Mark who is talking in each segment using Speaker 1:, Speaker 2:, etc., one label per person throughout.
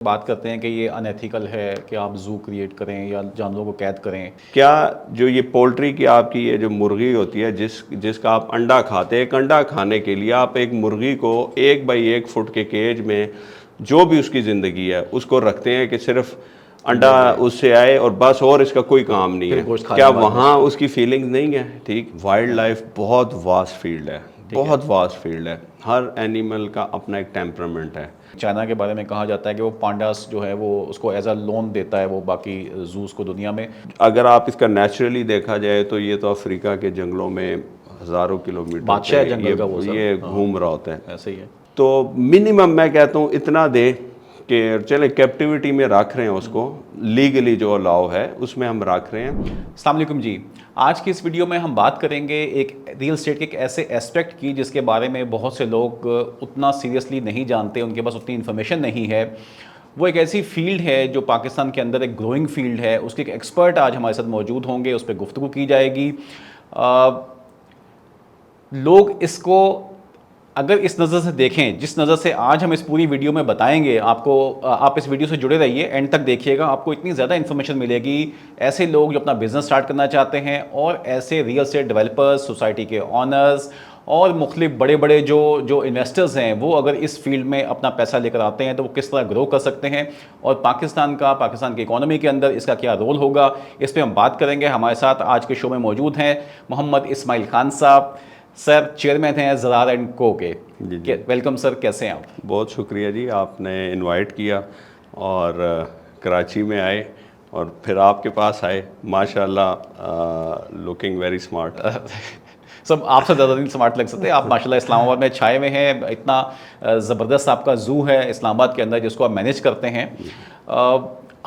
Speaker 1: بات کرتے ہیں کہ یہ انیتھیکل ہے کہ آپ زو کریٹ کریں یا جانوروں کو قید کریں.
Speaker 2: کیا جو یہ پولٹری کی آپ کی یہ جو مرغی ہوتی ہے جس کا آپ انڈا کھاتے ہیں، ایک انڈا کھانے کے لیے آپ ایک مرغی کو 1 بائی 1 فٹ کے کیج میں جو بھی اس کی زندگی ہے اس کو رکھتے ہیں کہ صرف انڈا اس سے آئے اور بس، اور اس کا کوئی کام نہیں ہے. کیا وہاں اس کی فیلنگ نہیں ہے؟ ٹھیک، وائلڈ لائف بہت واسٹ فیلڈ ہے، بہت واسٹ فیلڈ ہے. ہر اینیمل کا اپنا ایک ٹیمپرامنٹ ہے.
Speaker 1: چائنا کے بارے میں کہا جاتا ہے کہ وہ پانڈاس جو ہے وہ اس کو ایز اے لون دیتا ہے وہ باقی زوز کو دنیا میں.
Speaker 2: اگر آپ اس کا نیچرلی دیکھا جائے تو یہ تو افریقہ کے جنگلوں میں ہزاروں کلومیٹر
Speaker 1: بادشاہ جنگل کا وہ
Speaker 2: یہ گھوم رہا ہوتا ہے.
Speaker 1: ایسے ہی ہے.
Speaker 2: تو منیمم میں کہتا ہوں اتنا دے کہ چلیں کیپٹیوٹی میں رکھ رہے ہیں اس کو، لیگلی جو الاؤ ہے اس میں ہم رکھ رہے ہیں.
Speaker 1: السلام علیکم جی. آج کی اس ویڈیو میں ہم بات کریں گے ایک ریئل اسٹیٹ کے ایک ایسے اسپیکٹ کی جس کے بارے میں بہت سے لوگ اتنا سیریسلی نہیں جانتے، ان کے پاس اتنی انفارمیشن نہیں ہے. وہ ایک ایسی فیلڈ ہے جو پاکستان کے اندر ایک گروئنگ فیلڈ ہے. اس کے ایک ایکسپرٹ آج ہمارے ساتھ موجود ہوں گے، اس پہ گفتگو کی جائے گی. لوگ اس کو اگر اس نظر سے دیکھیں جس نظر سے آج ہم اس پوری ویڈیو میں بتائیں گے آپ اس ویڈیو سے جڑے رہیے، اینڈ تک دیکھیے گا. آپ کو اتنی زیادہ انفارمیشن ملے گی. ایسے لوگ جو اپنا بزنس سٹارٹ کرنا چاہتے ہیں اور ایسے ریئل اسٹیٹ ڈیولپرز، سوسائٹی کے آنرز اور مختلف بڑے بڑے جو انویسٹرز ہیں، وہ اگر اس فیلڈ میں اپنا پیسہ لے کر آتے ہیں تو وہ کس طرح گرو کر سکتے ہیں، اور پاکستان کی اکانومی کے اندر اس کا کیا رول ہوگا، اس پہ ہم بات کریں گے. ہمارے ساتھ آج کے شو میں موجود ہیں محمد اسماعیل خان صاحب. سر چیئرمین ہیں زرار اینڈ کو کے.
Speaker 2: جی
Speaker 1: ویلکم سر، کیسے ہیں آپ؟
Speaker 2: بہت شکریہ جی، آپ نے انوائٹ کیا اور کراچی میں آئے اور پھر آپ کے پاس آئے. ماشاء اللہ لوکنگ ویری اسمارٹ.
Speaker 1: سب آپ سے زیادہ نہیں اسمارٹ لگ سکتے آپ. ماشاء اللہ اسلام آباد میں چھائے ہوئے ہیں. اتنا زبردست آپ کا زو ہے اسلام آباد کے اندر جس کو آپ مینیج کرتے ہیں.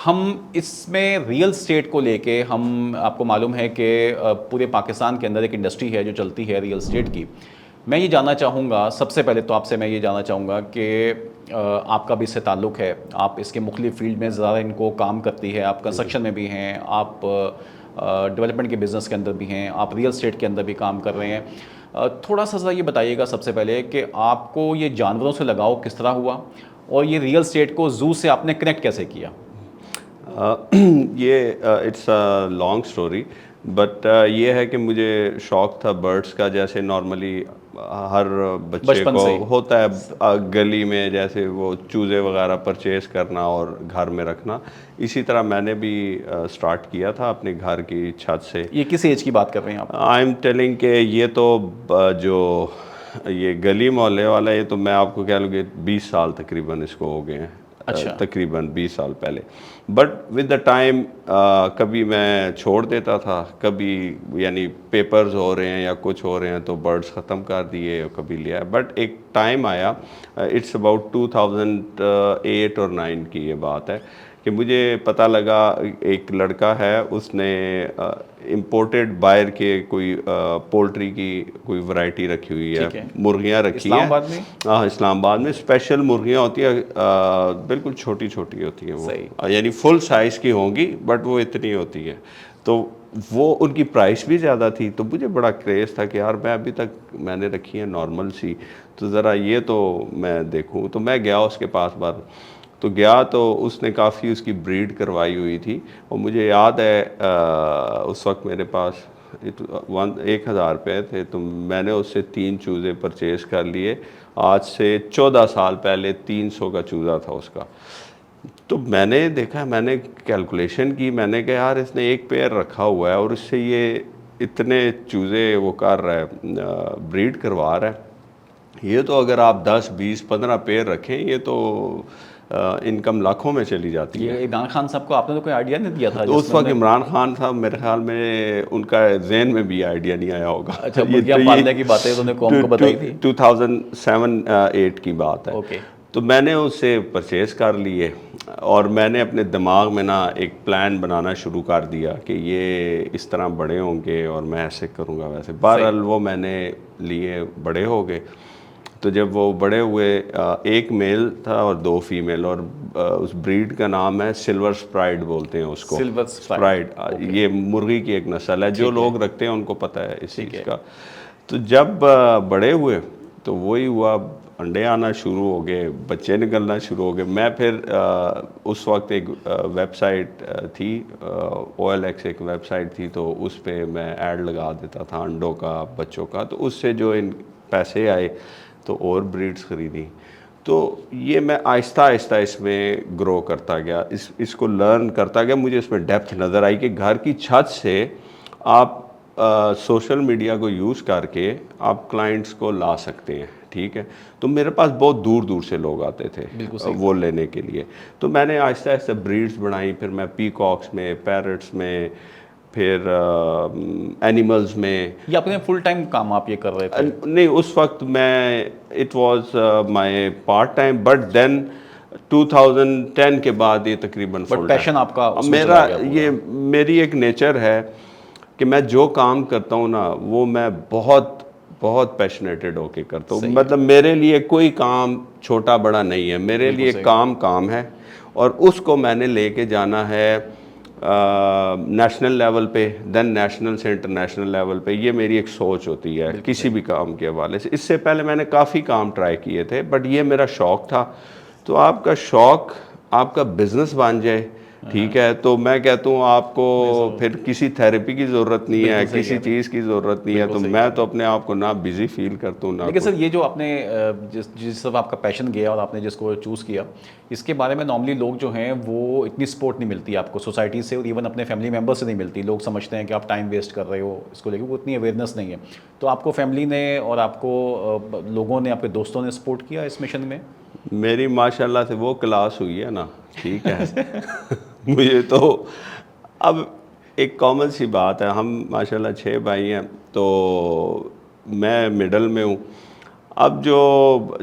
Speaker 1: ہم اس میں ریئل اسٹیٹ کو لے کے آپ کو معلوم ہے کہ پورے پاکستان کے اندر ایک انڈسٹری ہے جو چلتی ہے ریئل اسٹیٹ کی. میں یہ جاننا چاہوں گا، سب سے پہلے تو آپ سے میں یہ جاننا چاہوں گا کہ آپ کا بھی اس سے تعلق ہے، آپ اس کے مختلف فیلڈ میں زیادہ ان کو کام کرتی ہے. آپ کنسٹرکشن میں بھی ہیں، آپ ڈیولپمنٹ کے بزنس کے اندر بھی ہیں، آپ ریئل اسٹیٹ کے اندر بھی کام کر رہے ہیں. تھوڑا سا یہ بتائیے گا سب سے پہلے کہ آپ کو یہ جانوروں سے لگاؤ کس طرح ہوا، اور یہ ریئل اسٹیٹ کو زو سے آپ نے کنیکٹ کیسے کیا؟
Speaker 2: یہ it's a long story, but یہ ہے کہ مجھے شوق تھا برڈس کا. جیسے نارملی ہر بچے کو ہوتا ہے گلی میں جیسے وہ چوزے وغیرہ پرچیز کرنا اور گھر میں رکھنا، اسی طرح میں نے بھی سٹارٹ کیا تھا اپنے گھر کی چھت سے.
Speaker 1: یہ کس ایج کی بات کر رہے ہیں آپ؟
Speaker 2: آئی ایم ٹیلنگ کہ یہ تو جو یہ گلی محلے والا، یہ تو میں آپ کو کہہ لوں کہ 20 سال تقریباً اس کو ہو گئے ہیں. تقریباً 20 سال پہلے. بٹ ود دا ٹائم کبھی میں چھوڑ دیتا تھا، کبھی یعنی پیپرز ہو رہے ہیں یا کچھ ہو رہے ہیں تو برڈز ختم کر دیے اور کبھی لیا. بٹ ایک ٹائم آیا، اٹس اباؤٹ 2008 اور 9 کی یہ بات ہے، کہ مجھے پتہ لگا ایک لڑکا ہے، اس نے امپورٹڈ باہر کے کوئی پولٹری کی کوئی ورائٹی رکھی ہوئی ہے، مرغیاں رکھی ہیں.
Speaker 1: اسلام آباد میں؟
Speaker 2: ہاں، اسلام آباد میں اسپیشل مرغیاں ہوتی ہیں، بالکل چھوٹی چھوٹی ہوتی ہیں وہ، یعنی فل سائز کی ہوں گی بٹ وہ اتنی ہوتی ہے. تو وہ ان کی پرائس بھی زیادہ تھی. تو مجھے بڑا کریز تھا کہ یار میں ابھی تک میں نے رکھی ہے نارمل سی، تو ذرا یہ تو میں دیکھوں. تو میں گیا اس کے پاس بار، تو گیا تو اس نے کافی اس کی بریڈ کروائی ہوئی تھی. اور مجھے یاد ہے اس وقت میرے پاس 1000 روپے تھے، تو میں نے اس سے 3 چوزے پرچیز کر لیے. آج سے 14 سال پہلے 300 کا چوزا تھا اس کا. تو میں نے دیکھا، میں نے کیلکولیشن کی، میں نے کہا یار اس نے ایک پیر رکھا ہوا ہے اور اس سے یہ اتنے چوزے وہ کر رہا ہے، بریڈ کروا رہا ہے. یہ تو اگر آپ 10 20 15 پیر رکھیں یہ تو انکم لاکھوں میں چلی جاتی ہے.
Speaker 1: عمران خان صاحب کو آپ نے تو کوئی آئیڈیا نہیں دیا تھا؟
Speaker 2: تو اس وقت عمران خان صاحب میرے خیال میں ان کا ذہن میں بھی آئیڈیا نہیں آیا ہوگا.
Speaker 1: اچھا، مرغیاں پالنے کی باتیں انہوں نے قوم کو بتائی تھی.
Speaker 2: 2007-8 کی بات ہے. تو میں نے اس سے پرچیز کر لیے اور میں نے اپنے دماغ میں ایک پلان بنانا شروع کر دیا کہ یہ اس طرح بڑے ہوں گے اور میں ایسے کروں گا ویسے. بہرحال وہ میں نے لیے، بڑے ہو گئے. تو جب وہ بڑے ہوئے، ایک میل تھا اور 2 فیمیل، اور اس بریڈ کا نام ہے سلور سپرائڈ بولتے ہیں اس کو.
Speaker 1: سلور
Speaker 2: سپرائڈ یہ مرغی کی ایک نسل ہے، جو لوگ رکھتے ہیں ان کو پتہ ہے اس چیز کا. تو جب بڑے ہوئے تو وہی ہوا، انڈے آنا شروع ہو گئے, بچے نکلنا شروع ہو گئے. میں پھر اس وقت ایک ویب سائٹ تھی, OLX ایک ویب سائٹ تھی, تو اس پہ میں ایڈ لگا دیتا تھا انڈوں کا, بچوں کا. تو اس سے جو ان پیسے آئے تو اور بریڈز خریدی. تو یہ میں آہستہ آہستہ اس میں گرو کرتا گیا, اس کو لرن کرتا گیا. مجھے اس میں ڈیپتھ نظر آئی کہ گھر کی چھت سے آپ سوشل میڈیا کو یوز کر کے آپ کلائنٹس کو لا سکتے ہیں, ٹھیک ہے. تو میرے پاس بہت دور دور سے لوگ آتے تھے وہ لینے کے لیے. تو میں نے آہستہ آہستہ بریڈز بنائی. پھر میں پیکاکس میں, پیرٹس میں, پھر اینیملز میں.
Speaker 1: یہ اپنے فل ٹائم کام آپ یہ کر رہے تھے؟
Speaker 2: نہیں, اس وقت میں it was my part time, but then 2010 کے بعد یہ تقریباً فل
Speaker 1: پیشن آپ کا
Speaker 2: میرا, یہ میری ایک نیچر ہے کہ میں جو کام کرتا ہوں نا وہ میں بہت بہت پیشنیٹڈ ہو کے کرتا ہوں. مطلب میرے لیے کوئی کام چھوٹا بڑا نہیں ہے, میرے لیے کام ہے, اور اس کو میں نے لے کے جانا ہے نیشنل لیول پہ, دین نیشنل سے انٹرنیشنل لیول پہ. یہ میری ایک سوچ ہوتی ہے کسی بھی کام کے حوالے سے. اس سے پہلے میں نے کافی کام ٹرائی کیے تھے, بٹ یہ میرا شوق تھا. تو آپ کا شوق آپ کا بزنس بن جائے, ٹھیک ہے, تو میں کہتا ہوں آپ کو پھر کسی تھیراپی کی ضرورت نہیں ہے, کسی چیز کی ضرورت نہیں ہے. تو میں تو اپنے آپ کو نہ بزی فیل کرتا ہوں.
Speaker 1: لیکن سر یہ جو آپ نے جس طرف آپ کا پیشن گیا اور آپ نے جس کو چوز کیا, اس کے بارے میں نارملی لوگ جو ہیں وہ اتنی سپورٹ نہیں ملتی آپ کو سوسائٹی سے, اور ایون اپنے فیملی ممبر سے نہیں ملتی. لوگ سمجھتے ہیں کہ آپ ٹائم ویسٹ کر رہے ہو اس کو لے کے, وہ اتنی اویئرنیس نہیں ہے. تو آپ کو فیملی نے اور آپ کو لوگوں نے, آپ کے دوستوں نے سپورٹ کیا اس مشن میں؟
Speaker 2: میری ماشاء اللہ سے وہ کلاس ہوئی ہے نا, ٹھیک ہے. مجھے تو اب ایک کامن سی بات ہے, ہم ماشاء اللہ 6 بھائی ہیں, تو میں مڈل میں ہوں. اب جو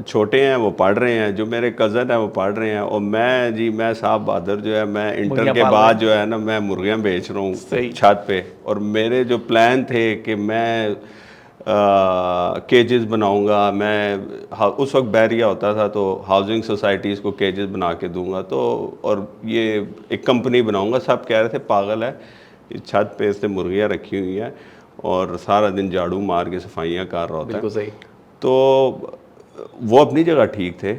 Speaker 2: چھوٹے ہیں وہ پڑھ رہے ہیں, جو میرے کزن ہیں وہ پڑھ رہے ہیں, اور میں صاحب بہادر جو ہے, میں انٹر کے بعد جو ہے نا میں مرغیاں بیچ رہا ہوں چھت پہ. اور میرے جو پلان تھے کہ میں کیجز بناؤں گا, میں اس وقت بیریا ہوتا تھا تو ہاؤسنگ سوسائٹیز کو کیجز بنا کے دوں گا, تو اور یہ ایک کمپنی بناؤں گا. سب کہہ رہے تھے پاگل ہے, چھت پہ اس نے مرغیاں رکھی ہوئی ہیں اور سارا دن جھاڑو مار کے صفائیاں کر رہا ہوتا ہے.
Speaker 1: بالکل صحیح.
Speaker 2: تو وہ اپنی جگہ ٹھیک تھے,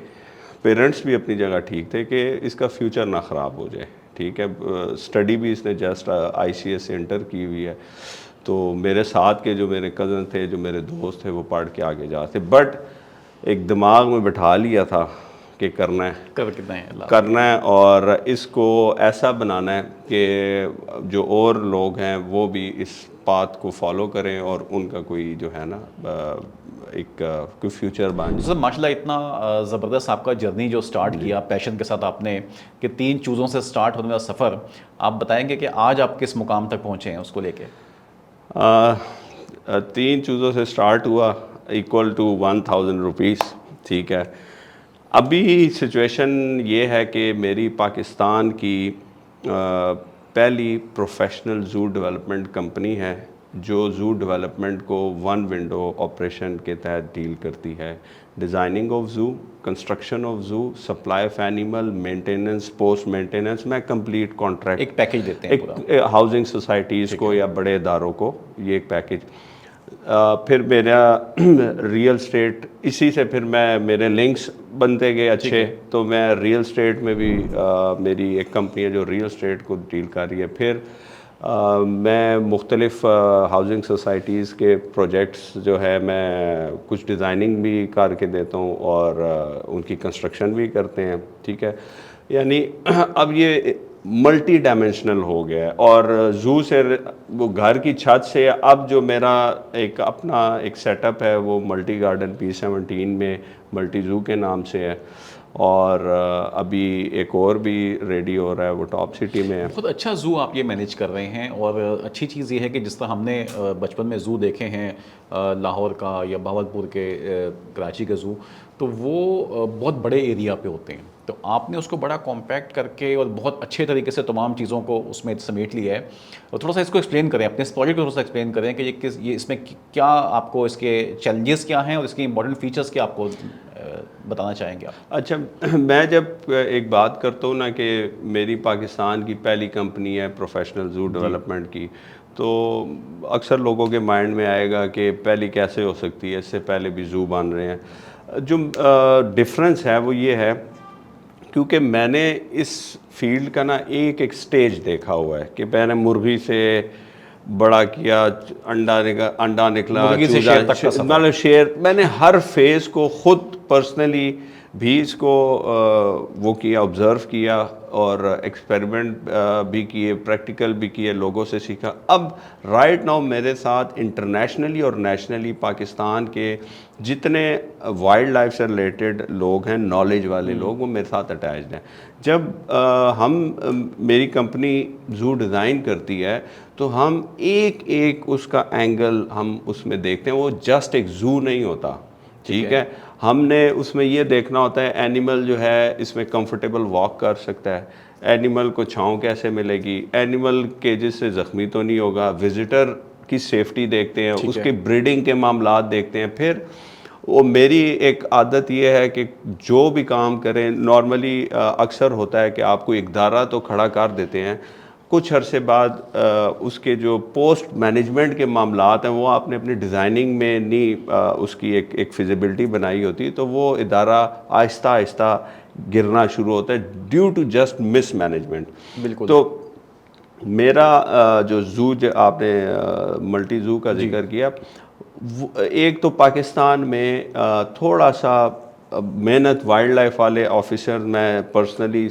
Speaker 2: پیرنٹس بھی اپنی جگہ ٹھیک تھے کہ اس کا فیوچر نہ خراب ہو جائے, ٹھیک ہے. اسٹڈی بھی اس نے جسٹ ICS سے انٹر کی ہوئی ہے. تو میرے ساتھ کے جو میرے کزن تھے, جو میرے دوست تھے, وہ پڑھ کے آگے جاتے. بٹ ایک دماغ میں بٹھا لیا تھا کہ کرنا ہے, اور اس کو ایسا بنانا ہے کہ جو اور لوگ ہیں وہ بھی اس پاتھ کو فالو کریں, اور ان کا کوئی جو ہے نا ایک کوئی فیوچر بن جائے.
Speaker 1: ماشاء اللہ اتنا زبردست آپ کا جرنی جو سٹارٹ کیا پیشن کے ساتھ آپ نے, کہ 3 چیزوں سے سٹارٹ ہونے والا سفر, آپ بتائیں گے کہ آج آپ کس مقام تک پہنچے ہیں اس کو لے کے؟
Speaker 2: 3 چیزوں سے سٹارٹ ہوا, ایکول ٹو 1000 روپیز, ٹھیک ہے. ابھی سچویشن یہ ہے کہ میری پاکستان کی پہلی پروفیشنل زو ڈیولپمنٹ کمپنی ہے جو زو ڈیولپمنٹ کو 1 ونڈو آپریشن کے تحت ڈیل کرتی ہے. Designing of zoo, construction of zoo, supply of animal, maintenance, post maintenance, میں کمپلیٹ کانٹریکٹ
Speaker 1: ایک پیکیج دیتے ہیں
Speaker 2: ایک ہاؤسنگ سوسائٹیز کو یا بڑے اداروں کو, یہ ایک پیکیج. پھر میرا ریئل اسٹیٹ, اسی سے پھر میرے لنکس بنتے گئے اچھے, تو میں ریئل اسٹیٹ میں بھی میری ایک کمپنی ہے جو ریئل اسٹیٹ کو ڈیل کر رہی ہے. پھر میں مختلف ہاؤسنگ سوسائٹیز کے پروجیکٹس جو ہے میں کچھ ڈیزائننگ بھی کر کے دیتا ہوں اور ان کی کنسٹرکشن بھی کرتے ہیں, ٹھیک ہے. یعنی اب یہ ملٹی ڈائمینشنل ہو گیا ہے. اور زو سے وہ گھر کی چھت سے اب جو میرا ایک اپنا ایک سیٹ اپ ہے وہ ملٹی گارڈن P17 میں ملٹی زو کے نام سے ہے, اور ابھی ایک اور بھی ریڈی ہو رہا ہے, وہ ٹاپ سٹی میں ہے.
Speaker 1: بہت اچھا زو آپ یہ مینیج کر رہے ہیں, اور اچھی چیز یہ ہے کہ جس طرح ہم نے بچپن میں زو دیکھے ہیں لاہور کا یا بہاولپور کے, کراچی کا زو, تو وہ بہت بڑے ایریا پہ ہوتے ہیں. تو آپ نے اس کو بڑا کمپیکٹ کر کے اور بہت اچھے طریقے سے تمام چیزوں کو اس میں سمیٹ لیا ہے. اور تھوڑا سا اس کو ایکسپلین کریں, اپنے اس پروجیکٹ کو تھوڑا سا ایکسپلین کریں کہ یہ اس میں کیا آپ کو اس کے چیلنجز کیا ہیں اور اس کے امپورٹنٹ فیچرز کیا آپ کو بتانا چاہیں گے آپ؟
Speaker 2: اچھا, میں جب ایک بات کرتا ہوں نا کہ میری پاکستان کی پہلی کمپنی ہے پروفیشنل زو ڈیولپمنٹ کی, تو اکثر لوگوں کے مائنڈ میں آئے گا کہ پہلی کیسے ہو سکتی ہے, اس سے پہلے بھی زو بن رہے ہیں. جو ڈفرینس ہے وہ یہ ہے کیونکہ میں نے اس فیلڈ کا نا ایک سٹیج دیکھا ہوا ہے کہ میں نے مرغی سے بڑا کیا، انڈا نکلا، مطلب شیر، میں نے ہر فیز کو خود پرسنلی بھی اس کو وہ کیا، آبزرو کیا اور ایکسپیریمنٹ بھی کیے، پریکٹیکل بھی کیے، لوگوں سے سیکھا۔ اب رائٹ ناؤ میرے ساتھ انٹرنیشنلی اور نیشنلی پاکستان کے جتنے وائلڈ لائف سے ریلیٹڈ لوگ ہیں، نالج والے لوگ، وہ میرے ساتھ اٹیچڈ ہیں۔ جب میری کمپنی زو ڈیزائن کرتی ہے تو ہم ایک اس کا اینگل ہم اس میں دیکھتے ہیں، وہ جسٹ ایک زو نہیں ہوتا، ٹھیک ہے؟ ہم نے اس میں یہ دیکھنا ہوتا ہے اینیمل جو ہے اس میں کمفرٹیبل واک کر سکتا ہے، اینیمل کو چھاؤں کیسے ملے گی، اینیمل کیجز سے زخمی تو نہیں ہوگا، وزٹر کی سیفٹی دیکھتے ہیں، اس کی بریڈنگ کے معاملات دیکھتے ہیں۔ پھر وہ میری ایک عادت یہ ہے کہ جو بھی کام کریں، نارملی اکثر ہوتا ہے کہ آپ کو ایک ادارہ تو کھڑا کر دیتے ہیں، کچھ عرصے بعد اس کے جو پوسٹ مینجمنٹ کے معاملات ہیں وہ آپ نے اپنی ڈیزائننگ میں نہیں اس کی ایک فیزیبلٹی بنائی ہوتی، تو وہ ادارہ آہستہ آہستہ گرنا شروع ہوتا ہے due to just mismanagement.
Speaker 1: بالکل۔
Speaker 2: تو میرا جو زو آپ نے ملٹی زو کا ذکر کیا، ایک تو پاکستان میں تھوڑا سا محنت وائلڈ لائف والے آفیسر، میں پرسنلی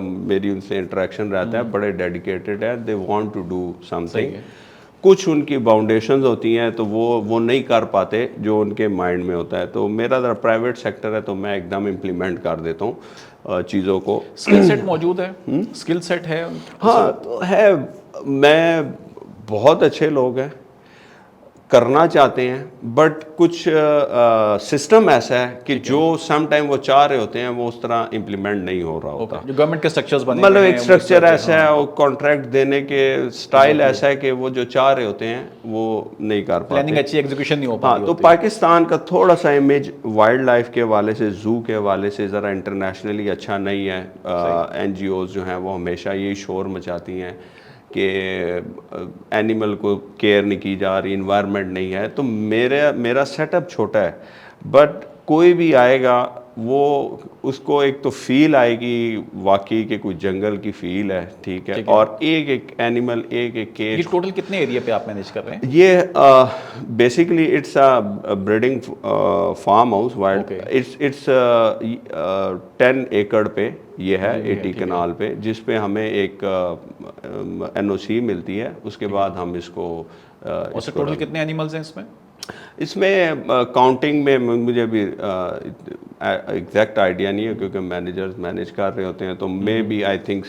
Speaker 2: میری ان سے انٹریکشن رہتا ہے، بڑے ڈیڈیکیٹڈ ہیں، they want to do something. کچھ ان کی باؤنڈیشنز ہوتی ہیں تو وہ نہیں کر پاتے جو ان کے مائنڈ میں ہوتا ہے۔ تو میرا ذرا پرائیویٹ سیکٹر ہے تو میں ایک دم امپلیمنٹ کر دیتا ہوں چیزوں کو۔
Speaker 1: اسکل سیٹ موجود ہے، اسکل سیٹ ہے؟
Speaker 2: ہاں ہے، میں بہت اچھے لوگ ہیں، کرنا چاہتے ہیں، بٹ کچھ سسٹم ایسا ہے کہ جو سم ٹائم وہ چاہ رہے ہوتے ہیں وہ اس طرح امپلیمنٹ نہیں ہو رہا ہوتا۔
Speaker 1: جو گورنمنٹ کے سٹرکچرز بنے
Speaker 2: مطلب ایک سٹرکچر ایسا ہے، وہ کانٹریکٹ دینے کے سٹائل ایسا ہے کہ وہ جو چاہ رہے ہوتے ہیں وہ نہیں کر پاتے،
Speaker 1: پلاننگ اچھی ایگزیکیوشن نہیں ہو پاتی۔
Speaker 2: ہاں، تو پاکستان کا تھوڑا سا امیج وائلڈ لائف کے حوالے سے، زو کے حوالے سے ذرا انٹرنیشنلی اچھا نہیں ہے۔ این جی اوز جو ہیں وہ ہمیشہ یہی شور مچاتی ہیں کہ اینیمل کو کیئر نہیں کی جا رہی، انوائرمنٹ نہیں ہے۔ تو میرا سیٹ اپ چھوٹا ہے، بٹ کوئی بھی آئے گا وہ اس کو ایک تو فیل آئے گی واقعی کہ کوئی جنگل کی فیل ہے، ٹھیک ہے، اور ایک اینیمل، ایک کیج۔
Speaker 1: یہ ٹوٹل کتنے ایریا پہ آپ مینیج کر رہے ہیں؟
Speaker 2: یہ basically it's a breeding farm house, wild, it's 10 acre پہ یہ ہے، 80 کنال پہ، جس پہ ہمیں ایک این او سی ملتی ہے، اس کے بعد ہم اس کو۔
Speaker 1: اور ٹوٹل کتنے اینیملز ہیں اس میں؟
Speaker 2: اس میں کاؤنٹنگ میں مجھے ابھی ایگزیکٹ آئیڈیا نہیں ہے کیونکہ مینیجرز مینیج کر رہے ہوتے ہیں، تو maybe I think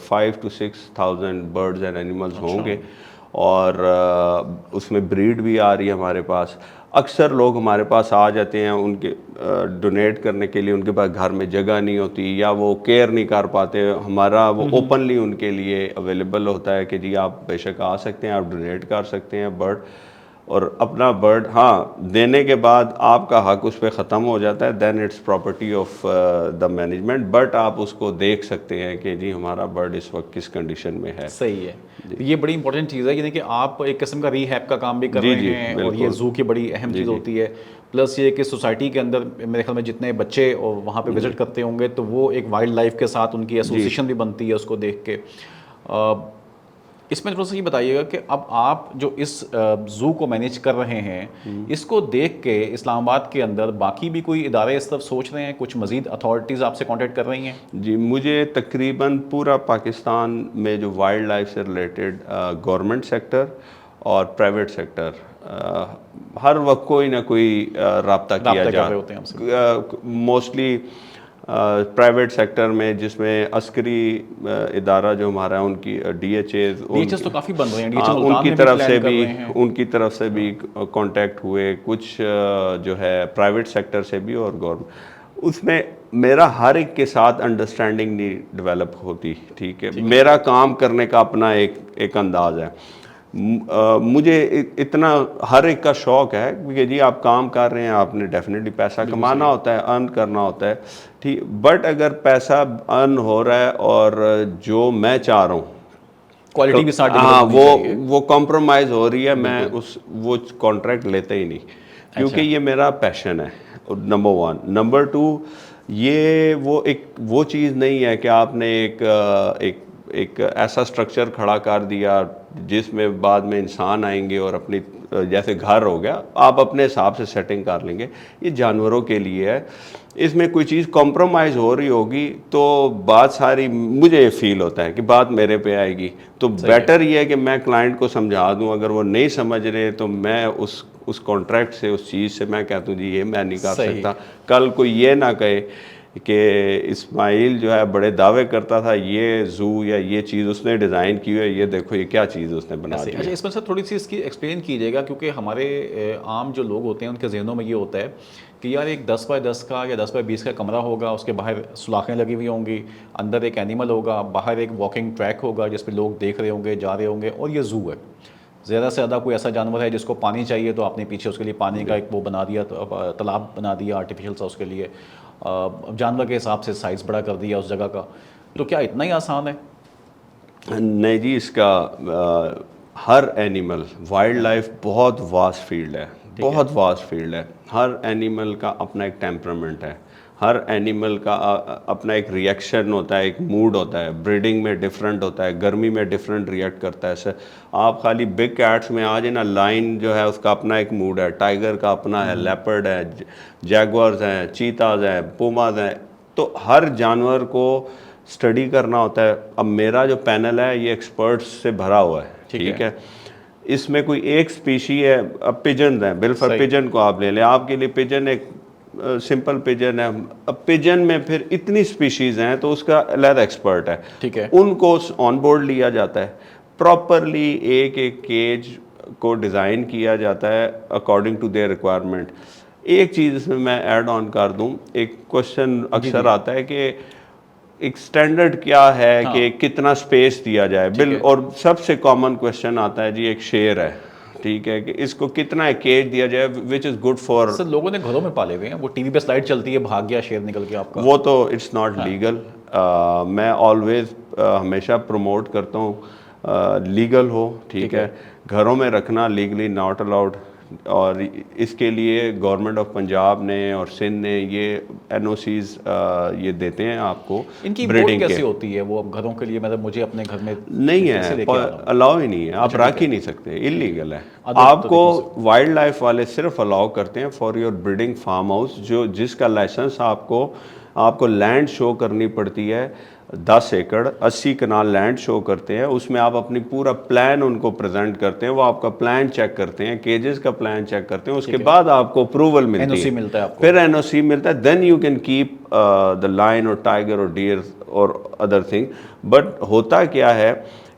Speaker 2: 5 to 6,000 birds and animals ہوں گے، اور اس میں بریڈ بھی آ رہی ہے ہمارے پاس۔ اکثر لوگ ہمارے پاس آ جاتے ہیں ان کے ڈونیٹ کرنے کے لیے، ان کے پاس گھر میں جگہ نہیں ہوتی یا وہ کیئر نہیں کر پاتے، ہمارا وہ اوپنلی ان کے لیے اویلیبل ہوتا ہے کہ جی آپ بے شک آ سکتے ہیں، آپ ڈونیٹ کر سکتے ہیں برڈ، اور اپنا برڈ ہاں دینے کے بعد آپ کا حق اس پہ ختم ہو جاتا ہے، then its property of the management, but آپ اس کو دیکھ سکتے ہیں کہ جی ہمارا برڈ اس وقت کس کنڈیشن میں ہے۔
Speaker 1: صحیح ہے، یہ بڑی امپورٹنٹ چیز ہے، یعنی کہ آپ ایک قسم کا ری ہیب کا کام بھی کر رہے ہیں، اور یہ زو کی بڑی اہم چیز ہوتی ہے۔ پلس یہ کہ سوسائٹی کے اندر میرے خیال میں جتنے بچے اور وہاں پہ وزٹ کرتے ہوں گے تو وہ ایک وائلڈ لائف کے ساتھ ان کی ایسوسیشن بھی بنتی ہے اس کو دیکھ کے۔ اس میں تھوڑا سا یہ بتائیے گا کہ اب آپ جو اس زو کو مینیج کر رہے ہیں، اس کو دیکھ کے اسلام آباد کے اندر باقی بھی کوئی ادارے اس طرف سوچ رہے ہیں، کچھ مزید اتھارٹیز آپ سے کانٹیکٹ کر رہی ہیں؟
Speaker 2: جی، مجھے تقریباً پورا پاکستان میں جو وائلڈ لائف سے ریلیٹڈ گورنمنٹ سیکٹر اور پرائیویٹ سیکٹر ہر وقت کوئی نہ کوئی رابطہ کیا جا رہا ہے، موسٹلی پرائیویٹ سیکٹر میں، جس میں عسکری ادارہ جو ہمارا ہے ان کی ڈی ایچ ایز
Speaker 1: تو کافی بن رہے ہیں،
Speaker 2: ان کی طرف سے بھی کانٹیکٹ ہوئے، کچھ جو ہے پرائیویٹ سیکٹر سے بھی اور گورنمنٹ۔ اس میں میرا ہر ایک کے ساتھ انڈرسٹینڈنگ نہیں ڈیولپ ہوتی، ٹھیک ہے، میرا کام کرنے کا اپنا ایک انداز ہے۔ مجھے اتنا ہر ایک کا شوق ہے کہ جی آپ کام کر رہے ہیں، آپ نے ڈیفینیٹلی پیسہ کمانا ہوتا ہے، ارن کرنا ہوتا ہے، ٹھیک، بٹ اگر پیسہ ارن ہو رہا ہے اور جو میں چاہ رہا ہوں
Speaker 1: کوالٹی بھی ساتھ،
Speaker 2: ہاں وہ کمپرومائز ہو رہی ہے، میں وہ کانٹریکٹ لیتا ہی نہیں، کیونکہ یہ میرا پیشن ہے۔ نمبر 1. نمبر 2 یہ وہ چیز نہیں ہے کہ آپ نے ایک ایسا سٹرکچر کھڑا کر دیا جس میں بعد میں انسان آئیں گے اور اپنی جیسے گھر ہو گیا آپ اپنے حساب سے سیٹنگ کر لیں گے. یہ جانوروں کے لیے ہے. اس میں کوئی چیز کمپرومائز ہو رہی ہوگی تو بات ساری مجھے یہ فیل ہوتا ہے کہ بات میرے پہ آئے گی. تو بیٹر یہ ہے کہ میں کلائنٹ کو سمجھا دوں. اگر وہ نہیں سمجھ رہے تو میں اس کانٹریکٹ سے اس چیز سے میں کہتا ہوں جی یہ میں نہیں کر سکتا. کل کوئی یہ نہ کہے کہ اسماعیل جو ہے بڑے دعوے کرتا تھا یہ زو یا یہ چیز اس نے ڈیزائن کی ہوئی ہے, یہ دیکھو یہ کیا چیز اس نے بنا دی.
Speaker 1: اچھا اس میں سے تھوڑی سی اس کی ایکسپلین کیجیے گا, کیونکہ ہمارے عام جو لوگ ہوتے ہیں ان کے ذہنوں میں یہ ہوتا ہے کہ یار ایک 10x10 کا یا 10x20 کا کمرہ ہوگا, اس کے باہر سلاخیں لگی ہوئی ہوں گی, اندر ایک اینیمل ہوگا, باہر ایک واکنگ ٹریک ہوگا جس پہ لوگ دیکھ رہے ہوں گے, جا رہے ہوں گے, اور یہ زو ہے. زیادہ سے زیادہ کوئی ایسا جانور ہے جس کو پانی چاہیے تو آپ نے پیچھے اس کے لیے پانی کا ایک وہ بنا دیا, تالاب بنا دیا آرٹیفیشل سا اس کے لیے, جانور کے حساب سے سائز بڑا کر دیا اس جگہ کا. تو کیا اتنا ہی آسان ہے؟
Speaker 2: نہیں جی, اس کا ہر اینیمل وائلڈ لائف بہت واسٹ فیلڈ ہے, بہت واسٹ فیلڈ ہے. ہر اینیمل کا اپنا ایک ٹیمپرامنٹ ہے, ہر اینیمل کا اپنا ایک ریئیکشن ہوتا ہے, ایک موڈ ہوتا ہے. بریڈنگ میں ڈفرینٹ ہوتا ہے, گرمی میں ڈفرینٹ ریئیکٹ کرتا ہے. آپ خالی بگ کیٹس میں آ جائیں نا, لائن جو ہے اس کا اپنا ایک موڈ ہے, ٹائیگر کا اپنا ہے, لیپرڈ ہے, جیگورز ہیں, چیتاز ہیں, پوماز ہیں. تو ہر جانور کو اسٹڈی کرنا ہوتا ہے. اب میرا جو پینل ہے یہ ایکسپرٹس سے بھرا ہوا ہے, ٹھیک ہے. اس میں کوئی ایک اسپیشی ہے, اب پجن ہیں, بالفر پجن کو آپ لے لیں, آپ کے لیے پجن ایک سمپل پجن ہے. اب پجن میں پھر اتنی اسپیشیز ہیں تو اس کا علیحدہ ایکسپرٹ ہے,
Speaker 1: ٹھیک ہے.
Speaker 2: ان کو آن بورڈ لیا جاتا ہے, پراپرلی ایک کیج کو ڈیزائن کیا جاتا ہے اکارڈنگ ٹو دیئر ریکوائرمنٹ. ایک چیز اس میں ایڈ آن کر دوں, ایک کوشچن اکثر آتا ہے کہ ایک سٹینڈرڈ کیا ہے کہ کتنا سپیس دیا جائے, اور سب سے کامن کوشچن آتا ہے جی ایک شیر ہے, ٹھیک ہے, کہ اس کو کتنا کیج دیا جائے وچ از گڈ فار.
Speaker 1: سر لوگوں نے گھروں میں پالے ہوئے ہیں, وہ ٹی وی پہ سلائڈ چلتی ہے, بھاگ گیا شیر نکل کے آپ کا,
Speaker 2: وہ تو اٹس ناٹ لیگل. میں آلویز ہمیشہ پروموٹ کرتا ہوں لیگل ہو, ٹھیک ہے. گھروں میں رکھنا لیگلی ناٹ الاؤڈ, اور اس کے لیے گورنمنٹ آف پنجاب نے اور سندھ نے یہ این او سیز یہ دیتے ہیں آپ کو.
Speaker 1: ان کی بریڈنگ کیسی ہوتی ہے وہ گھروں کے لیے؟ مطلب مجھے اپنے گھر میں
Speaker 2: نہیں ہے, الاؤ ہی نہیں ہے, آپ رکھ ہی نہیں سکتے, انلیگل ہے. آپ کو وائلڈ لائف والے صرف الاؤ کرتے ہیں for your breeding farm house, جس کا لائسنس آپ کو لینڈ شو کرنی پڑتی ہے. 10 ایکڑ 80 کنال لینڈ شو کرتے ہیں, اس میں آپ اپنی پورا پلان ان کو پریزنٹ کرتے ہیں, وہ آپ کا پلان چیک کرتے ہیں, کیجز کا پلان چیک کرتے ہیں, اس کے بعد آپ کو اپروول ملتی ہے, پھر این او سی ملتا ہے. Then you can keep the lion اور ٹائیگر اور ڈیئر اور ادر تھنگ. بٹ ہوتا کیا ہے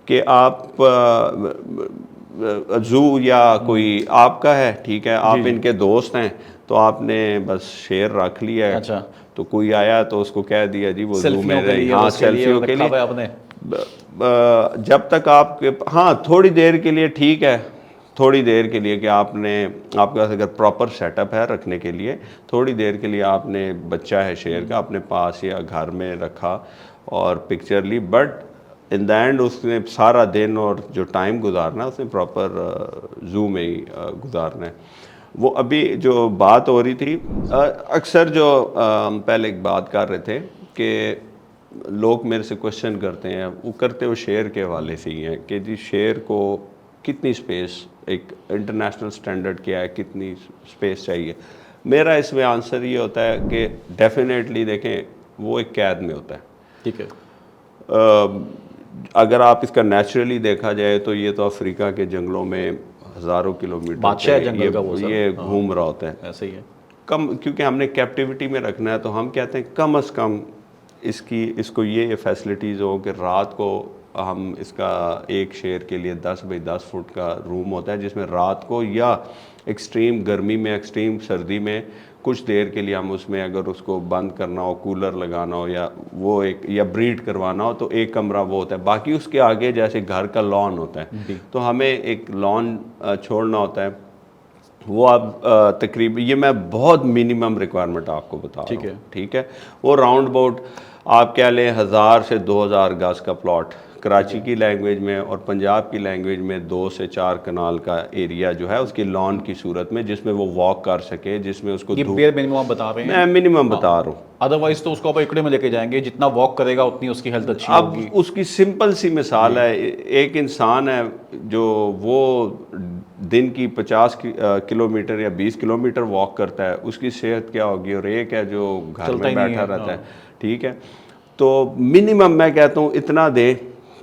Speaker 2: کہ آپ زو یا کوئی آپ کا ہے, ٹھیک ہے, آپ ان کے دوست ہیں, تو آپ نے بس شیر رکھ لیا ہے, تو کوئی آیا تو اس کو کہہ دیا جی وہ زو میں رہے, ہاں سیلفیوں کے لیے. جب تک آپ کے ہاں تھوڑی دیر کے لیے ٹھیک ہے, تھوڑی دیر کے لیے کہ آپ کے پاس اگر پراپر سیٹ اپ ہے رکھنے کے لیے, تھوڑی دیر کے لیے آپ نے بچہ ہے شیر کا اپنے پاس یا گھر میں رکھا اور پکچر لی. بٹ ان دا اینڈ اس نے سارا دن اور جو ٹائم گزارنا ہے اس نے پراپر زو میں ہی گزارنا ہے. وہ ابھی جو بات ہو رہی تھی, اکثر جو پہلے ایک بات کر رہے تھے کہ لوگ میرے سے کوشچن کرتے ہیں, وہ کرتے وہ شیر کے حوالے سے ہی ہیں کہ جی شیر کو کتنی سپیس, ایک انٹرنیشنل سٹینڈرڈ کیا ہے, کتنی سپیس چاہیے. میرا اس میں آنسر یہ ہوتا ہے کہ ڈیفینیٹلی دیکھیں وہ ایک قید میں ہوتا ہے,
Speaker 1: ٹھیک ہے.
Speaker 2: اگر آپ اس کا نیچرلی دیکھا جائے تو یہ تو افریقہ کے جنگلوں میں ہزاروں کلومیٹر یہ گھوم رہا ہوتا ہے,
Speaker 1: ایسے ہی ہے.
Speaker 2: کیونکہ ہم نے کیپٹیوٹی میں رکھنا ہے تو ہم کہتے ہیں کم از کم اس کو یہ فیسلٹیز ہو کہ رات کو ہم اس کا ایک شیر کے لیے 10x10 فٹ کا روم ہوتا ہے, جس میں رات کو یا ایکسٹریم گرمی میں ایکسٹریم سردی میں کچھ دیر کے لیے ہم اس میں اگر اس کو بند کرنا ہو, کولر لگانا ہو یا وہ یا بریڈ کروانا ہو تو ایک کمرہ وہ ہوتا ہے. باقی اس کے آگے جیسے گھر کا لان ہوتا ہے تو ہمیں ایک لان چھوڑنا ہوتا ہے. وہ آپ تقریباً یہ میں بہت منیمم ریکوائرمنٹ آپ کو بتا رہا ہوں, ٹھیک ہے. وہ راؤنڈ اباؤٹ آپ کہہ لیں 1000 سے 2000 گز کا پلاٹ کراچی کی لینگویج میں اور پنجاب کی لینگویج میں 2 سے 4 کنال کا ایریا جو ہے اس کی لان کی صورت میں، جس میں وہ واک کر سکے، جس میں اس کو
Speaker 1: یہ منیمم آپ بتا رہے ہیں؟
Speaker 2: میں منیمم بتا رہا ہوں،
Speaker 1: ادروائز تو اس کو آپ ایکڑے میں لے کے جائیں گے، جتنا واک کرے گا اتنی اس کی ہیلتھ اچھی
Speaker 2: اب
Speaker 1: ہوگی۔
Speaker 2: اس کی سمپل سی مثال ہے، ایک انسان ہے جو وہ دن کی 50 کلومیٹر یا 20 کلومیٹر واک کرتا ہے، اس کی صحت کیا ہوگی، اور ایک ہے جو گھر میں بیٹھا رہتا ہے، ٹھیک ہے۔ تو منیمم میں کہتا ہوں اتنا دے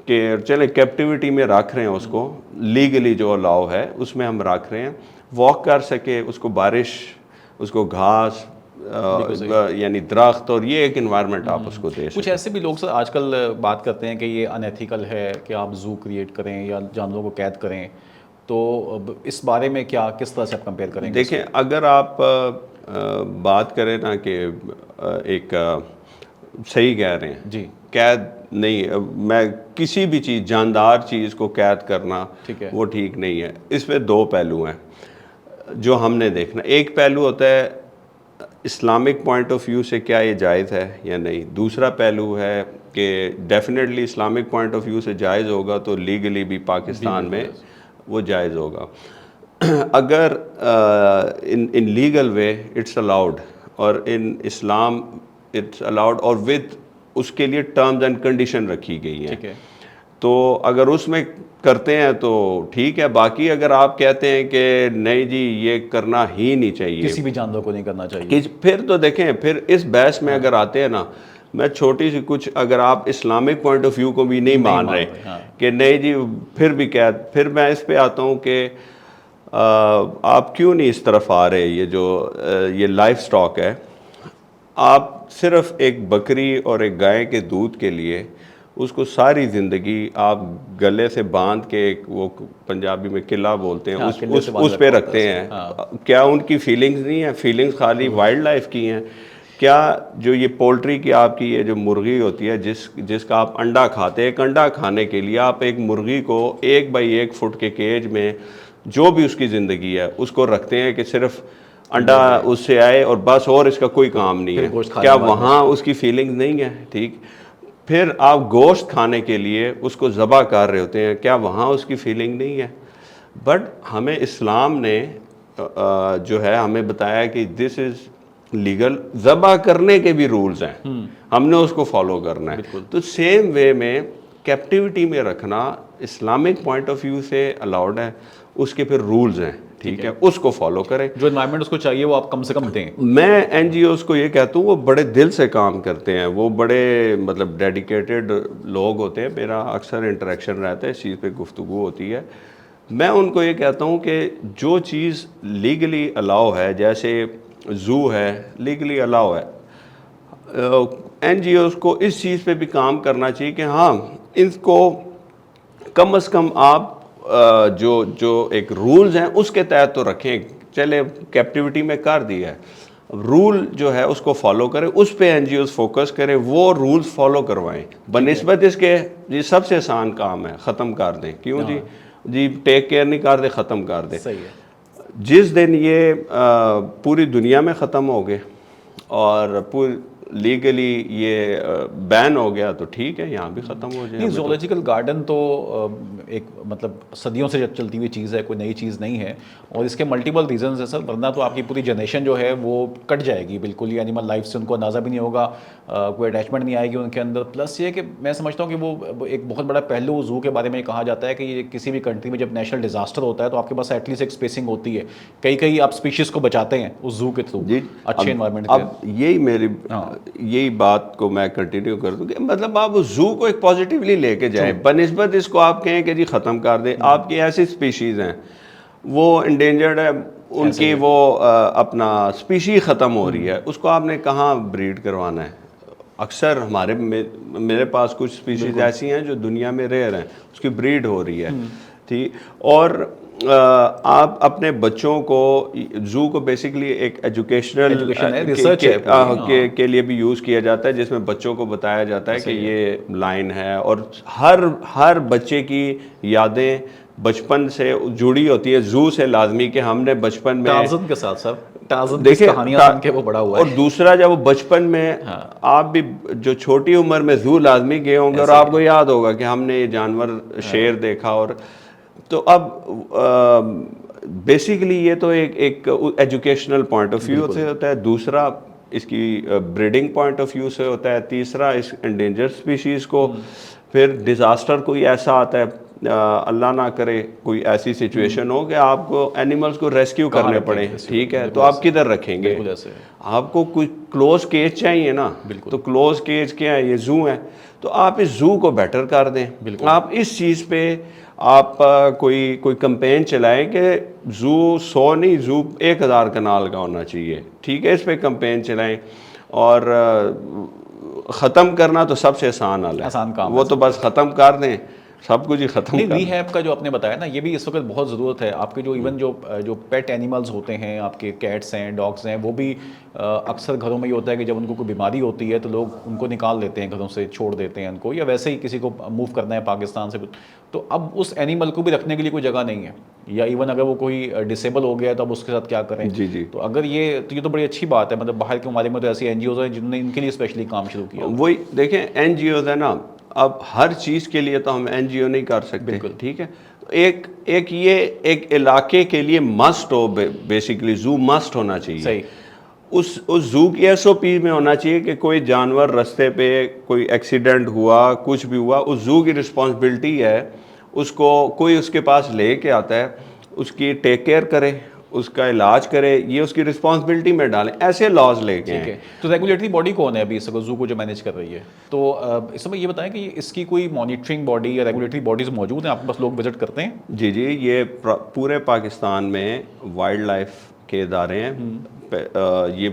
Speaker 2: کہ چلے کیپٹیوٹی میں رکھ رہے ہیں اس کو، لیگلی جو الاؤ ہے اس میں ہم رکھ رہے ہیں، واک کر سکے، اس کو بارش، اس کو گھاس یعنی درخت، اور یہ ایک انوائرمنٹ آپ اس کو دے سکیں۔
Speaker 1: کچھ ایسے بھی لوگ سر آج کل بات کرتے ہیں کہ یہ ان ایتھیکل ہے کہ آپ زو کریٹ کریں یا جانوروں کو قید کریں، تو اس بارے میں کیا کس طرح سے آپ کمپیئر کریں گے؟
Speaker 2: دیکھیں اگر آپ بات کریں نا کہ ایک صحیح کہہ رہے ہیں
Speaker 1: جی،
Speaker 2: قید نہیں، میں کسی بھی چیز جاندار چیز کو قید کرنا وہ ٹھیک نہیں ہے۔ اس میں 2 پہلو ہیں جو ہم نے دیکھنا۔ ایک پہلو ہوتا ہے اسلامک پوائنٹ آف ویو سے کیا یہ جائز ہے یا نہیں، دوسرا پہلو ہے کہ definitely Islamic point of view سے جائز ہوگا تو لیگلی بھی پاکستان میں وہ جائز ہوگا۔ اگر in legal way it's allowed, اور ان اسلام اٹس الاؤڈ، اور ود اس کے لیے ٹرمز اینڈ کنڈیشن رکھی گئی ہیں، تو اگر اس میں کرتے ہیں تو ٹھیک ہے۔ باقی اگر آپ کہتے ہیں کہ نہیں جی یہ کرنا ہی نہیں چاہیے،
Speaker 1: کسی بھی جانور کو نہیں کرنا چاہیے،
Speaker 2: پھر تو دیکھیں پھر اس بحث میں اگر آتے ہیں نا، میں چھوٹی سی کچھ، اگر آپ اسلامک پوائنٹ آف ویو کو بھی نہیں مان رہے کہ نہیں جی پھر بھی قید، پھر میں اس پہ آتا ہوں کہ آپ کیوں نہیں اس طرف آ رہے، یہ لائف سٹاک ہے، آپ صرف ایک بکری اور ایک گائے کے دودھ کے لیے اس کو ساری زندگی آپ گلے سے باندھ کے، وہ پنجابی میں قلعہ بولتے ہیں، اس پہ رکھتے ہیں، کیا ان کی فیلنگز نہیں ہیں؟ فیلنگز خالی وائلڈ لائف کی ہیں۔ کیا جو یہ پولٹری کی آپ کی یہ جو مرغی ہوتی ہے جس کا آپ انڈا کھاتے ہیں، ایک انڈا کھانے کے لیے آپ ایک مرغی کو 1 بائی 1 فٹ کے کیج میں جو بھی اس کی زندگی ہے اس کو رکھتے ہیں کہ صرف انڈا اس سے آئے اور بس، اور اس کا کوئی کام نہیں ہے؟ کیا وہاں اس کی فیلنگز نہیں ہے؟ ٹھیک، پھر آپ گوشت کھانے کے لیے اس کو ذبح کر رہے ہوتے ہیں، کیا وہاں اس کی فیلنگ نہیں ہے؟ بٹ ہمیں اسلام نے جو ہے ہمیں بتایا کہ دس از لیگل، ذبح کرنے کے بھی رولز ہیں، ہم نے اس کو فالو کرنا ہے۔ تو سیم وے میں کیپٹیوٹی میں رکھنا اسلامک پوائنٹ آف ویو سے الاؤڈ ہے، اس کے پھر رولز ہیں، ٹھیک ہے، اس کو فالو کریں۔
Speaker 1: جو انوائرمنٹ اس کو چاہیے وہ آپ کم سے کم دیں۔
Speaker 2: میں این جی اوز کو یہ کہتا ہوں وہ بڑے دل سے کام کرتے ہیں، وہ بڑے مطلب ڈیڈیکیٹڈ لوگ ہوتے ہیں، میرا اکثر انٹریکشن رہتا ہے، اس چیز پہ گفتگو ہوتی ہے۔ میں ان کو یہ کہتا ہوں کہ جو چیز لیگلی الاؤ ہے، جیسے زو ہے لیگلی الاؤ ہے، این جی اوز کو اس چیز پہ بھی کام کرنا چاہیے کہ ہاں اس کو کم از کم آپ جو ایک رولز ہیں اس کے تحت تو رکھیں۔ چلے کیپٹیوٹی میں کر دیا ہے، رول جو ہے اس کو فالو کریں، اس پہ این جی اوز فوکس کریں، وہ رولز فالو کروائیں، بنسبت اس کے جی سب سے آسان کام ہے ختم کر دیں۔ کیوں جی ٹیک کیئر نہیں کر دے، ختم کر دیں۔ جس دن یہ پوری دنیا میں ختم ہو گئے اور لیگلی یہ بین ہو گیا تو ٹھیک ہے، یہاں بھی ختم ہو جائے۔
Speaker 1: نہیں، زولوجیکل گارڈن تو ایک مطلب صدیوں سے چلتی ہوئی چیز ہے، کوئی نئی چیز نہیں ہے، اور اس کے ملٹیپل ریزنز ہیں سر، ورنہ تو آپ کی پوری جنریشن جو ہے وہ کٹ جائے گی بالکل ہی، اینیمل لائف سے ان کو اندازہ بھی نہیں ہوگا، کوئی اٹیچمنٹ نہیں آئے گی ان کے اندر۔ پلس یہ کہ میں سمجھتا ہوں کہ وہ ایک بہت بڑا پہلو زو کے بارے میں کہا جاتا ہے کہ یہ کسی بھی کنٹری میں جب نیشنل ڈیزاسٹر ہوتا ہے تو آپ کے پاس ایٹ لیسٹ ایک اسپیسنگ ہوتی ہے، کئی آپ اسپیشیز کو بچاتے ہیں اس زو کے تھرو اچھے انوائرمنٹ کے۔
Speaker 2: اب یہی بات کو میں کنٹینیو کر دوں کہ مطلب آپ زو کو ایک پازیٹیولی لے کے جائیں، بنسبت اس کو آپ کہیں کہ جی ختم کر دیں۔ آپ کی ایسی اسپیشیز ہیں وہ انڈینجرڈ ہے، ان کی وہ اپنا اسپیشی ختم ہو رہی ہے، اس کو آپ نے کہاں بریڈ کروانا ہے؟ اکثر میرے پاس کچھ اسپیشیز ایسی ہیں جو دنیا میں ریئر ہیں، اس کی بریڈ ہو رہی ہے، ٹھیک۔ اور آپ اپنے بچوں کو زو کو بیسیکلی ایک ایجوکیشنل کے لیے بھی یوز کیا جاتا ہے، جس میں بچوں کو بتایا جاتا ہے کہ یہ لائن ہے، اور ہر بچے کی یادیں بچپن سے جڑی ہوتی ہے زو سے لازمی کہ ہم نے بچپن میں
Speaker 1: ٹارزن کے ساتھ سر ٹارزن کی کہانیاں سن کے وہ بڑا ہوا ہے.
Speaker 2: اور دوسرا جب وہ بچپن میں آپ بھی جو چھوٹی عمر میں زو لازمی گئے ہوں گے اور آپ کو یاد ہوگا کہ ہم نے یہ جانور شیر دیکھا. اور تو اب بیسیکلی یہ تو ایک ایجوکیشنل پوائنٹ آف ویو سے ہوتا ہے, دوسرا اس کی بریڈنگ پوائنٹ آف ویو سے ہوتا ہے, تیسرا اس انڈینجر اسپیشیز کو پھر ڈیزاسٹر کوئی ایسا آتا ہے, اللہ نہ کرے کوئی ایسی سچویشن ہو کہ آپ کو اینیملز کو ریسکیو کرنے پڑیں, ٹھیک ہے, تو آپ کدھر رکھیں گے؟ آپ کو کوئی کلوز کیج چاہیے نا, تو کلوز کیج کیا ہے؟ یہ زو ہے. تو آپ اس زو کو بیٹر کر دیں, آپ اس چیز پہ آپ کوئی کمپین چلائیں کہ زو 100 نہیں زو 1000 کنال کا ہونا چاہیے, ٹھیک ہے, اس پہ کمپین چلائیں. اور ختم کرنا تو سب سے آسان حال ہے, وہ تو بس ختم کر دیں, سب کچھ ہی ختم کر.
Speaker 1: ری ہیب کا جو آپ نے بتایا نا, یہ بھی اس وقت بہت ضرورت ہے. آپ کے جو ایون جو پیٹ اینیملز ہوتے ہیں, آپ کے کیٹس ہیں, ڈاگس ہیں, وہ بھی اکثر گھروں میں یہ ہوتا ہے کہ جب ان کو کوئی بیماری ہوتی ہے تو لوگ ان کو نکال دیتے ہیں گھروں سے, چھوڑ دیتے ہیں ان کو, یا ویسے ہی کسی کو موو کرنا ہے پاکستان سے, تو اب اس اینیمل کو بھی رکھنے کے لیے کوئی جگہ نہیں ہے, یا ایون اگر وہ کوئی ڈسیبل ہو گیا ہے تو اب اس کے ساتھ کیا کریں.
Speaker 2: جی
Speaker 1: تو اگر یہ تو بڑی اچھی بات ہے, مطلب باہر کے ممالک میں تو ایسی این جی اوز ہیں جنہوں نے ان کے لیے اسپیشلی کام شروع کیا.
Speaker 2: وہی دیکھیں این جی اوز ہے نا, اب ہر چیز کے لیے تو ہم این جی او نہیں کر سکتے, بالکل ٹھیک ہے. ایک یہ ایک علاقے کے لیے مسٹ ہو, بیسیکلی زو مسٹ ہونا چاہیے.
Speaker 1: صحیح.
Speaker 2: اس زو کی ایس او پی میں ہونا چاہیے کہ کوئی جانور رستے پہ کوئی ایکسیڈنٹ ہوا, کچھ بھی ہوا, اس زو کی رسپانسبلٹی ہے, اس کو کوئی اس کے پاس لے کے آتا ہے, اس کی ٹیک کیئر کرے, اس کا علاج کرے, یہ اس کی رسپانسبلٹی میں ڈالیں, ایسے لاز لے کے ہیں.
Speaker 1: تو ریگولیٹری باڈی کون ہے ابھی اس زو کو جو مینیج کر رہی ہے؟ تو اس میں یہ بتائیں کہ اس کی کوئی مانیٹرنگ باڈی یا ریگولیٹری باڈیز موجود ہیں آپ کے پاس, لوگ وزٹ کرتے ہیں؟
Speaker 2: جی, یہ پورے پاکستان میں وائلڈ لائف کے ادارے ہیں, یہ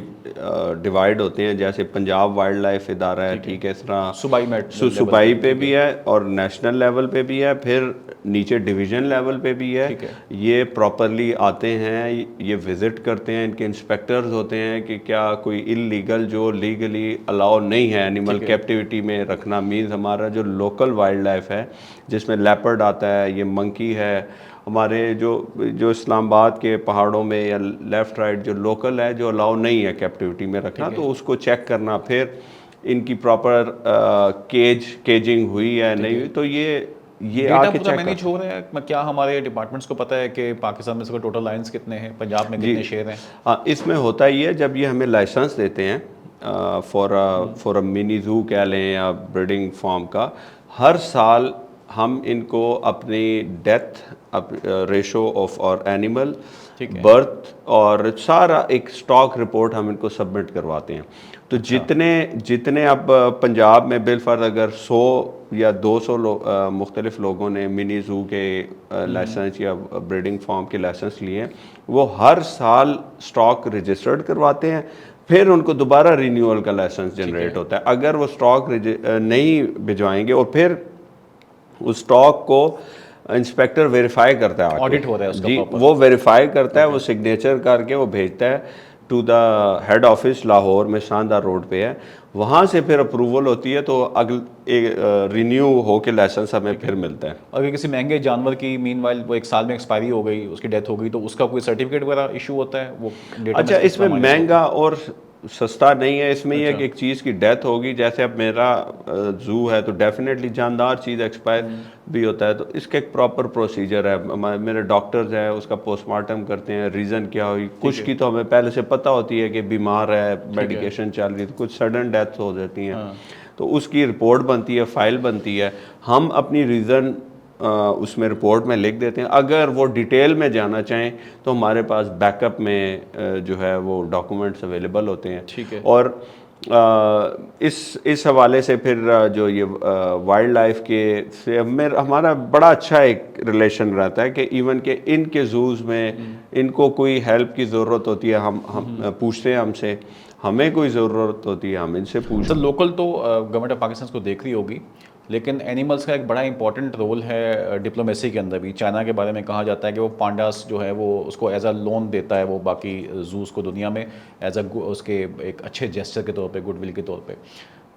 Speaker 2: ڈیوائیڈ ہوتے ہیں, جیسے پنجاب وائلڈ لائف ادارہ ہے, ٹھیک ہے, اس طرح صوبائی پہ بھی ہے اور نیشنل لیول پہ بھی ہے, پھر نیچے ڈویژن لیول پہ بھی ہے. یہ پراپرلی آتے ہیں, یہ وزٹ کرتے ہیں, ان کے انسپیکٹرز ہوتے ہیں کہ کیا کوئی انلیگل جو لیگلی الاؤ نہیں ہے اینیمل کیپٹیوٹی میں رکھنا. مینز ہمارا جو لوکل وائلڈ لائف ہے جس میں لیپرڈ آتا ہے, یہ منکی ہے, ہمارے جو اسلام آباد کے پہاڑوں میں یا لیفٹ رائٹ جو لوکل ہے جو الاؤ نہیں ہے کیپٹیوٹی میں رکھنا, تو اس کو چیک کرنا, پھر ان کی پراپر کیجنگ ہوئی ہے نہیں ہوئی, تو یہ آ کے چیک
Speaker 1: مینیج ہو رہا ہے. کیا ہمارے ڈپارٹمنٹس کو پتہ ہے کہ پاکستان میں اس کا ٹوٹل لائنس کتنے ہیں, پنجاب میں کتنے شیر ہیں؟
Speaker 2: ہاں, اس میں ہوتا ہی ہے, جب یہ ہمیں لائسنس دیتے ہیں فور اے منی زو کہہ لیں یا بریڈنگ فارم کا, ہر سال ہم ان کو اپنی ڈیتھ ریشو آف اور اینیمل, برتھ اور سارا ایک اسٹاک رپورٹ ہم ان کو سبمٹ کرواتے ہیں. تو جتنے اب پنجاب میں بالفرض اگر 100 یا 200 مختلف لوگوں نے منی زو کے لائسنس یا بریڈنگ فارم کے لائسنس لیے ہیں, وہ ہر سال اسٹاک رجسٹرڈ کرواتے ہیں, پھر ان کو دوبارہ رینیول کا لائسنس جنریٹ ہوتا ہے. اگر وہ اسٹاک نہیں بھجوائیں گے, اور پھر اس اسٹاک کو انسپیکٹر ویریفائی کرتا ہے,
Speaker 1: آڈٹ ہو رہا ہے اس کا,
Speaker 2: جی وہ ویریفائی کرتا ہے, وہ سگنیچر کر کے وہ بھیجتا ہے to the head office Lahore میں, شاندار روڈ پہ ہے, وہاں سے پھر اپروول ہوتی ہے, تو رینیو ہو کے لائسنس ہمیں پھر ملتا ہے.
Speaker 1: اگر کسی مہنگے جانور کی مین وائل وہ 1 سال میں ایکسپائری ہو گئی, اس کی ڈیتھ ہو گئی, تو اس کا کوئی سرٹیفکیٹ وغیرہ ایشو ہوتا ہے؟ وہ
Speaker 2: اچھا, اس میں مہنگا اور سستا نہیں ہے, اس میں یہ کہ ایک چیز کی ڈیتھ ہوگی, جیسے اب میرا زو ہے تو ڈیفینیٹلی جاندار چیز ایکسپائر بھی ہوتا ہے, تو اس کا ایک پراپر پروسیجر ہے. میرے ڈاکٹرز ہیں, اس کا پوسٹ مارٹم کرتے ہیں, ریزن کیا ہوئی, کچھ کی تو ہمیں پہلے سے پتہ ہوتی ہے کہ بیمار ہے, میڈیکیشن چل رہی, تو کچھ سڈن ڈیتھ ہو جاتی ہیں, تو اس کی رپورٹ بنتی ہے, فائل بنتی ہے, ہم اپنی ریزن اس میں رپورٹ میں لکھ دیتے ہیں. اگر وہ ڈیٹیل میں جانا چاہیں تو ہمارے پاس بیک اپ میں جو ہے وہ ڈاکومنٹس اویلیبل ہوتے ہیں. اور اس حوالے سے پھر جو یہ وائلڈ لائف کے سے ہمارا بڑا اچھا ایک ریلیشن رہتا ہے, کہ ایون کہ ان کے زوز میں ان کو کوئی ہیلپ کی ضرورت ہوتی ہے, ہم پوچھتے ہیں ہم سے, ہمیں کوئی ضرورت ہوتی ہے ہم ان سے پوچھتے ہیں.
Speaker 1: لوکل تو گورنمنٹ آف پاکستان کو دیکھ رہی ہوگی, لیکن اینیملس کا ایک بڑا امپورٹنٹ رول ہے ڈپلومیسی کے اندر بھی. چائنا کے بارے میں کہا جاتا ہے کہ وہ پانڈاس جو ہے وہ اس کو ایز اے لون دیتا ہے وہ باقی زوز کو دنیا میں, ایز اے اس کے ایک اچھے جیسچر کے طور پہ, گڈ ول کے طور پہ.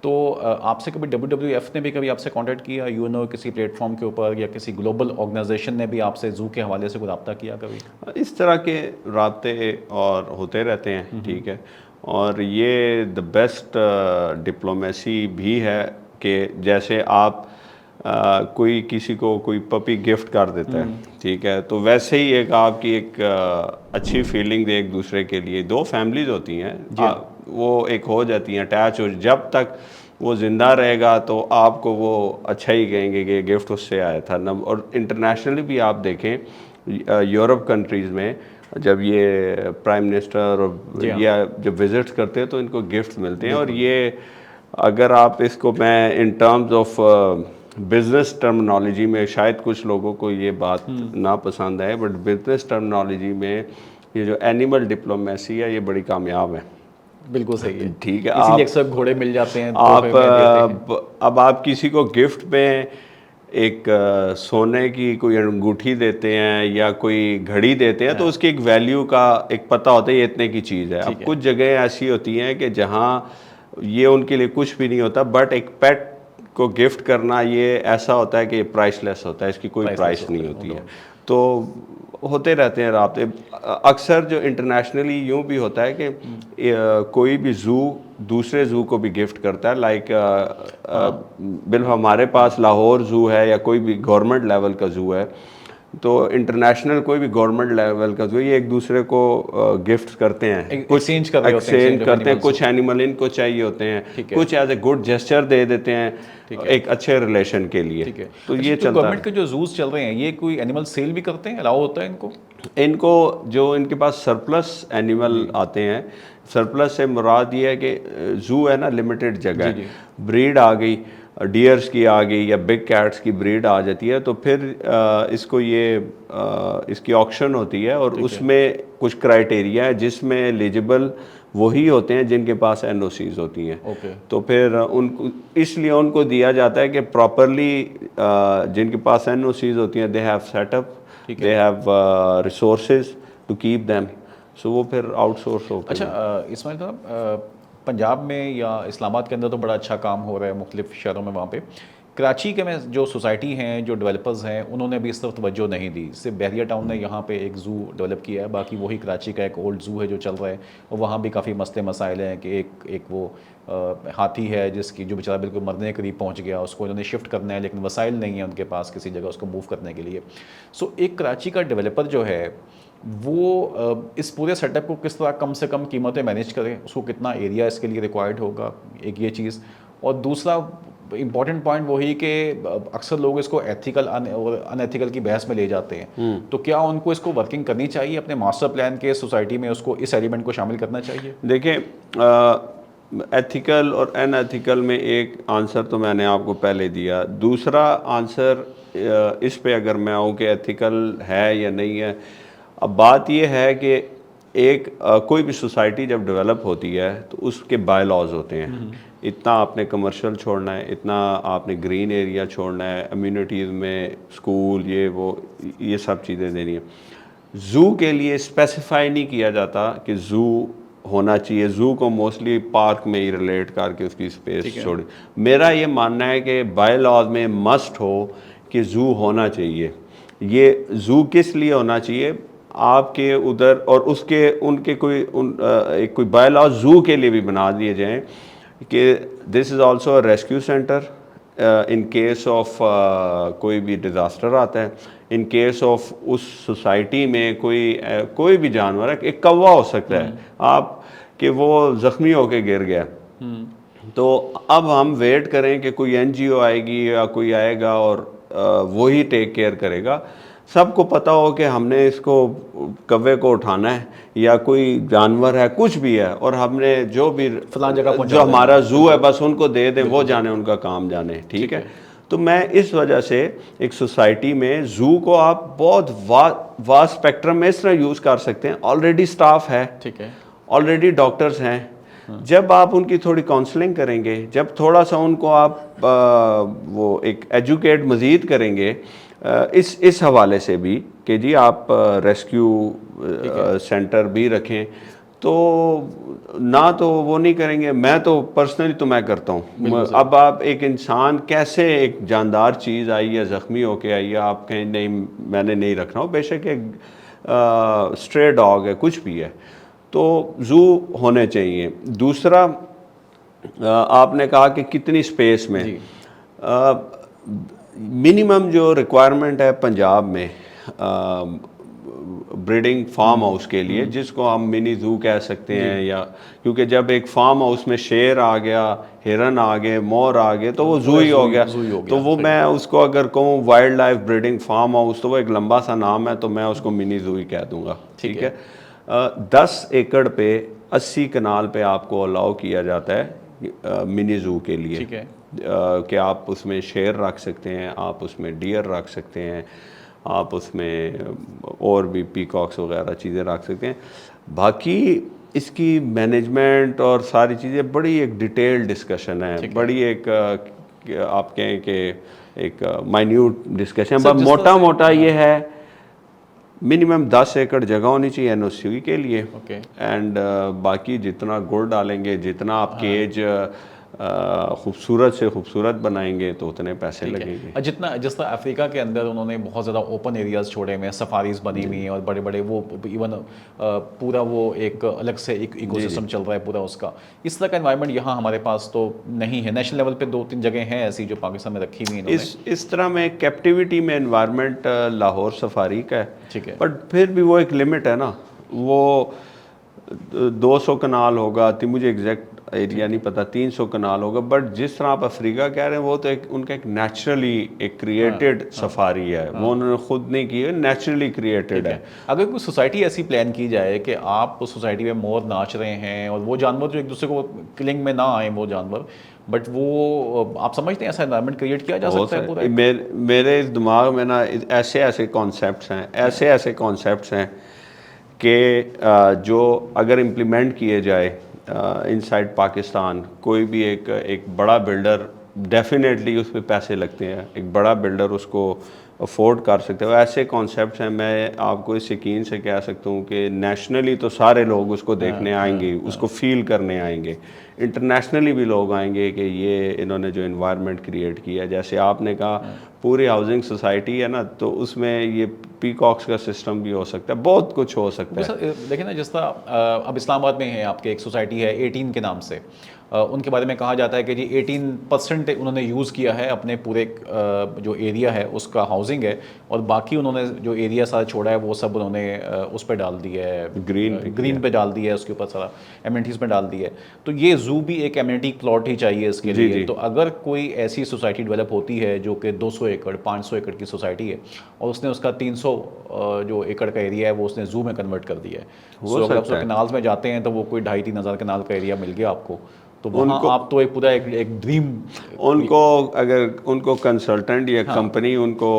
Speaker 1: تو آپ سے کبھی WWF نے بھی کبھی آپ سے کانٹیکٹ کیا، یونو کسی پلیٹ فارم کے اوپر، یا کسی گلوبل آرگنائزیشن نے بھی آپ سے زو کے حوالے سے کوئی رابطہ کیا کبھی؟
Speaker 2: اس طرح کے رابطے اور ہوتے رہتے ہیں، ٹھیک ہے. اور یہ دا بیسٹ ڈپلومیسی بھی ہے کہ جیسے آپ کوئی کسی کو کوئی پپی گفٹ کر دیتا ہے، ٹھیک ہے، تو ویسے ہی ایک آپ کی ایک اچھی فیلنگ دے ایک دوسرے کے لیے. دو فیملیز ہوتی ہیں وہ ایک ہو جاتی ہیں اٹیچ ہو، جب تک وہ زندہ رہے گا تو آپ کو وہ اچھا ہی کہیں گے کہ گفٹ اس سے آیا تھا. اور انٹرنیشنلی بھی آپ دیکھیں یورپ کنٹریز میں جب یہ پرائم منسٹر یا جب وزٹس کرتے ہیں تو ان کو گفٹ ملتے ہیں. اور یہ اگر آپ اس کو میں ان ٹرمز آف بزنس ٹرمنالوجی میں، شاید کچھ لوگوں کو یہ بات نا پسند ہے، بٹ بزنس ٹرمنالوجی میں یہ جو اینیمل ڈپلومیسی ہے یہ بڑی کامیاب ہے.
Speaker 1: بالکل صحیح ہے،
Speaker 2: ٹھیک ہے.
Speaker 1: اسی لیے اکثر گھوڑے مل جاتے ہیں
Speaker 2: آپ اب آپ کسی کو گفٹ میں ایک سونے کی کوئی انگوٹھی دیتے ہیں یا کوئی گھڑی دیتے ہیں تو اس کی ایک ویلیو کا ایک پتہ ہوتا ہے یہ اتنے کی چیز ہے. اب کچھ جگہیں ایسی ہوتی ہیں کہ جہاں یہ ان کے لیے کچھ بھی نہیں ہوتا، بٹ ایک پیٹ کو گفٹ کرنا یہ ایسا ہوتا ہے کہ یہ پرائس لیس ہوتا ہے، اس کی کوئی پرائس نہیں ہوتی ہے. تو ہوتے رہتے ہیں رابطے. اکثر جو انٹرنیشنلی یوں بھی ہوتا ہے کہ کوئی بھی زو دوسرے زو کو بھی گفٹ کرتا ہے. لائک ہمارے پاس لاہور زو ہے یا کوئی بھی گورنمنٹ لیول کا زو ہے، تو انٹرنیشنل کوئی بھی گورنمنٹ لیول کا زو یہ ایک دوسرے کو گفٹ کرتے ہیں،
Speaker 1: ایکسچینج
Speaker 2: کرتے ہیں. کچھ اینیمل ان کو چاہیے ہوتے ہیں، کچھ ایز اے گڈ جسچر دے دیتے ہیں ایک اچھے ریلیشن کے لیے. تو یہ چلتا ہے.
Speaker 1: گورنمنٹ کے جو زوز چل رہے ہیں یہ کوئی اینیمل سیل بھی کرتے ہیں؟ الاؤ ہوتا ہے ان کو
Speaker 2: جو ان کے پاس سرپلس اینیمل آتے ہیں، سرپلس سے مراد یہ ہے کہ زو ہے نا لمیٹڈ جگہ ہے، بریڈ آ گئی ڈیئرس کی آ گئی یا بگ کیٹس کی بریڈ آ جاتی ہے، تو پھر اس کو یہ اس کی آکشن ہوتی ہے اور اس میں کچھ کرائٹیریا ہے جس میں ایلیجبل وہی ہوتے ہیں جن کے پاس NOCs ہوتی ہیں. تو پھر ان کو اس لیے ان کو دیا جاتا ہے کہ پراپرلی جن کے پاس NOCs ہوتی ہیں they have set up, they have resources to keep them, so وہ پھر آؤٹ سورس ہوتے ہیں.
Speaker 1: اچھا اسماعیل صاحب، پنجاب میں یا اسلام آباد کے اندر تو بڑا اچھا کام ہو رہا ہے مختلف شہروں میں، وہاں پہ کراچی کے میں جو سوسائٹی ہیں جو ڈیولپرز ہیں انہوں نے بھی اس طرف توجہ نہیں دی. صرف بحریہ ٹاؤن نے یہاں پہ ایک زو ڈیولپ کیا ہے، باقی وہی کراچی کا ایک اولڈ زو ہے جو چل رہا ہے، اور وہاں بھی کافی مسئلے مسائل ہیں کہ ایک وہ ہاتھی ہے جس کی جو بیچارہ بالکل مرنے کے قریب پہنچ گیا، اس کو انہوں نے شفٹ کرنا ہے لیکن وسائل نہیں ہیں ان کے پاس کسی جگہ اس کو موو کرنے کے لیے. سو ایک کراچی کا ڈیولپر جو ہے وہ اس پورے سیٹ اپ کو کس طرح کم سے کم قیمتیں مینیج کرے، اس کو کتنا ایریا اس کے لیے ریکوائرڈ ہوگا، ایک یہ چیز. اور دوسرا امپورٹنٹ پوائنٹ وہی کہ اکثر لوگ اس کو ایتھیکل اور ان ایتھیکل کی بحث میں لے جاتے ہیں، تو کیا ان کو اس کو ورکنگ کرنی چاہیے اپنے ماسٹر پلان کے سوسائٹی میں، اس کو اس ایلیمنٹ کو شامل کرنا چاہیے؟
Speaker 2: دیکھیں ایتھیکل اور ان ایتھیکل میں ایک آنسر تو میں نے آپ کو پہلے دیا. دوسرا آنسر اس پہ اگر میں آؤں کہ ایتھیکل ہے یا نہیں ہے، اب بات یہ ہے کہ ایک کوئی بھی سوسائٹی جب ڈیولپ ہوتی ہے تو اس کے بائی لاز ہوتے ہیں. اتنا آپ نے کمرشل چھوڑنا ہے، اتنا آپ نے گرین ایریا چھوڑنا ہے، امیونٹیز میں اسکول یہ سب چیزیں دینی ہیں. زو کے لیے اسپیسیفائی نہیں کیا جاتا کہ زو ہونا چاہیے. زو کو موسٹلی پارک میں ہی ریلیٹ کر کے اس کی اسپیس چھوڑی. میرا یہ ماننا ہے کہ بائی لاز میں مسٹ ہو کہ زو ہونا چاہیے. یہ زو کس لیے ہونا چاہیے؟ آپ کے ادھر اور اس کے ان کے کوئی بائی لاز زو کے لیے بھی بنا دیے جائیں کہ this is also a rescue centre in case of کوئی بھی ڈیزاسٹر آتا ہے، ان کیس آف اس سوسائٹی میں کوئی بھی جانور ہے، ایک کوا ہو سکتا ہے آپ کہ وہ زخمی ہو کے گر گیا. تو اب ہم ویٹ کریں کہ کوئی NGO آئے گی یا کوئی آئے گا اور وہی ٹیک کیئر کرے گا. سب کو پتہ ہو کہ ہم نے اس کو کوے کو اٹھانا ہے یا کوئی جانور ہے کچھ بھی ہے، اور ہم نے جو بھی جو ہمارا زو ہے بس ان کو دے دیں، وہ جانے ان کا کام جانے. ٹھیک ہے. تو میں اس وجہ سے ایک سوسائٹی میں زو کو آپ بہت واسٹ اسپیکٹرم میں اس طرح یوز کر سکتے ہیں. آلریڈی سٹاف ہے، آلریڈی ڈاکٹرز ہیں. جب آپ ان کی تھوڑی کاؤنسلنگ کریں گے، جب تھوڑا سا ان کو آپ وہ ایک ایجوکیٹ مزید کریں گے اس حوالے سے بھی کہ جی آپ ریسکیو سینٹر بھی رکھیں، تو نہ تو وہ نہیں کریں گے. میں تو پرسنلی تو میں کرتا ہوں. اب آپ ایک انسان کیسے ایک جاندار چیز آئی ہے, زخمی ہو کے آئی ہے, آپ کہیں نہیں میں نے نہیں رکھنا ہو, بے شک ایک اسٹرے ڈاگ ہے, کچھ بھی ہے, تو زو ہونے چاہیے. دوسرا آپ نے کہا کہ کتنی سپیس میں, منیمم جو ریکوائرمنٹ ہے پنجاب میں بریڈنگ فارم ہاؤس کے لیے, جس کو ہم منی زو کہہ سکتے ہیں, یا کیونکہ جب ایک فارم ہاؤس میں شیر آ گیا, ہرن آ گئے, مور آ گئے, تو وہ زو ہی ہو گیا. تو وہ میں اس کو اگر کہوں wildlife breeding farm house, تو وہ ایک لمبا سا نام ہے, تو میں اس کو منی زو ہی کہہ دوں گا. ٹھیک ہے. 10 ایکڑ پہ 80 کنال پہ آپ کو الاؤ کیا جاتا ہے منی زو کے لیے, کہ آپ اس میں شیر رکھ سکتے ہیں, آپ اس میں ڈیئر رکھ سکتے ہیں, آپ اس میں اور بھی پیکاکس وغیرہ چیزیں رکھ سکتے ہیں. باقی اس کی مینجمنٹ اور ساری چیزیں بڑی ایک ڈیٹیل ڈسکشن ہے, بڑی ایک آپ کہیں کہ ایک مائنیوٹ ڈسکشن. موٹا موٹا یہ ہے منیمم 10 ایکڑ جگہ ہونی چاہیے این او سی کے لیے, اینڈ باقی جتنا گڑ ڈالیں گے, جتنا آپ کیج خوبصورت سے خوبصورت بنائیں گے, تو اتنے پیسے لگیں گے.
Speaker 1: جس طرح افریقہ کے اندر انہوں نے بہت زیادہ اوپن ایریاز چھوڑے ہوئے ہیں, سفاریز بنی ہوئی ہیں, اور بڑے بڑے وہ ایون پورا وہ ایک الگ سے ایک ایکو سسٹم چل رہا ہے پورا اس کا. اس طرح کا انوائرمنٹ یہاں ہمارے پاس تو نہیں ہے. نیشنل لیول پہ 2-3 جگہیں ہیں ایسی جو پاکستان میں رکھی ہوئی ہیں.
Speaker 2: اس طرح میں کیپٹیوٹی میں انوائرمنٹ لاہور سفاری کا ہے, بٹ پھر بھی وہ ایک لمٹ ہے نا. وہ 200 کنال ہوگا, مجھے ایگزیکٹ ایریا نہیں پتا, 300 کنال ہوگا, بٹ جس طرح آپ افریقہ کہہ رہے ہیں وہ تو ان کا ایک نیچرلی ایک کریٹڈ سفاری ہے, وہ انہوں نے خود نہیں کی ہے, نیچرلی کریٹڈ ہے.
Speaker 1: اگر کوئی سوسائٹی ایسی پلان کی جائے کہ آپ اس سوسائٹی میں مور ناچ رہے ہیں, اور وہ جانور جو ایک دوسرے کو کلنگ میں نہ آئیں وہ جانور, بٹ وہ آپ سمجھتے ہیں ایسا انوائرمنٹ کریٹ کیا جا سکتا ہے پورا؟
Speaker 2: میرے دماغ میں نا ایسے کانسیپٹس ہیں کہ جو اگر امپلیمنٹ کیے جائے ان سائڈ پاکستان, کوئی بھی ایک بڑا بلڈر, ڈیفینیٹلی اس پہ پیسے لگتے ہیں, ایک بڑا بلڈر اس کو افورڈ کر سکتے ہیں. ایسے کانسیپٹس ہیں, میں آپ کو اس یقین سے کہہ سکتا ہوں کہ نیشنلی تو سارے لوگ اس کو دیکھنے آئیں گے, اس کو فیل کرنے آئیں گے. انٹرنیشنلی بھی لوگ آئیں گے کہ یہ انہوں نے جو انوائرمنٹ کریٹ کیا, جیسے آپ نے کہا پوری ہاؤسنگ سوسائٹی ہے نا, تو اس میں یہ پیکاکس کا سسٹم بھی ہو سکتا ہے, بہت کچھ ہو سکتا ہے.
Speaker 1: دیکھیں نا, جس طرح اب اسلام آباد میں ہے آپ کے ایک سوسائٹی ہے 18 کے نام سے, ان کے بارے میں کہا جاتا ہے کہ جی 18% انہوں نے یوز کیا ہے اپنے پورے جو ایریا ہے اس کا ہاؤسنگ ہے, اور باقی انہوں نے جو ایریا سارا چھوڑا ہے وہ سب انہوں نے اس پہ ڈال دیا ہے, گرین پہ ڈال دیا ہے, اس کے اوپر سارا ایمینٹیز پہ ڈال دیا ہے. تو یہ زو بھی ایک ایمینٹی پلاٹ ہی چاہیے اس کے لیے. تو اگر کوئی ایسی سوسائٹی ڈیولپ ہوتی ہے جو کہ 200 ایکڑ 500 ایکڑ کی سوسائٹی ہے, اور اس نے اس کا 300 جو ایکڑ کا ایریا ہے وہ اس نے زو میں کنورٹ کر دیا ہے, اگر آپ کنالز میں جاتے ہیں تو وہ کوئی 2,500-3 ہزار کنال کا ایریا مل گیا آپ کو, تو وہاں آپ تو ایک پورا ایک ڈریم.
Speaker 2: ان کو اگر ان کو کنسلٹنٹ یا کمپنی ان کو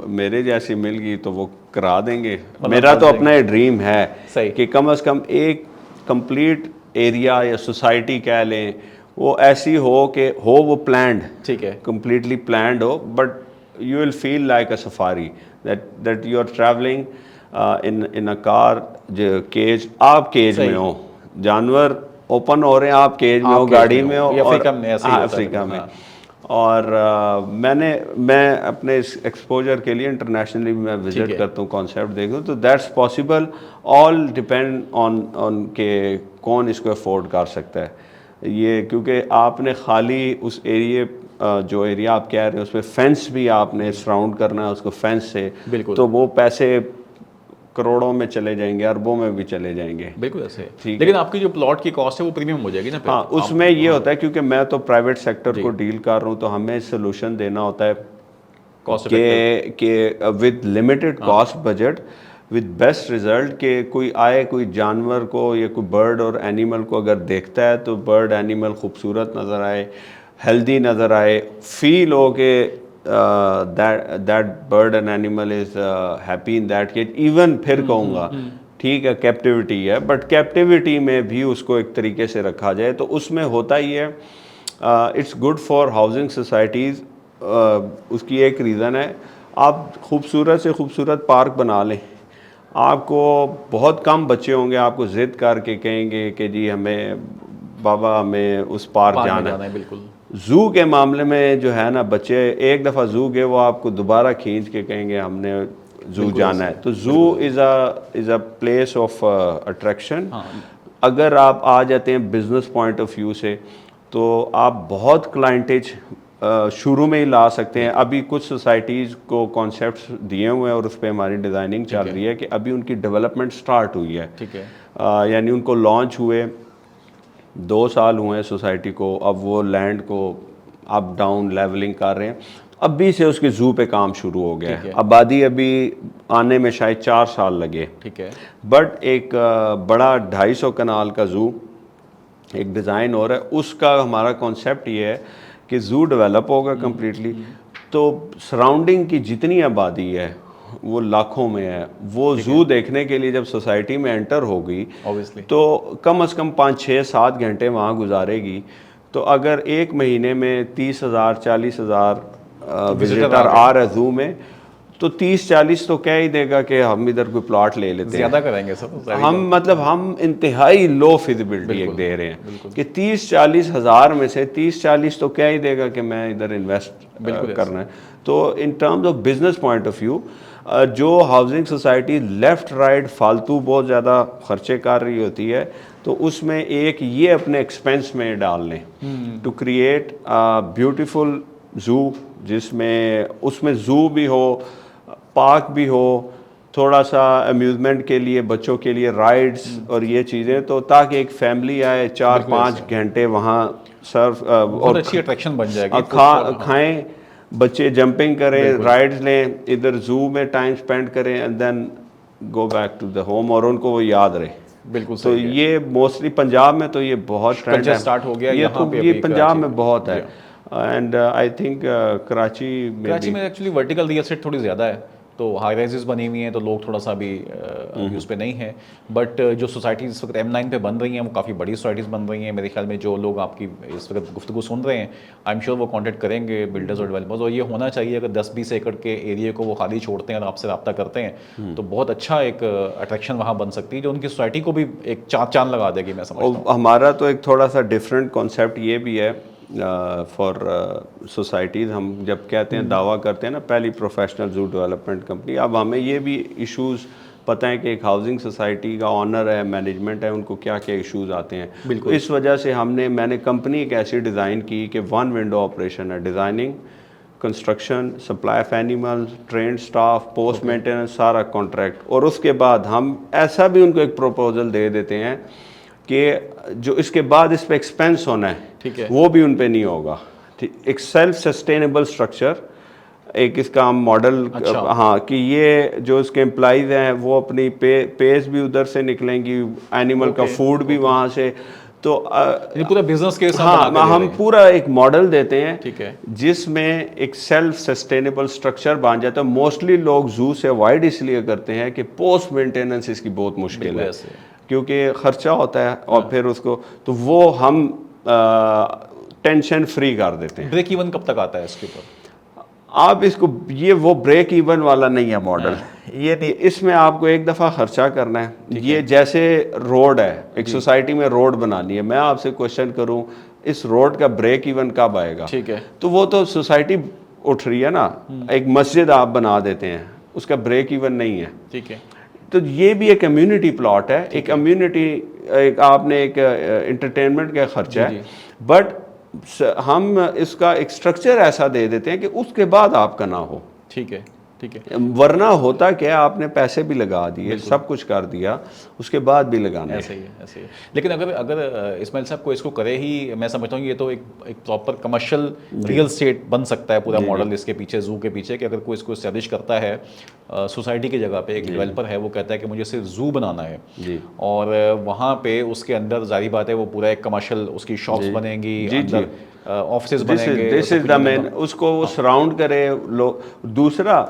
Speaker 2: میرے جیسی مل گئی تو وہ کرا دیں گے. میرا تو اپنا ڈریم ہے کہ کم از کم ایک کمپلیٹ ایریا یا سوسائٹی کہہ لیں وہ ایسی ہو کہ ہو وہ پلانڈ,
Speaker 1: ٹھیک ہے,
Speaker 2: کمپلیٹلی پلانڈ ہو, but you will feel like a safari, that you are travelling in a car, cage, آپ کیج میں ہو, جانور اوپن ہو رہے ہیں, آپ کیج میں ہو, گاڑی میں ہو. افریقہ میں. اور میں اپنے ایکسپوجر کے لیے انٹرنیشنلی میں وزٹ کرتا ہوں, کانسیپٹ دیکھتا ہوں, تو that's possible. All depend on کہ کون اس کو افورڈ کر سکتا ہے یہ, کیونکہ آپ نے خالی اس جو ایریا آپ کہہ رہے ہیں اس میں فینس بھی آپ نے سراؤنڈ کرنا ہے اس کو فینس سے, تو وہ پیسے کروڑوں میں چلے جائیں گے, اربوں میں بھی چلے جائیں گے.
Speaker 1: بالکل ایسے. لیکن آپ کی جو پلاٹ کی کاسٹ ہے وہ پریمیم ہو جائے گی نا.
Speaker 2: ہاں, اس میں یہ ہوتا ہے کیونکہ میں تو پرائیویٹ سیکٹر کو ڈیل کر رہا ہوں, تو ہمیں سولوشن دینا ہوتا ہے کہ with limited cost budget with best result, کہ کوئی آئے, کوئی جانور کو یا کوئی برڈ اور اینیمل کو اگر دیکھتا ہے تو برڈ اینیمل خوبصورت نظر آئے, ہیلدی نظر آئے, فیل ہو کہ that bird and animal is happy in that cage. Even پھر کہوں گا ٹھیک ہے کیپٹیوٹی ہے, بٹ کیپٹیوٹی میں بھی اس کو ایک طریقے سے رکھا جائے. تو اس میں ہوتا ہی ہے, it's good for housing societies. اس کی ایک ریزن ہے, آپ خوبصورت سے خوبصورت پارک بنا لیں, آپ کو بہت کم بچے ہوں گے آپ کو ضد کر کے کہیں گے کہ جی ہمیں بابا ہمیں اس پارک جانا ہے.
Speaker 1: بالکل.
Speaker 2: زو کے معاملے میں جو ہے نا بچے ایک دفعہ زو گئے وہ آپ کو دوبارہ کھینچ کے کہیں گے ہم نے زو جانا ہے. تو زو از اے پلیس آف اٹریکشن. اگر آپ آ جاتے ہیں بزنس پوائنٹ آف ویو سے تو آپ بہت کلائنٹیج شروع میں ہی لا سکتے ہیں. ابھی کچھ سوسائٹیز کو کانسیپٹس دیے ہوئے ہیں اور اس پہ ہماری ڈیزائننگ چل رہی ہے کہ ابھی ان کی ڈیولپمنٹ سٹارٹ ہوئی ہے.
Speaker 1: ٹھیک ہے.
Speaker 2: یعنی ان کو لانچ ہوئے 2 سال ہوئے ہیں سوسائٹی کو. اب وہ لینڈ کو اپ ڈاؤن لیولنگ کر رہے ہیں. ابھی سے اس کے زو پہ کام شروع ہو گیا ہے. آبادی ابھی آنے میں شاید 4 سال لگے.
Speaker 1: ٹھیک ہے.
Speaker 2: بٹ ایک بڑا 250 کنال کا زو ایک ڈیزائن ہو رہا ہے. اس کا ہمارا کانسیپٹ یہ ہے کہ زو ڈیولپ ہوگا کمپلیٹلی تو سراؤنڈنگ کی جتنی آبادی ہے وہ لاکھوں میں ہے. وہ زو دیکھنے کے لیے جب سوسائٹی میں انٹر ہوگی تو کم از کم 5-6-7 گھنٹے وہاں گزارے گی. تو اگر ایک مہینے میں 30,000 40,000 وزٹر آ رہے زو میں تو 30-40 تو کہہ ہی دے گا کہ ہم ادھر کوئی پلاٹ لے لیتے ہیں.
Speaker 1: زیادہ کریں گے سر
Speaker 2: ہم مطلب ہم انتہائی لو فیزیبلٹی ایک دے رہے ہیں کہ 30-40 ہزار میں سے 30-40 تو کہہ ہی دے گا کہ میں ادھر انویسٹ کرنا ہے. تو in terms of business point of view جو ہاؤسنگ سوسائٹی لیفٹ رائٹ فالتو بہت زیادہ خرچے کر رہی ہوتی ہے تو اس میں ایک یہ اپنے ایکسپینس میں ڈال لیں ٹو کریٹ بیوٹیفل زو جس میں اس میں زو بھی ہو پارک بھی ہو تھوڑا سا امیوزمنٹ کے لیے بچوں کے لیے رائڈز اور یہ چیزیں تو تاکہ ایک فیملی آئے 4-5 گھنٹے وہاں سرف
Speaker 1: اور اچھی اٹریکشن بن جائے گی.
Speaker 2: کھائیں بچے جمپنگ کریں رائڈز لیں ادھر زو میں ٹائم سپینڈ کریں and then go back to the home اور ان کو وہ یاد رہے.
Speaker 1: بالکل.
Speaker 2: تو یہ موسٹلی پنجاب میں تو یہ بہت ٹرینڈ ہے.
Speaker 1: اسٹارٹ ہو گیا
Speaker 2: یہ پنجاب میں بہت ہے. اینڈ آئی تھنک کراچی
Speaker 1: میں ایکچولی ورٹیکل ریل اسٹیٹ تھوڑی زیادہ ہے تو ہائی رائزز بنی ہوئی ہیں تو لوگ تھوڑا سا بھی اس پہ نہیں ہیں. بٹ جو سوسائٹیز اس وقت M9 پہ بن رہی ہیں وہ کافی بڑی سوسائٹیز بن رہی ہیں. میرے خیال میں جو لوگ آپ کی اس وقت گفتگو سن رہے ہیں آئی ایم شیور وہ کانٹیکٹ کریں گے بلڈرز اور ڈیولپرز. اور یہ ہونا چاہیے اگر 10-20 ایکڑ کے ایریے کو وہ خالی چھوڑتے ہیں اور آپ سے رابطہ کرتے ہیں تو بہت اچھا ایک اٹریکشن وہاں بن سکتی ہے جو ان کی سوسائٹی کو بھی ایک چاند لگا دے گی. میں سمجھتا ہوں
Speaker 2: ہمارا تو ایک تھوڑا سا ڈفرینٹ کانسیپٹ یہ بھی ہے فار سوسائٹیز. ہم جب کہتے ہیں دعویٰ کرتے ہیں نا پہلی پروفیشنل زو ڈیولپمنٹ کمپنی. اب ہمیں یہ بھی ایشوز پتہ ہے کہ ایک ہاؤسنگ سوسائٹی کا آنر ہے مینجمنٹ ہے ان کو کیا کیا ایشوز آتے ہیں. اس وجہ سے میں نے کمپنی ایک ایسی ڈیزائن کی کہ 1 ونڈو آپریشن ہے. Designing construction supply of animal trained staff post maintenance سارا کانٹریکٹ. اور اس کے بعد ہم ایسا بھی ان کو ایک پروپوزل دے دیتے ہیں کہ جو اس کے بعد اس پہ ایکسپینس ہونا ہے وہ بھی ان پہ نہیں ہوگا. ایک سیلف سسٹینیبل اسٹرکچر ایک اس کا ہم ماڈل ہاں کہ یہ جو اس کے امپلائیز ہیں وہ اپنی پیز بھی ادھر سے نکلیں گی اینیمل کا فوڈ بھی وہاں سے. تو
Speaker 1: پورا بزنس کے
Speaker 2: ہاں ہم پورا ایک ماڈل دیتے ہیں جس میں ایک سیلف سسٹینیبل اسٹرکچر بن جاتا ہے. موسٹلی لوگ زو سے اوائڈ اس لیے کرتے ہیں کہ پوسٹ مینٹیننس اس کی بہت مشکل ہے کیونکہ خرچہ ہوتا ہے اور پھر اس کو تو وہ ہم ٹینشن فری کر دیتے ہیں.
Speaker 1: بریک ایون کب تک آتا ہے اس کے اوپر؟
Speaker 2: آپ اس کو یہ وہ بریک ایون والا نہیں ہے ماڈل. یہ نہیں اس میں آپ کو ایک دفعہ خرچہ کرنا ہے. یہ جیسے روڈ ہے ایک سوسائٹی میں روڈ بنانی ہے. میں آپ سے کوشچن کروں اس روڈ کا بریک ایون کب آئے گا؟
Speaker 1: ٹھیک ہے
Speaker 2: تو وہ تو سوسائٹی اٹھ رہی ہے نا. ایک مسجد آپ بنا دیتے ہیں اس کا بریک ایون نہیں ہے.
Speaker 1: ٹھیک ہے.
Speaker 2: تو یہ بھی ایک کمیونٹی پلاٹ ہے. ایک کمیونٹی آپ نے ایک انٹرٹینمنٹ کا خرچہ ہے بٹ ہم اس کا ایک اسٹرکچر ایسا دے دیتے ہیں کہ اس کے بعد آپ کا نہ ہو.
Speaker 1: ٹھیک ہے ٹھیک ہے.
Speaker 2: ورنہ ہوتا کیا آپ نے پیسے بھی لگا دیے سب کچھ کر دیا اس کے بعد بھی لگانا
Speaker 1: ایسے ہی ہے ایسے ہی. لیکن اگر اسماعیل صاحب کو اس کو کرے ہی میں سمجھتا ہوں یہ تو ایک پراپر کمرشل ریئل اسٹیٹ بن سکتا ہے پورا ماڈل اس کے پیچھے زو کے پیچھے کہ اگر کوئی اس کو اسٹیبلش کرتا ہے سوسائٹی کی جگہ پہ ایک ڈیولپر ہے وہ کہتا ہے کہ مجھے صرف زو بنانا ہے اور وہاں پہ اس کے اندر ظاہری بات ہے وہ پورا ایک کمرشل اس کی شاپس بنیں گی اندر آفسز بنیں گے
Speaker 2: دس از دا مین اس کو وہ سراؤنڈ کرے. دوسرا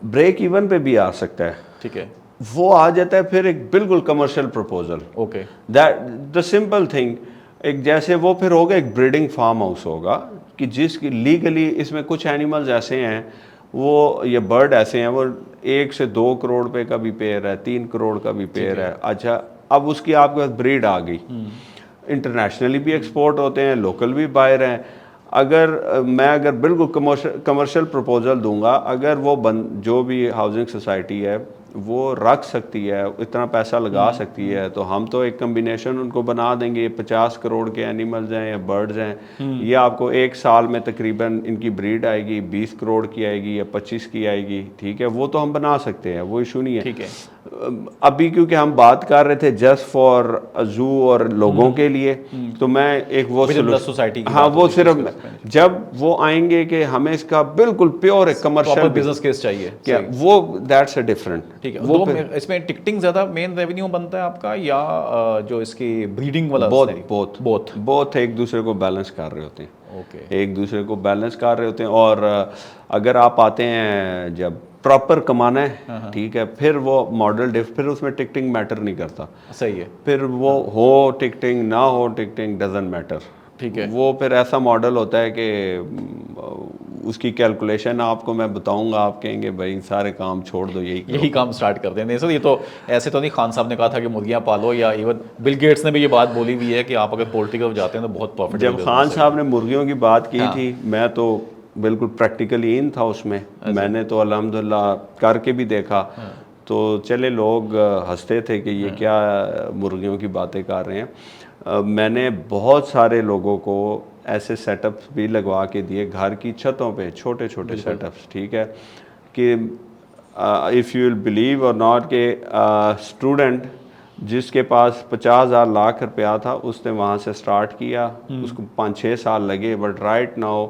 Speaker 2: بریک ایون پہ بھی آ سکتا ہے.
Speaker 1: ٹھیک ہے.
Speaker 2: وہ آ جاتا ہے پھر ایک بالکل commercial proposal.
Speaker 1: Okay.
Speaker 2: The simple thing ایک جیسے وہ پھر ہوگا ایک بریڈنگ فارم ہاؤس ہوگا کہ جس کی لیگلی اس میں کچھ اینیملز ایسے ہیں وہ یہ برڈ ایسے ہیں وہ 1 سے 2 کروڑ روپے کا بھی پیئر ہے, 3 کروڑ کا بھی پیئر ہے. اچھا اب اس کی آپ کے پاس بریڈ آ گئی, انٹرنیشنلی بھی ایکسپورٹ ہوتے ہیں, لوکل بھی بائر ہیں. اگر بالکل کمرشل پروپوزل دوں گا, اگر وہ جو بھی ہاؤسنگ سوسائٹی ہے وہ رکھ سکتی ہے, اتنا پیسہ لگا سکتی ہے, تو ہم تو ایک کمبینیشن ان کو بنا دیں گے. 50 کروڑ کے اینیملز ہیں یا برڈز ہیں, یہ آپ کو 1 سال میں تقریباً ان کی بریڈ آئے گی, 20 کروڑ کی آئے گی یا 25 کی آئے گی. ٹھیک ہے, وہ تو ہم بنا سکتے ہیں, وہ ایشو نہیں ہے. ابھی کیونکہ ہم بات کر رہے تھے جسٹ فار زو اور لوگوں کے لیے, تو میں ایک وہ
Speaker 1: سوسائٹی
Speaker 2: ہاں وہ صرف جب وہ آئیں گے کہ ہمیں اس کا بالکل پیور کمرشل
Speaker 1: بزنس کیس چاہیے,
Speaker 2: وہ دیٹس اے ڈفرنٹ.
Speaker 1: ٹھیک ہے, وہ اس میں ٹکٹنگ زیادہ مین ریونیو بنتا ہے آپ کا, یا جو اس کی بریڈنگ والا؟
Speaker 2: بوتھ ایک دوسرے کو بیلنس کر رہے ہوتے ہیں, ایک دوسرے کو بیلنس کر رہے ہوتے ہیں. اور اگر آپ آتے ہیں جب پراپر کمانا ہے, ٹھیک ہے, پھر وہ ماڈل پھر اس میں ٹکٹنگ میٹر نہیں کرتا.
Speaker 1: صحیح ہے,
Speaker 2: پھر وہ ہو ٹکٹنگ نہ ہو ٹکٹنگ ڈزنٹ میٹر.
Speaker 1: ٹھیک ہے,
Speaker 2: وہ پھر ایسا ماڈل ہوتا ہے کہ اس کی کیلکولیشن آپ کو میں بتاؤں گا, آپ کہیں گے بھائی سارے کام چھوڑ دو, یہی
Speaker 1: کام سٹارٹ کر دیں. نہیں سر, یہ تو ایسے تو نہیں, خان صاحب نے کہا تھا کہ مرغیاں پالو, یا ایون بل گیٹس نے بھی یہ بات بولی ہوئی ہے کہ آپ اگر پولٹری کی طرف جاتے ہیں تو بہت پروفٹ.
Speaker 2: جب خان صاحب نے مرغیوں کی بات کی تھی, میں تو بالکل پریکٹیکلی ان تھا اس میں نے تو الحمدللہ کر کے بھی دیکھا. تو چلے لوگ ہنستے تھے کہ یہ کیا مرغیوں کی باتیں کر رہے ہیں. میں نے بہت سارے لوگوں کو ایسے سیٹ اپس بھی لگوا کے دیے گھر کی چھتوں پہ, چھوٹے چھوٹے سیٹ اپس. ٹھیک ہے, کہ اف یو ول بلیو اور ناٹ کہ اسٹوڈنٹ جس کے پاس 50,000 لاکھ روپیہ تھا, اس نے وہاں سے سٹارٹ کیا, اس کو 5-6 سال لگے, but right now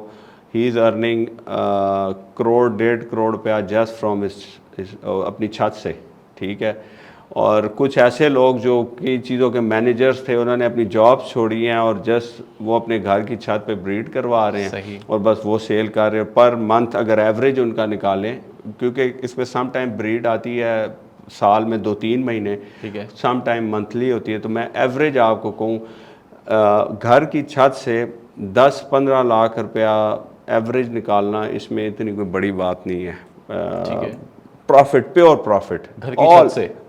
Speaker 2: he is earning 1-1.5 crore روپیہ جسٹ فرام اپنی چھت سے. ٹھیک ہے, اور کچھ ایسے لوگ جو کئی چیزوں کے مینیجرز تھے, انہوں نے اپنی جابس چھوڑی ہیں اور جسٹ وہ اپنے گھر کی چھت پہ بریڈ کروا رہے ہیں, اور بس وہ سیل کر رہے ہیں. پر منتھ اگر ایوریج ان کا نکالیں, کیونکہ اس میں سم ٹائم بریڈ آتی ہے سال میں 2-3 مہینے, سم ٹائم منتھلی ہوتی ہے, تو میں ایوریج آپ کو کہوں گھر کی چھت سے 10-15 لاکھ روپیہ ایوریج نکالنا, اس میں اتنی کوئی بڑی بات نہیں ہے. Profit, pure profit.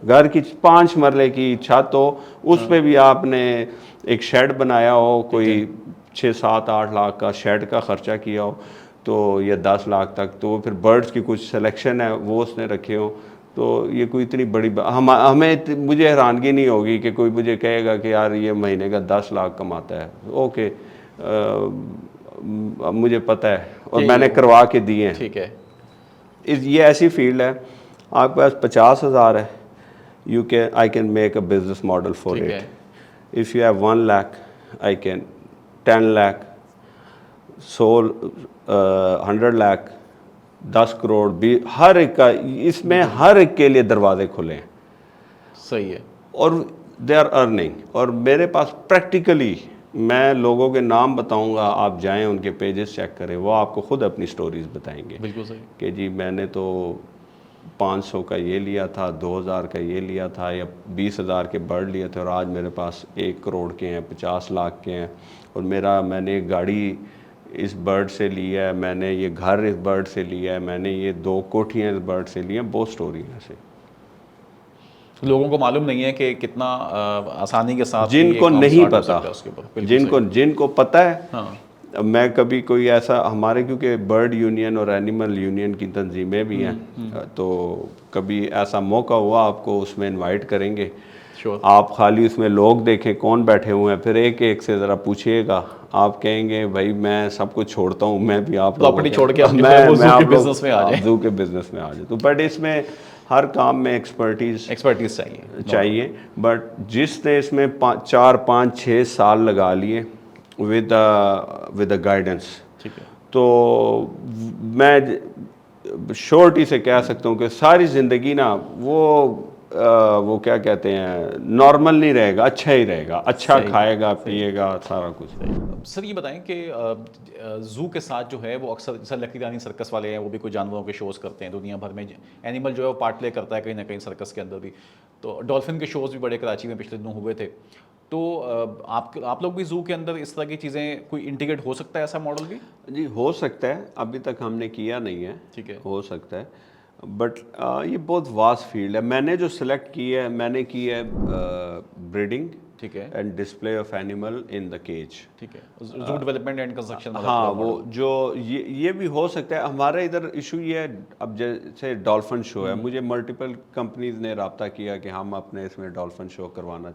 Speaker 2: گھر کی 5 مرلے کی چھت ہو, اس پہ بھی آپ نے ایک شیڈ بنایا ہو, کوئی 6-7-8 لاکھ کا شیڈ کا خرچہ کیا ہو, تو یہ 10 لاکھ تک, تو پھر برڈز کی کچھ سلیکشن ہے وہ اس نے رکھے ہو, تو یہ کوئی اتنی بڑی مجھے حیرانگی نہیں ہوگی کہ کوئی مجھے کہے گا کہ یار یہ مہینے کا 10 لاکھ کماتا ہے. اوکے, مجھے پتہ ہے اور میں نے کروا کے دیے ہیں.
Speaker 1: ٹھیک ہے,
Speaker 2: یہ ایسی فیلڈ ہے, آپ کے پاس 50,000 ہے, I can make a business model for it. If you have 1 lakh, I can 10 lakh, 100 lakh, 10 crore بھی, ہر ایک کا, اس میں ہر ایک کے لیے دروازے کھلے ہیں.
Speaker 1: صحیح ہے,
Speaker 2: اور دے آر ارننگ. اور میرے پاس پریکٹیکلی, میں لوگوں کے نام بتاؤں گا, آپ جائیں ان کے پیجز چیک کریں, وہ آپ کو خود اپنی سٹوریز بتائیں گے.
Speaker 1: بالکل صحیح,
Speaker 2: کہ جی میں نے تو 500 کا یہ لیا تھا, 2,000 کا یہ لیا تھا, یا 20,000 کے برڈ لیے تھے, اور آج میرے پاس 1 کروڑ کے ہیں, 50 لاکھ کے ہیں, اور میں نے ایک گاڑی اس برڈ سے لی ہے, میں نے یہ گھر اس برڈ سے لیا ہے, میں نے یہ 2 کوٹھیاں اس برڈ سے لی ہیں. بہت سٹوری ہے ایسے.
Speaker 1: لوگوں کو معلوم نہیں ہے کہ کتنا آسانی کے ساتھ,
Speaker 2: جن کو نہیں پتا, جن کو پتہ ہے. میں کبھی کوئی ایسا, ہمارے کیونکہ برڈ یونین اور اینیمل یونین کی تنظیمیں بھی ہیں, تو کبھی ایسا موقع ہوا آپ کو اس میں انوائٹ کریں گے. آپ خالی اس میں لوگ دیکھیں کون بیٹھے ہوئے ہیں, پھر ایک سے ذرا پوچھئے گا, آپ کہیں گے بھائی میں سب کچھ چھوڑتا ہوں, میں بھی آپ
Speaker 1: پراپرٹی چھوڑ کے بزنس میں آ جائیں,
Speaker 2: زو کے بزنس میں آ جائیں. تو بٹ اس میں ہر کام میں ایکسپرٹیز چاہیے. بٹ جس نے اس میں 4-5-6 سال لگا لیے ود اے گائیڈنس, تو میں شورٹی سے کہہ سکتا ہوں کہ ساری زندگی نا وہ کیا کہتے ہیں, نارمل نہیں رہے گا, اچھا ہی رہے گا, اچھا کھائے گا, پیے گا, سارا کچھ.
Speaker 1: سر یہ بتائیں کہ زو کے ساتھ جو ہے وہ اکثر جیسا لکی رانی سرکس والے ہیں, وہ بھی کوئی جانوروں کے شوز کرتے ہیں دنیا بھر میں, اینیمل جو ہے وہ پارٹ پلے کرتا ہے کہیں نہ کہیں سرکس کے اندر بھی. تو ڈولفن کے شوز بھی بڑے کراچی میں پچھلے دنوں ہوئے تھے. تو آپ لوگ بھی زو کے اندر اس طرح کی چیزیں کوئی انٹیگریٹ ہو سکتا ہے ایسا ماڈل بھی؟
Speaker 2: جی ہو سکتا ہے، ابھی تک ہم نے کیا نہیں ہے،
Speaker 1: ٹھیک ہے،
Speaker 2: ہو سکتا ہے، بٹ یہ بہت واس فیلڈ ہے. میں نے جو سلیکٹ کی ہے، میں نے کی ہے بریڈنگ
Speaker 1: ٹھیک ہے،
Speaker 2: and display of animal in the cage.
Speaker 1: ٹھیک ہے، زو ڈیولپمنٹ اینڈ کنسٹرکشن والا
Speaker 2: ہاں
Speaker 1: پورا
Speaker 2: وہ
Speaker 1: ماڈل.
Speaker 2: جو یہ بھی ہو سکتا ہے. ہمارے ادھر ایشو یہ ہے، اب جیسے ڈولفن شو ہے، مجھے ملٹیپل کمپنیز نے رابطہ کیا کہ ہم اپنے اس میں ڈولفن شو کروانا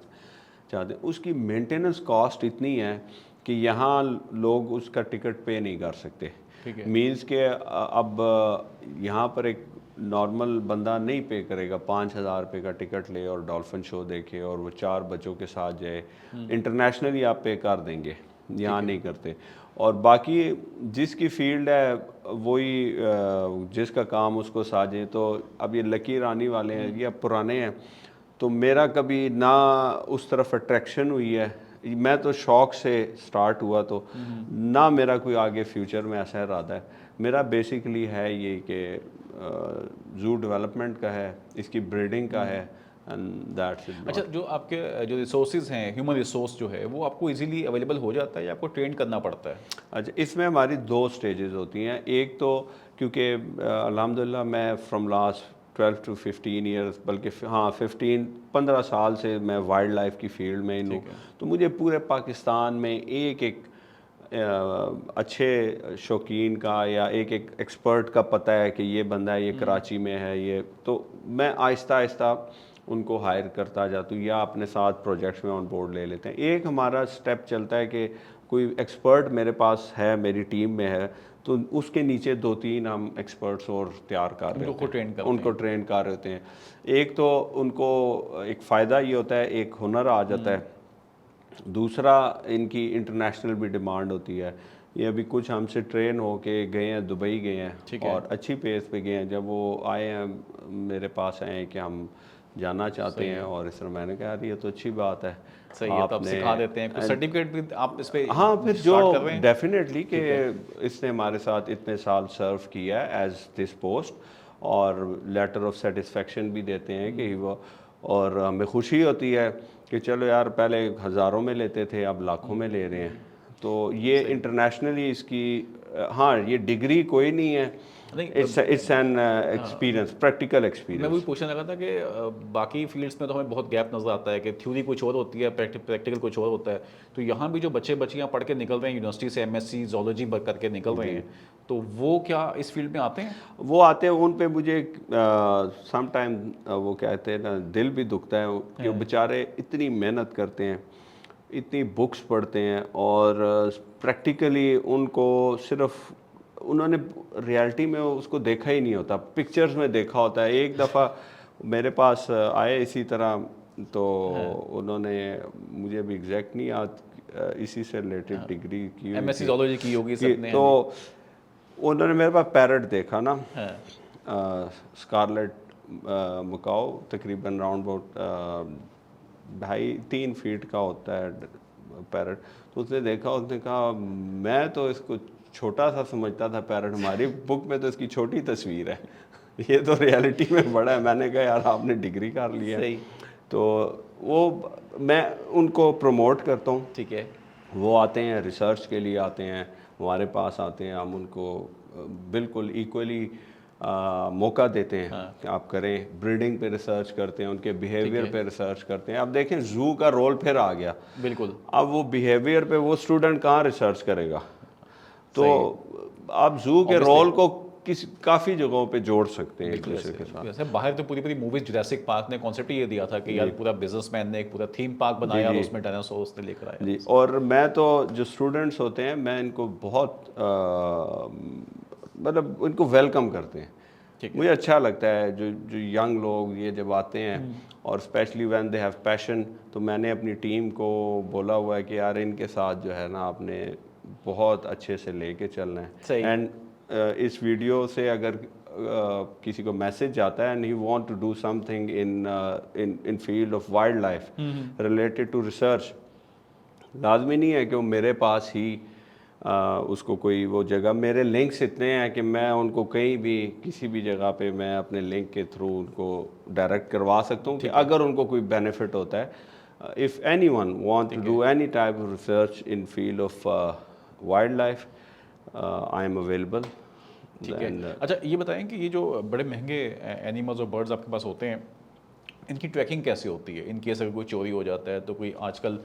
Speaker 2: چاہتے ہیں. اس کی مینٹیننس کاسٹ اتنی ہے کہ یہاں لوگ اس کا ٹکٹ پے نہیں کر سکتے.
Speaker 1: ٹھیک ہے،
Speaker 2: مینس کہ اب یہاں پر ایک نارمل بندہ نہیں پے کرے گا 5,000 روپے کا ٹکٹ لے اور ڈولفن شو دیکھے اور وہ 4 بچوں کے ساتھ جائے. انٹرنیشنلی آپ پے کر دیں گے، یہاں نہیں کرتے. اور باقی جس کی فیلڈ ہے وہی جس کا کام اس کو ساجے. تو اب یہ لکی رانی والے ہیں، یہ اب پرانے ہیں، تو میرا کبھی نہ اس طرف اٹریکشن ہوئی ہے. میں تو شوق سے سٹارٹ ہوا، تو نہ میرا کوئی آگے فیوچر میں ایسا ارادہ ہے. میرا بیسیکلی ہے یہ کہ زو ڈیولپمنٹ کا ہے، اس کی بریڈنگ کا ہے.
Speaker 1: اچھا، جو آپ کے جو ریسورسز ہیں، ہیومن ریسورس جو ہے، وہ آپ کو ایزیلی اویلیبل ہو جاتا ہے یا آپ کو ٹرین کرنا پڑتا ہے؟
Speaker 2: اچھا، اس میں ہماری 2 سٹیجز ہوتی ہیں. ایک تو کیونکہ الحمدللہ میں فرام لاسٹ 12 to 15 ایئرس، بلکہ ہاں 15 سال سے میں وائلڈ لائف کی فیلڈ میں ہوں، تو مجھے پورے پاکستان میں ایک اچھے شوقین کا یا ایک ایکسپرٹ کا پتہ ہے کہ یہ بندہ ہے، یہ کراچی میں ہے. یہ تو میں آہستہ آہستہ ان کو ہائر کرتا جاتا ہوں یا اپنے ساتھ پروجیکٹس میں آن بورڈ لے لیتے ہیں. ایک ہمارا سٹیپ چلتا ہے کہ کوئی ایکسپرٹ میرے پاس ہے، میری ٹیم میں ہے، تو اس کے نیچے 2-3 ہم ایکسپرٹس اور تیار کر رہے ہوتے ہیں، ان کو ٹرین کر رہے ہوتے ہیں. ایک تو ان کو ایک فائدہ یہ ہوتا ہے، ایک ہنر آ جاتا ہے. دوسرا ان کی انٹرنیشنل بھی ڈیمانڈ ہوتی ہے. یہ ابھی کچھ ہم سے ٹرین ہو کے گئے ہیں، دبئی گئے ہیں اور اچھی پیس پہ گئے ہیں. جب وہ آئے ہیں میرے پاس آئے ہیں کہ ہم جانا چاہتے ہیں، اور اس طرح میں نے کہا یہ تو اچھی بات ہے.
Speaker 1: صحیح ہے، تو آپ سکھا دیتے ہیں، کوئی سرٹیفکیٹ بھی آپ اس پہ
Speaker 2: ہاں پھر جو
Speaker 1: کر رہے ہیں؟
Speaker 2: ڈیفینیٹلی کہ اس نے ہمارے ساتھ اتنے سال سرو کیا ہے ایز دس پوسٹ، اور لیٹر آف سیٹسفیکشن بھی دیتے ہیں کہ وہ، اور ہمیں خوشی ہوتی ہے کہ چلو یار پہلے ہزاروں میں لیتے تھے، اب لاکھوں میں لے رہے ہیں. تو یہ انٹرنیشنلی اس کی، ہاں یہ ڈگری کوئی نہیں ہے، اٹس این ایکسپیرینس، پریکٹیکل
Speaker 1: میں
Speaker 2: ایکسپیرینس.
Speaker 1: وہی پوچھنے لگا تھا کہ باقی فیلڈس میں تو ہمیں بہت گیپ نظر آتا ہے کہ تھیوری کچھ اور ہوتی ہے، پریکٹیکل کچھ اور ہوتا ہے. تو یہاں بھی جو بچے بچیاں پڑھ کے نکل رہے ہیں یونیورسٹی سے، MSc زولوجی کر کے نکل رہے ہیں، تو وہ کیا اس فیلڈ میں آتے ہیں؟
Speaker 2: وہ آتے ہیں، ان پہ مجھے سم ٹائم وہ کہتے ہیں نا، دل بھی دکھتا ہے کہ وہ بیچارے اتنی محنت کرتے ہیں، اتنی بکس پڑھتے ہیں، اور پریکٹیکلی ان کو صرف انہوں نے ریالٹی میں اس کو دیکھا ہی نہیں ہوتا، پکچرز میں دیکھا ہوتا ہے. ایک دفعہ میرے پاس آئے اسی طرح، تو انہوں نے مجھے بھی ایگزیکٹ نہیں یاد، اسی سے ریلیٹڈ ڈگری کی ہوئی
Speaker 1: MSc
Speaker 2: تھی،
Speaker 1: زولوجی کی ہوگی سب نے.
Speaker 2: تو انہوں نے میرے پاس پیرٹ دیکھا نا، اسکارلیٹ مکاؤ، تقریباً راؤنڈ اباؤٹ 2.5-3 فیٹ کا ہوتا ہے پیرٹ. تو اس نے دیکھا، اس نے کہا میں تو اس کو چھوٹا سا سمجھتا تھا پیرٹ، ہماری بک میں تو اس کی چھوٹی تصویر ہے، یہ تو ریالٹی میں بڑا ہے. میں نے کہا یار آپ نے ڈگری کر لی ہے. تو وہ میں ان کو پروموٹ کرتا ہوں.
Speaker 1: ٹھیک ہے،
Speaker 2: وہ آتے ہیں ریسرچ کے لیے، آتے ہیں ہمارے پاس آتے ہیں، ہم ان کو بالکل ایکولی موقع دیتے ہیں کہ آپ کریں. بریڈنگ پہ ریسرچ کرتے ہیں، ان کے بیہیویئر پہ ریسرچ کرتے ہیں. اب دیکھیں زو کا رول پھر آ گیا.
Speaker 1: بالکل.
Speaker 2: اب وہ بیہیویئر پہ وہ اسٹوڈنٹ کہاں ریسرچ کرے گا؟ تو آپ زو کے رول کو کافی جگہوں پہ جوڑ سکتے ہیں ایک دوسرے کے ساتھ.
Speaker 1: جیسے باہر تو پوری موویز جوراسک پارک نے کانسیپٹ یہ دیا تھا کہ یار پورا بزنس مین نے ایک پورا تھیم پارک بنایا اور اس میں ڈائناسورس نے لے کر آیا.
Speaker 2: جی، اور میں تو جو اسٹوڈنٹس ہوتے ہیں میں ان کو بہت مطلب ان کو ویلکم کرتے ہیں. مجھے اچھا لگتا ہے جو ینگ لوگ یہ جب آتے ہیں، اور اسپیشلی وین دے ہیو پیشن. تو میں نے اپنی ٹیم کو بولا ہوا ہے کہ یار ان کے ساتھ جو ہے نا آپ نے بہت اچھے سے لے کے چلنا ہے. اینڈ اس ویڈیو سے اگر کسی کو میسج آتا ہے and he want to do something in field of wildlife related to research, لازمی نہیں ہے کہ وہ میرے پاس ہی اس کو کوئی وہ جگہ، میرے لنکس اتنے ہیں کہ میں ان کو کہیں بھی کسی بھی جگہ پہ میں اپنے لنک کے تھرو ان کو ڈائریکٹ کروا سکتا ہوں کہ اگر ان کو کوئی بینیفٹ ہوتا ہے. if anyone want to do any type of research in field of wildlife, I am available.
Speaker 1: ٹھیک ہے. اچھا یہ بتائیں کہ یہ جو بڑے مہنگے اینیملز اور برڈز آپ کے پاس ہوتے ہیں ان کی ٹریکنگ کیسے ہوتی ہے؟ ان کیس اگر کوئی چوری ہو جاتا ہے تو کوئی آج کل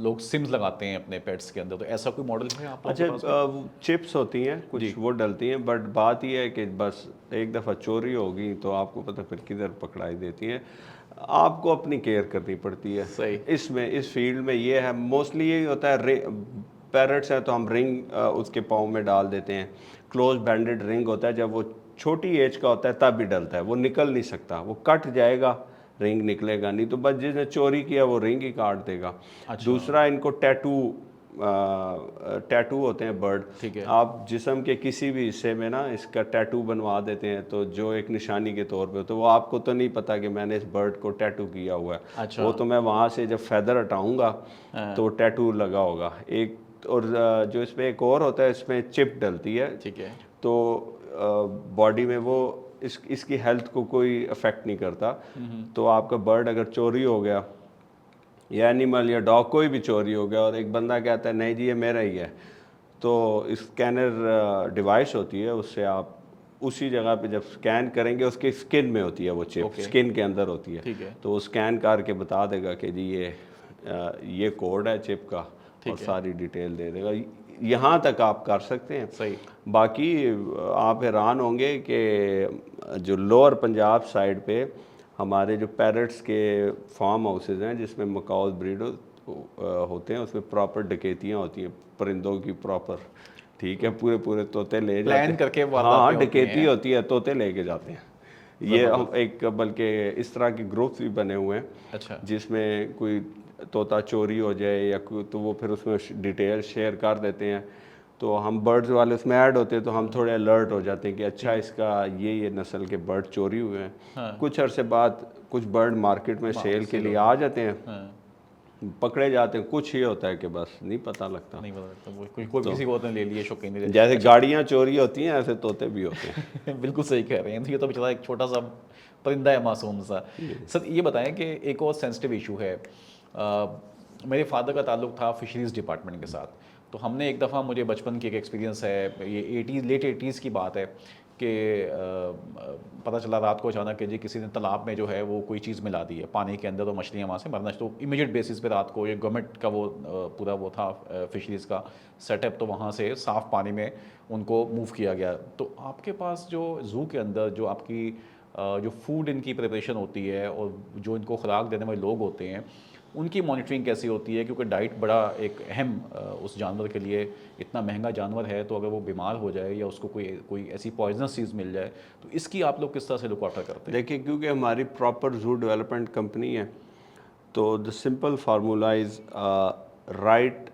Speaker 1: لوگ سمز لگاتے ہیں اپنے پیٹس کے اندر, تو ایسا کوئی ماڈل ہے آپ کے پاس؟
Speaker 2: اچھا چپس ہوتی ہیں کچھ وہ ڈلتی ہیں, بٹ بات یہ ہے کہ بس ایک دفعہ چوری ہوگی تو آپ کو پتہ پھر کدھر پکڑائی دیتی ہیں. آپ کو اپنی کیئر کرنی پڑتی ہے.
Speaker 1: صحیح.
Speaker 2: اس فیلڈ میں یہ ہے موسٹلی یہی ہوتا ہے. پیرٹس ہیں تو ہم رنگ اس کے پاؤں میں ڈال دیتے ہیں. کلوز بینڈڈ رنگ ہوتا ہے, جب وہ چھوٹی ایج کا ہوتا ہے تب بھی ڈلتا ہے, وہ نکل نہیں سکتا, وہ کٹ جائے گا رنگ نکلے گا نہیں, تو بس جس نے چوری کیا وہ رنگ ہی کاٹ دے گا. دوسرا ان کو ٹیٹو ہوتے ہیں برڈ, آپ جسم کے کسی بھی حصے میں نا اس کا ٹیٹو بنوا دیتے ہیں تو جو ایک نشانی کے طور پہ تو وہ آپ کو تو نہیں پتا کہ میں نے اس برڈ کو ٹیٹو کیا ہوا ہے, وہ تو میں وہاں سے جب فیدر ہٹاؤں گا تو ٹیٹو لگا ہوگا ایک. اور جو اس میں ایک اور ہوتا ہے اس میں چپ ڈلتی ہے,
Speaker 1: ٹھیک ہے,
Speaker 2: تو باڈی میں وہ اس کی ہیلتھ کو کوئی افیکٹ نہیں کرتا. تو آپ کا برڈ اگر چوری ہو گیا یا اینیمل یا ڈاگ کوئی بھی چوری ہو گیا اور ایک بندہ کہتا ہے نہیں جی یہ میرا ہی ہے, تو اسکینر ڈیوائس ہوتی ہے, اس سے آپ اسی جگہ پہ جب اسکین کریں گے اس کے اسکن میں ہوتی ہے وہ چپ, اسکن کے اندر ہوتی ہے, تو وہ اسکین کر کے بتا دے گا کہ جی یہ کوڈ ہے چپ کا, اور ساری ڈیٹیل دے دے گا. یہاں تک آپ کر سکتے ہیں.
Speaker 1: صحیح.
Speaker 2: باقی آپ حیران ہوں گے کہ جو لوور پنجاب سائڈ پہ ہمارے جو پیرٹس کے فارم ہاؤسز ہیں جس میں مکاؤز بریڈ ہوتے ہیں, اس میں پراپر ڈکیتیاں ہوتی ہیں پرندوں کی پراپر, ٹھیک ہے, پورے طوطے لے جاتے ہیں. ہاں ڈکیتی ہوتی ہے, طوطے لے کے جاتے ہیں. یہ ایک بلکہ اس طرح کے گروپس بھی بنے ہوئے ہیں جس میں کوئی طوطا چوری ہو جائے یا کوئی تو وہ پھر اس میں ڈیٹیل شیئر کر دیتے ہیں, تو ہم برڈز والے اس میں ایڈ ہوتے ہیں تو ہم تھوڑے الرٹ ہو جاتے ہیں کہ اچھا اس کا یہ نسل کے برڈ چوری ہوئے ہیں. کچھ عرصے بعد کچھ برڈ مارکیٹ میں سیل کے لیے آ جاتے ہیں, پکڑے جاتے ہیں. کچھ یہ ہوتا ہے کہ بس نہیں پتہ لگتا,
Speaker 1: کوئی کسی کو لے لیے شوقین,
Speaker 2: جیسے گاڑیاں چوری ہوتی ہیں ایسے طوطے بھی ہوتے ہیں.
Speaker 1: بالکل صحیح کہہ رہے ہیں. یہ تو بیچارہ ایک چھوٹا سا پرندہ ہے معصوم سا. سر یہ بتائیں کہ ایک اور سینسٹیو ایشو ہے, میرے فادر کا تعلق تھا فشریز ڈپارٹمنٹ کے ساتھ, تو ہم نے ایک دفعہ, مجھے بچپن کی ایک ایکسپیرینس ہے, یہ لیٹ 80s کی بات ہے کہ پتہ چلا رات کو اچانک کہ جی کسی نے تالاب میں جو ہے وہ کوئی چیز ملا دی ہے پانی کے اندر, تو مچھلیاں وہاں سے مرنا, تو امیڈیٹ بیسس پہ رات کو یہ گورنمنٹ کا وہ پورا وہ تھا فشریز کا سیٹ اپ, تو وہاں سے صاف پانی میں ان کو موو کیا گیا. تو آپ کے پاس جو زو کے اندر جو آپ کی جو فوڈ ان کی پریپریشن ہوتی ہے اور جو ان کو خوراک دینے والے لوگ ہوتے ہیں ان کی مانیٹرنگ کیسی ہوتی ہے؟ کیونکہ ڈائٹ بڑا ایک اہم اس جانور کے لیے, اتنا مہنگا جانور ہے, تو اگر وہ بیمار ہو جائے یا اس کو کوئی ایسی پوائزنس چیز مل جائے تو اس کی آپ لوگ کس طرح سے لک آفٹر کرتے ہیں؟
Speaker 2: دیکھیے کیونکہ ہماری پراپر زو ڈیولپمنٹ کمپنی ہے, تو the simple formula is right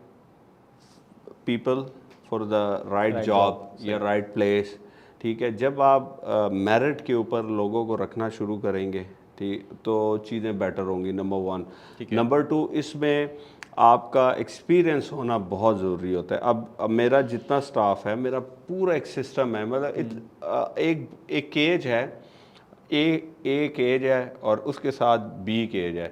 Speaker 2: people for the right job یا رائٹ پلیس, ٹھیک ہے. جب آپ میرٹ کے اوپر لوگوں کو رکھنا شروع کریں گے تو چیزیں بیٹر ہوں گی, نمبر 1. نمبر 2, اس میں آپ کا ایکسپیرئنس ہونا بہت ضروری ہوتا ہے. اب میرا جتنا سٹاف ہے, میرا پورا ایک سسٹم ہے, مطلب ایک کیج ہے, اے کیج ہے اور اس کے ساتھ بی کیج ہے.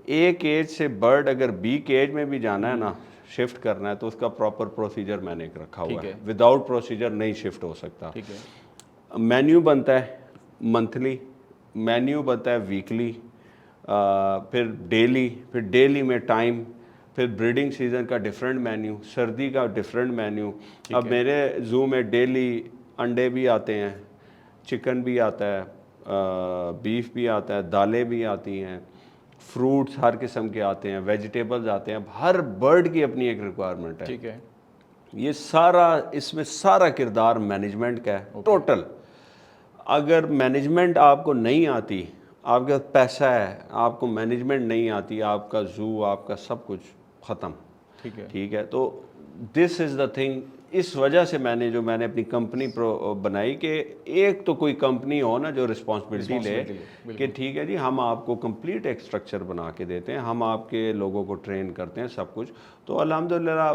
Speaker 2: اے کیج سے برڈ اگر بی کیج میں بھی جانا ہے نا, شفٹ کرنا ہے, تو اس کا پراپر پروسیجر میں نے رکھا ہوا ہے. وداؤٹ پروسیجر نہیں شفٹ ہو سکتا. مینیو بنتا ہے منتھلی, مینیو بنتا ہے ویکلی, پھر ڈیلی میں ٹائم, پھر بریڈنگ سیزن کا ڈیفرنٹ مینیو, سردی کا ڈیفرنٹ مینیو. اب میرے زو میں ڈیلی انڈے بھی آتے ہیں, چکن بھی آتا ہے, بیف بھی آتا ہے, دالیں بھی آتی ہیں, فروٹس ہر قسم کے آتے ہیں, ویجیٹیبلز آتے ہیں. اب ہر برڈ کی اپنی ایک ریکوائرمنٹ ہے.
Speaker 1: ٹھیک ہے.
Speaker 2: یہ سارا اس میں سارا کردار مینجمنٹ کا ہے ٹوٹل. اگر مینجمنٹ آپ کو نہیں آتی, آپ کے پاس پیسہ ہے, آپ کو مینجمنٹ نہیں آتی, آپ کا زو, آپ کا سب کچھ ختم. ٹھیک ہے. تو دس از دا تھنگ. اس وجہ سے میں نے اپنی کمپنی بنائی کہ ایک تو کوئی کمپنی ہو نا جو رسپانسبلٹی لے کہ ٹھیک ہے جی ہم آپ کو کمپلیٹ ایک اسٹرکچر بنا کے دیتے ہیں, ہم آپ کے لوگوں کو ٹرین کرتے ہیں سب کچھ. تو الحمدللہ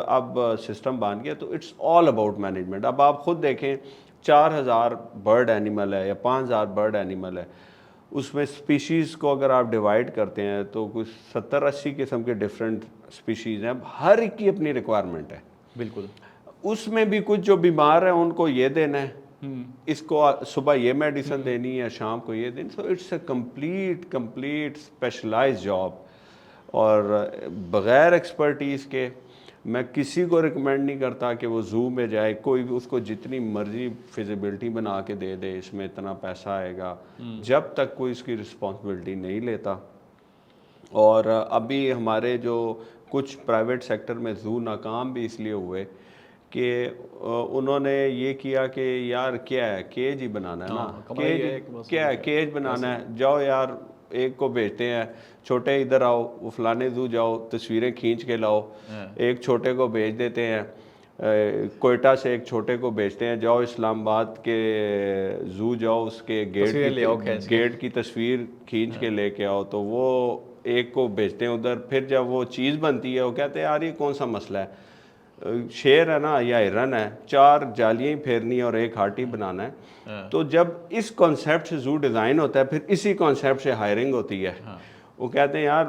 Speaker 2: اب سسٹم بن گیا, تو اٹس آل اباؤٹ مینجمنٹ. اب آپ خود دیکھیں 4000 برڈ اینیمل ہے یا 5000 برڈ اینیمل ہے, اس میں اسپیشیز کو اگر آپ ڈیوائڈ کرتے ہیں تو کچھ 70-80 قسم کے ڈفرینٹ اسپیشیز ہیں. ہر ایک کی اپنی ریکوائرمنٹ ہے.
Speaker 1: بالکل.
Speaker 2: اس میں بھی کچھ جو بیمار ہیں ان کو یہ دینا ہے, اس کو صبح یہ میڈیسن دینی ہے, شام کو یہ دینی. So it's a complete specialise job. اور بغیر ایکسپرٹیز کے میں کسی کو ریکمینڈ نہیں کرتا کہ وہ زو میں جائے. کوئی بھی اس کو جتنی مرضی فیزیبلٹی بنا کے دے دے, اس میں اتنا پیسہ آئے گا, جب تک کوئی اس کی رسپانسبلٹی نہیں لیتا. اور ابھی ہمارے جو کچھ پرائیویٹ سیکٹر میں زو ناکام بھی اس لیے ہوئے کہ انہوں نے یہ کیا کہ یار کیا ہے, کیج ہی بنانا ہے نا, کیا ہے کیج بنانا ہے, جاؤ یار ایک کو بھیجتے ہیں چھوٹے ادھر آؤ, وہ فلانے زو جاؤ تصویریں کھینچ کے لاؤ, ایک چھوٹے کو بھیج دیتے ہیں, کوئٹہ سے ایک چھوٹے کو بھیجتے ہیں جاؤ اسلام آباد کے زو جاؤ, اس کے گیٹ کی تصویر کھینچ کے لے کے آؤ. تو وہ ایک کو بھیجتے ہیں ادھر. پھر جب وہ چیز بنتی ہے وہ کہتے ہیں یار یہ کون سا مسئلہ ہے, شیر ہے نا یا ہرن ہے, 4 جالیاں ہی پھیرنی اور ایک ہارٹی بنانا ہے. تو جب اس کانسیپٹ سے زو ڈیزائن ہوتا ہے, پھر اسی کانسیپٹ سے ہائرنگ ہوتی ہے. وہ کہتے ہیں یار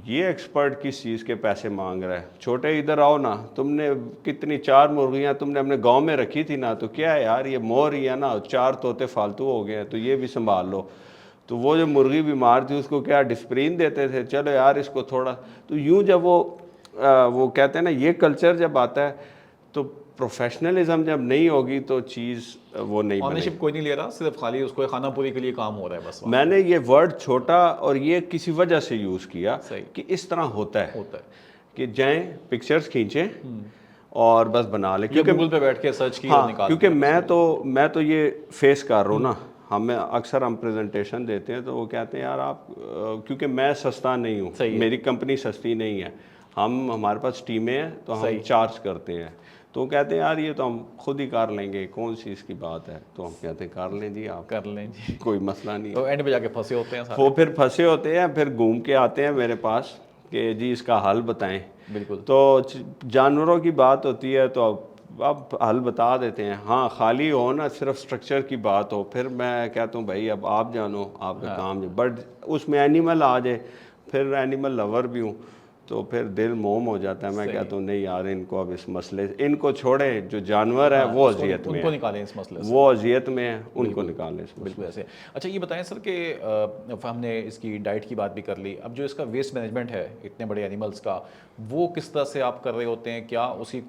Speaker 2: یہ ایکسپرٹ کس چیز کے پیسے مانگ رہا ہے, چھوٹے ادھر آؤ نا, تم نے کتنی 4 مرغیاں تم نے اپنے گاؤں میں رکھی تھی نا, تو کیا ہے یار یہ مور ہی ہے نا, 4 طوطے فالتو ہو گئے ہیں تو یہ بھی سنبھال لو. تو وہ جو مرغی بیمار تھی اس کو کیا ڈسپرین دیتے تھے, چلو یار اس کو تھوڑا. تو یوں جب وہ کہتے ہیں نا یہ کلچر جب آتا ہے تو پروفیشنلزم جب نہیں ہوگی تو چیز وہ نہیں بنے.
Speaker 1: اونرشپ کوئی نہیں لے رہا, صرف خالی اس کو خانہ پوری کے لیے کام ہو رہا ہے بس.
Speaker 2: میں نے یہ ورڈ چھوٹا اور یہ کسی وجہ سے یوز کیا کہ اس طرح ہوتا ہے کہ جائیں پکچرز کھینچیں اور بس بنا لیں, کیونکہ
Speaker 1: گوگل پہ بیٹھ کے سرچ کی.
Speaker 2: کیونکہ میں تو یہ فیس کر رہا ہوں نا, اکثر ہم پریزنٹیشن دیتے ہیں تو وہ کہتے ہیں یار آپ, کیونکہ میں سستا نہیں ہوں, میری کمپنی سستی نہیں ہے, ہمارے پاس ٹیمیں ہیں تو ہم چارج کرتے ہیں. تو وہ کہتے ہیں یار یہ تو ہم خود ہی کر لیں گے, کون سی اس کی بات ہے. تو ہم کہتے ہیں کر لیں جی, آپ
Speaker 1: کر لیں جی,
Speaker 2: کوئی مسئلہ نہیں.
Speaker 1: تو اینڈ پہ جا کے پھنسے ہوتے ہیں
Speaker 2: وہ پھر پھنسے ہوتے ہیں, پھر گھوم کے آتے ہیں میرے پاس کہ جی اس کا حل بتائیں.
Speaker 1: بالکل.
Speaker 2: تو جانوروں کی بات ہوتی ہے تو اب حل بتا دیتے ہیں. ہاں خالی ہو نا, صرف سٹرکچر کی بات ہو, پھر میں کہتا ہوں بھائی اب آپ جانو, آپ کا کام. بٹ اس میں اینیمل آ جائے, پھر اینیمل لور بھی ہوں تو پھر دل موم ہو جاتا ہے. میں کہتا ہوں نہیں یار ان کو اب اس مسئلے ان کو چھوڑیں, جو جانور ہے وہ اذیت میں,
Speaker 1: ان کو نکالیں اس مسئلے سے,
Speaker 2: وہ اذیت میں ہے, ان کو نکالیں.
Speaker 1: بالکل ایسے. اچھا یہ بتائیں سر کہ ہم نے اس کی ڈائٹ کی بات بھی کر لی, اب جو اس کا ویسٹ مینجمنٹ ہے اتنے بڑے اینیملس کا, وہ کس طرح سے آپ کر رہے ہوتے ہیں؟ کیا اس کی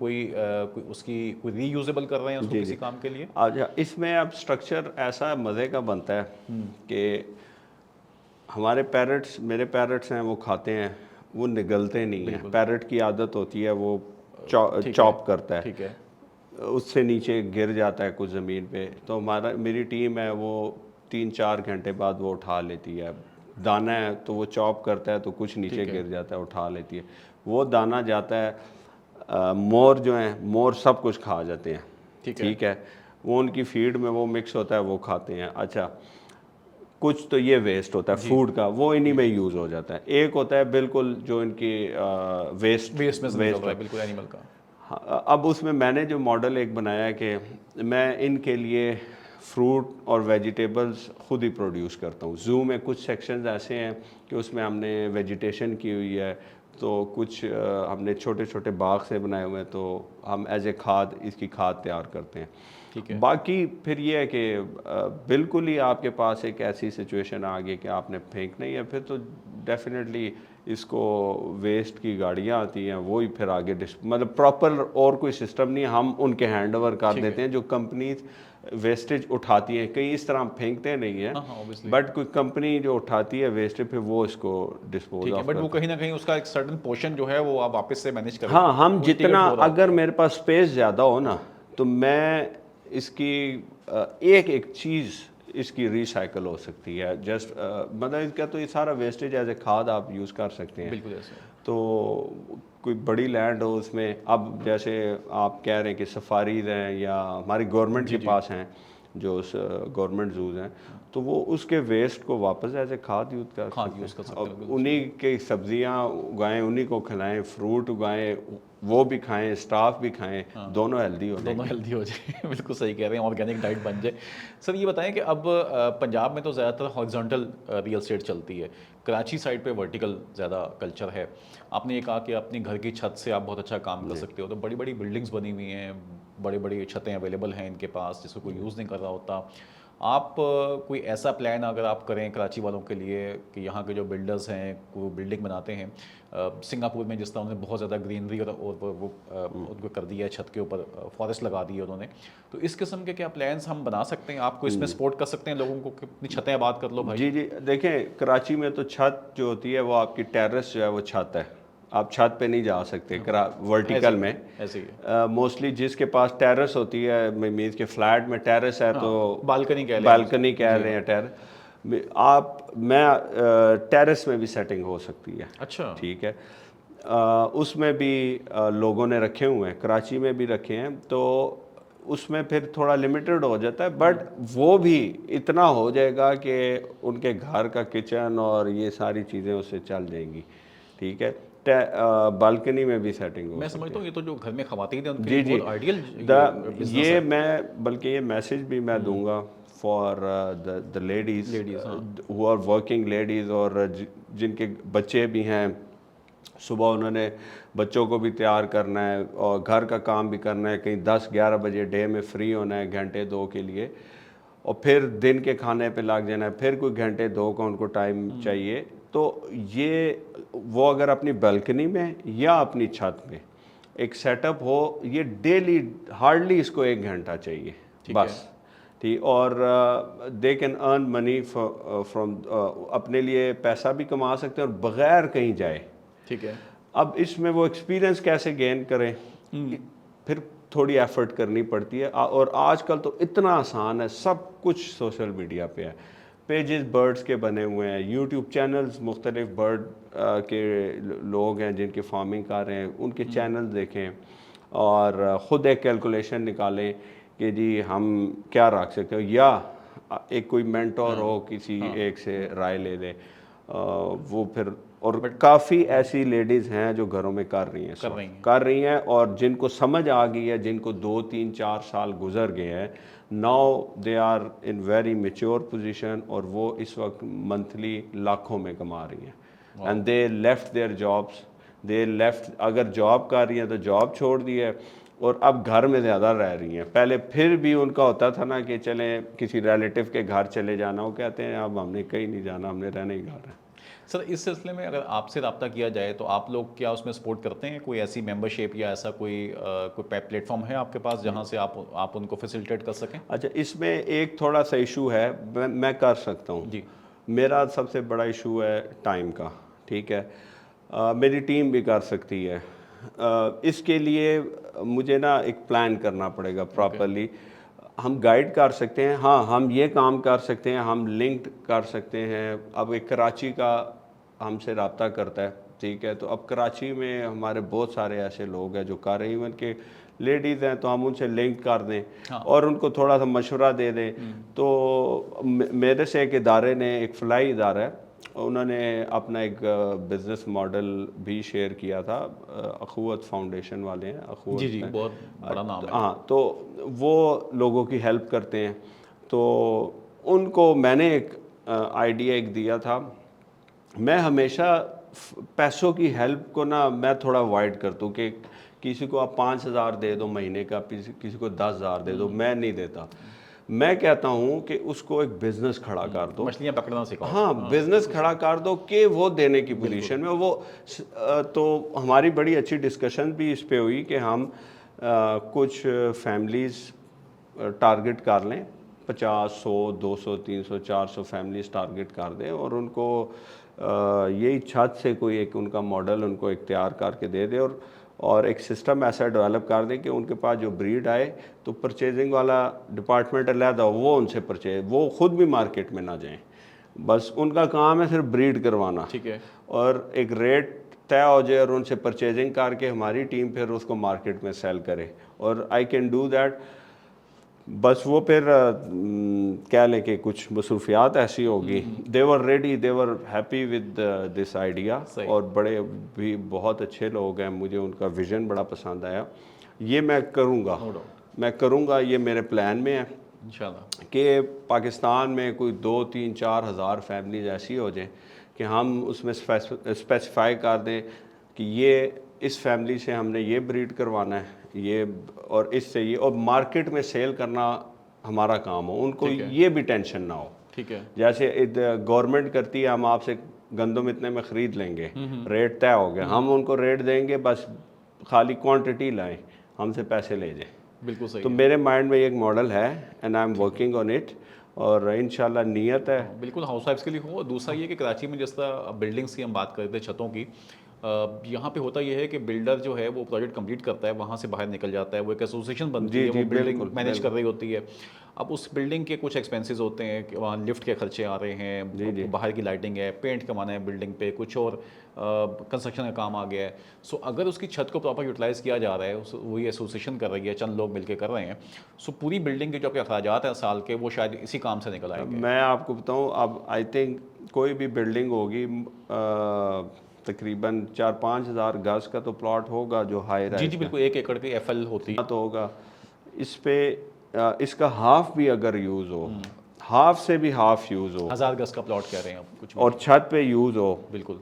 Speaker 1: کوئی ری یوزیبل کر رہے ہیں اس کو کسی کام کے لیے؟
Speaker 2: اس میں اب اسٹرکچر ایسا مزے کا بنتا ہے کہ ہمارے پیرٹس, میرے پیرٹس ہیں, وہ کھاتے ہیں, وہ نگلتے نہیں ہیں. پیرٹ کی عادت ہوتی ہے وہ چاپ کرتا ہے, اس سے نیچے گر جاتا ہے کچھ زمین پہ. تو میری ٹیم ہے وہ 3-4 گھنٹے بعد وہ اٹھا لیتی ہے. دانہ ہے تو وہ چاپ کرتا ہے تو کچھ نیچے گر جاتا ہے, اٹھا لیتی ہے. وہ دانہ جاتا ہے, مور جو ہیں مور سب کچھ کھا جاتے ہیں, ٹھیک ہے, وہ ان کی فیڈ میں وہ مکس ہوتا ہے, وہ کھاتے ہیں. اچھا کچھ تو یہ ویسٹ ہوتا ہے فوڈ کا, وہ انہی میں یوز ہو جاتا ہے. ایک ہوتا ہے بالکل جو ان کی ویسٹ
Speaker 1: بالکل اینیمل کا.
Speaker 2: اب اس میں نے جو ماڈل ایک بنایا ہے کہ میں ان کے لیے فروٹ اور ویجیٹیبلز خود ہی پروڈیوس کرتا ہوں. زو میں کچھ سیکشنز ایسے ہیں کہ اس میں ہم نے ویجیٹیشن کی ہوئی ہے, تو کچھ ہم نے چھوٹے چھوٹے باغ سے بنائے ہوئے ہیں, تو ہم ایز اے کھاد اس کی کھاد تیار کرتے ہیں. باقی پھر یہ ہے کہ بالکل ہی آپ کے پاس ایک ایسی سچویشن آ گئی کہ آپ نے پھینکنا ہی ہے, پھر تو ڈیفینیٹلی اس کو ویسٹ کی گاڑیاں آتی ہیں, وہی پھر آگے مطلب پراپر اور کوئی سسٹم نہیں, ہم ان کے ہینڈ اوور کر دیتے ہیں. جو کمپنیز ویسٹیج اٹھاتی ہیں, کہیں اس طرح ہم پھینکتے نہیں ہیں, بٹ کوئی کمپنی جو اٹھاتی ہے ویسٹیج پھر وہ اس کو ڈسپوز آف,
Speaker 1: بٹ وہ کہیں نہ کہیں اس کا ایک سرٹن پورشن جو ہے وہ آپ واپس سے مینیج کریں.
Speaker 2: ہاں ہم جتنا, اگر میرے پاس اسپیس زیادہ ہو نا تو میں اس کی ایک چیز اس کی ریسائیکل ہو سکتی ہے. جسٹ مطلب اس کا تو یہ سارا ویسٹیج ایز اے کھاد آپ یوز کر سکتے ہیں.
Speaker 1: بالکل ایسے.
Speaker 2: تو کوئی بڑی لینڈ ہو اس میں, اب جیسے آپ کہہ رہے ہیں کہ سفاریز ہیں یا ہماری گورنمنٹ کے پاس ہیں جو گورنمنٹ زوز ہیں, تو وہ اس کے ویسٹ کو واپس ایسے کھاد یوز کر سکتے ہیں، انہی کی سبزیاں اگائیں، انہی کو کھلائیں، فروٹ اگائیں، وہ بھی کھائیں، اسٹاف بھی کھائیں، دونوں ہیلدی ہو جائیں،
Speaker 1: دونوں ہیلدی ہو جائیں. بالکل صحیح کہہ رہے ہیں, آرگینک ڈائٹ بن جائے. سر یہ بتائیں کہ اب پنجاب میں تو زیادہ تر ہارزونٹل ریئل اسٹیٹ چلتی ہے, کراچی سائڈ پہ ورٹیکل زیادہ کلچر ہے. آپ نے یہ کہا کہ اپنی گھر کی چھت سے آپ بہت اچھا کام کر سکتے ہو, تو بڑی بڑی بلڈنگس بنی ہوئی ہیں, بڑی بڑی چھتیں اویلیبل ہیں ان کے پاس جس کو کوئی یوز نہیں کر رہا ہوتا. آپ کوئی ایسا پلان اگر آپ کریں کراچی والوں کے لیے کہ یہاں کے جو بلڈرز ہیں وہ بلڈنگ بناتے ہیں, سنگاپور میں جس طرح انہوں نے بہت زیادہ گرینری اور وہ ان کو کر دیا ہے, چھت کے اوپر فارسٹ لگا دی ہے انہوں نے, تو اس قسم کے کیا پلانس ہم بنا سکتے ہیں؟ آپ کو اس میں سپورٹ کر سکتے ہیں لوگوں کو کہ اپنی چھتیں آباد کر لو بھائی؟
Speaker 2: جی جی دیکھیں, کراچی میں تو چھت جو ہوتی ہے وہ آپ کی ٹیرس جو ہے وہ چھت ہے, آپ چھت پہ نہیں جا سکتے ورٹیکل میں.
Speaker 1: ایسے ہی
Speaker 2: موسٹلی جس کے پاس ٹیرس ہوتی ہے, مینس کے فلیٹ میں ٹیرس ہے تو
Speaker 1: بالکنی کہہ لیں,
Speaker 2: بالکنی کہہ رہے ہیں ٹیرس, آپ میں ٹیرس میں بھی سیٹنگ ہو سکتی ہے.
Speaker 1: اچھا
Speaker 2: ٹھیک ہے, اس میں بھی لوگوں نے رکھے ہوئے ہیں, کراچی میں بھی رکھے ہیں, تو اس میں پھر تھوڑا لمیٹڈ ہو جاتا ہے, بٹ وہ بھی اتنا ہو جائے گا کہ ان کے گھر کا کچن اور یہ ساری چیزیں اس سے چل جائیں گی. ٹھیک ہے, بالکنی میں بھی سیٹنگ ہو
Speaker 1: میں
Speaker 2: سکتی
Speaker 1: سمجھتا ہوں یہ تو جو گھر میں خواتین ہیں ان کے
Speaker 2: جی
Speaker 1: لیے
Speaker 2: جی
Speaker 1: بہت آئیڈیل
Speaker 2: یہ میں بلکہ یہ میسج بھی میں دوں گا for the ladies who are working ladies, اور جن کے بچے بھی ہیں, صبح انہوں نے بچوں کو بھی تیار کرنا ہے اور گھر کا کام بھی کرنا ہے, کہیں 10-11 بجے ڈے میں فری ہونا ہے گھنٹے 2 کے لیے, اور پھر دن کے کھانے پہ لگ جانا ہے, پھر کوئی گھنٹے 2 کا ان کو ٹائم چاہیے. تو یہ وہ اگر اپنی بالکنی میں یا اپنی چھت میں ایک سیٹ اپ ہو, یہ ڈیلی ہارڈلی اس کو 1 گھنٹہ چاہیے بس. ٹھیک, اور they can earn money from, اپنے لیے پیسہ بھی کما سکتے ہیں اور بغیر کہیں جائے.
Speaker 1: ٹھیک ہے,
Speaker 2: اب اس میں وہ ایکسپیرینس کیسے گین کریں, پھر تھوڑی ایفرٹ کرنی پڑتی ہے. اور آج کل تو اتنا آسان ہے, سب کچھ سوشل میڈیا پہ ہے, پیجز برڈز کے بنے ہوئے ہیں, یوٹیوب چینلز مختلف برڈ کے لوگ ہیں جن کی فارمنگ کر رہے ہیں, ان کے چینل دیکھیں اور خود ایک کیلکولیشن نکالیں کہ جی ہم کیا رکھ سکتے ہو, یا ایک کوئی مینٹور ہو کسی ایک سے رائے لے لیں. وہ پھر, اور کافی ایسی لیڈیز ہیں جو گھروں میں کر رہی ہیں اور جن کو سمجھ آ گئی ہے, جن کو 2-3-4 سال گزر گئے ہیں, now they are in very mature position, اور وہ اس وقت منتھلی لاکھوں میں کما رہی ہیں. And they left their jobs, they left, اگر جاب کر رہی ہیں تو جاب چھوڑ دی ہے اور اب گھر میں زیادہ رہ رہی ہیں. پہلے پھر بھی ان کا ہوتا تھا نا کہ چلیں کسی ریلیٹیو کے گھر چلے جانا, وہ کہتے ہیں اب ہم نے کہیں نہیں جانا, ہم نے رہنا ہی گھر ہے.
Speaker 1: سر اس سلسلے میں اگر آپ سے رابطہ کیا جائے تو آپ لوگ کیا اس میں سپورٹ کرتے ہیں؟ کوئی ایسی ممبرشپ یا ایسا کوئی پلیٹ فارم ہے آپ کے پاس جہاں سے آپ ان کو فیسیلیٹیٹ کر سکیں؟
Speaker 2: اچھا, اس میں ایک تھوڑا سا ایشو ہے, میں کر سکتا ہوں.
Speaker 1: جی,
Speaker 2: میرا سب سے بڑا ایشو ہے ٹائم کا. ٹھیک ہے, میری ٹیم بھی کر سکتی ہے. اس کے لیے مجھے نا ایک پلان کرنا پڑے گا پراپرلی. ہم گائیڈ کر سکتے ہیں, ہاں ہم یہ کام کر سکتے ہیں, ہم لنکڈ کر سکتے ہیں. اب ایک کراچی کا ہم سے رابطہ کرتا ہے, ٹھیک ہے, تو اب کراچی میں ہمارے بہت سارے ایسے لوگ ہیں جو کر رہے ہیں, ایون کہ لیڈیز ہیں, تو ہم ان سے لنک کر دیں اور ان کو تھوڑا سا مشورہ دے دیں. تو میرے سے ایک ادارے نے, ایک فلاحی ادارہ ہے, انہوں نے اپنا ایک بزنس ماڈل بھی شیئر کیا تھا, اخوت فاؤنڈیشن والے ہیں, اخوت,
Speaker 1: جی جی بہت بڑا نام ہے.
Speaker 2: ہاں, تو وہ لوگوں کی ہیلپ کرتے ہیں. تو ان کو میں نے ایک آئیڈیا ایک دیا تھا. میں ہمیشہ پیسوں کی ہیلپ کو نا میں تھوڑا اوائڈ کرتا ہوں کہ کسی کو آپ 5,000 دے دو مہینے کا, کسی کو 10,000 دے دو, میں نہیں دیتا. میں کہتا ہوں کہ اس کو ایک بزنس کھڑا کر دو,
Speaker 1: مچھلیاں پکڑنا سکھاؤ.
Speaker 2: ہاں, بزنس کھڑا کر دو کہ وہ دینے کی پوزیشن میں وہ. تو ہماری بڑی اچھی ڈسکشن بھی اس پہ ہوئی کہ ہم کچھ فیملیز ٹارگٹ کر لیں, 50, 100, 200, 300, 400 فیملیز ٹارگٹ کر دیں, اور ان کو یہی چھت سے کوئی ایک ان کا ماڈل ان کو اختیار کر کے دے دے, اور ایک سسٹم ایسا ڈیولپ کر دیں کہ ان کے پاس جو بریڈ آئے تو پرچیزنگ والا ڈپارٹمنٹ علیحدہ وہ ان سے پرچیز, وہ خود بھی مارکیٹ میں نہ جائیں, بس ان کا کام ہے صرف بریڈ کروانا.
Speaker 1: ٹھیک ہے,
Speaker 2: اور ایک ریٹ طے ہو جائے اور ان سے پرچیزنگ کر کے ہماری ٹیم پھر اس کو مارکیٹ میں سیل کرے. اور آئی کین ڈو دیٹ. بس وہ پھر کہہ لیں کہ کچھ مصروفیات ایسی ہوگی. They were ready, they were happy with this idea, اور بڑے بھی بہت اچھے لوگ ہیں, مجھے ان کا ویژن بڑا پسند آیا. یہ میں کروں گا, یہ میرے پلان میں ہے
Speaker 1: انشاءاللہ
Speaker 2: کہ پاکستان میں کوئی 2-3-4 ہزار فیملیز ایسی ہو جائیں کہ ہم اس میں اسپیسیفائی کر دیں کہ یہ اس فیملی سے ہم نے یہ بریڈ کروانا ہے, یہ اور اس سے یہ, اور مارکیٹ میں سیل کرنا ہمارا کام ہو, ان کو یہ بھی ٹینشن نہ ہو.
Speaker 1: ٹھیک ہے,
Speaker 2: جیسے گورنمنٹ کرتی ہے ہم آپ سے گندم اتنے میں خرید لیں گے, ریٹ طے ہو گیا, ہم ان کو ریٹ دیں گے, بس خالی کوانٹٹی لائیں, ہم سے پیسے لے جائیں.
Speaker 1: بالکل صحیح.
Speaker 2: تو میرے مائنڈ میں ایک ماڈل ہے and I am working on it, اور انشاءاللہ نیت ہے.
Speaker 1: بالکل ہاؤس وائفس کے لیے ہو. دوسرا یہ کہ کراچی میں جس طرح بلڈنگس کی ہم بات کرتے ہیں, چھتوں کی, یہاں پہ ہوتا یہ ہے کہ بلڈر جو ہے وہ پروجیکٹ کمپلیٹ کرتا ہے, وہاں سے باہر نکل جاتا ہے, وہ ایک ایسوسیشن بنتی ہے, وہ بلڈنگ مینیج کر رہی ہوتی ہے. اب اس بلڈنگ کے کچھ ایکسپینسز ہوتے ہیں کہ وہاں لفٹ کے خرچے آ رہے ہیں, باہر کی لائٹنگ ہے, پینٹ کروانا ہے بلڈنگ پہ, کچھ اور کنسٹرکشن کا کام آ گیا ہے. سو اگر اس کی چھت کو پراپر یوٹیلائز کیا جا رہا ہے, وہی ایسوسیشن کر رہی ہے, چند لوگ مل کے کر رہے ہیں, سو پوری بلڈنگ کے جو آپ کے اخراجات ہیں سال کے, وہ شاید اسی کام سے نکل آئیں گے.
Speaker 2: میں آپ کو بتاؤں, اب آئی تھنک کوئی بھی بلڈنگ ہوگی تقریباً 4-5 ہزار گز کا تو پلاٹ ہوگا جو ہائی رائز.
Speaker 1: جی بالکل, 1 ایکڑ کی FL ہوتی
Speaker 2: تو ہوگا. اس پہ اس کا ہاف بھی اگر یوز ہو, ہاف سے بھی ہاف یوز ہو,
Speaker 1: 1000 گز کا پلاٹ کہہ رہے ہیں آپ کچھ,
Speaker 2: اور چھت پہ یوز ہو,
Speaker 1: بالکل,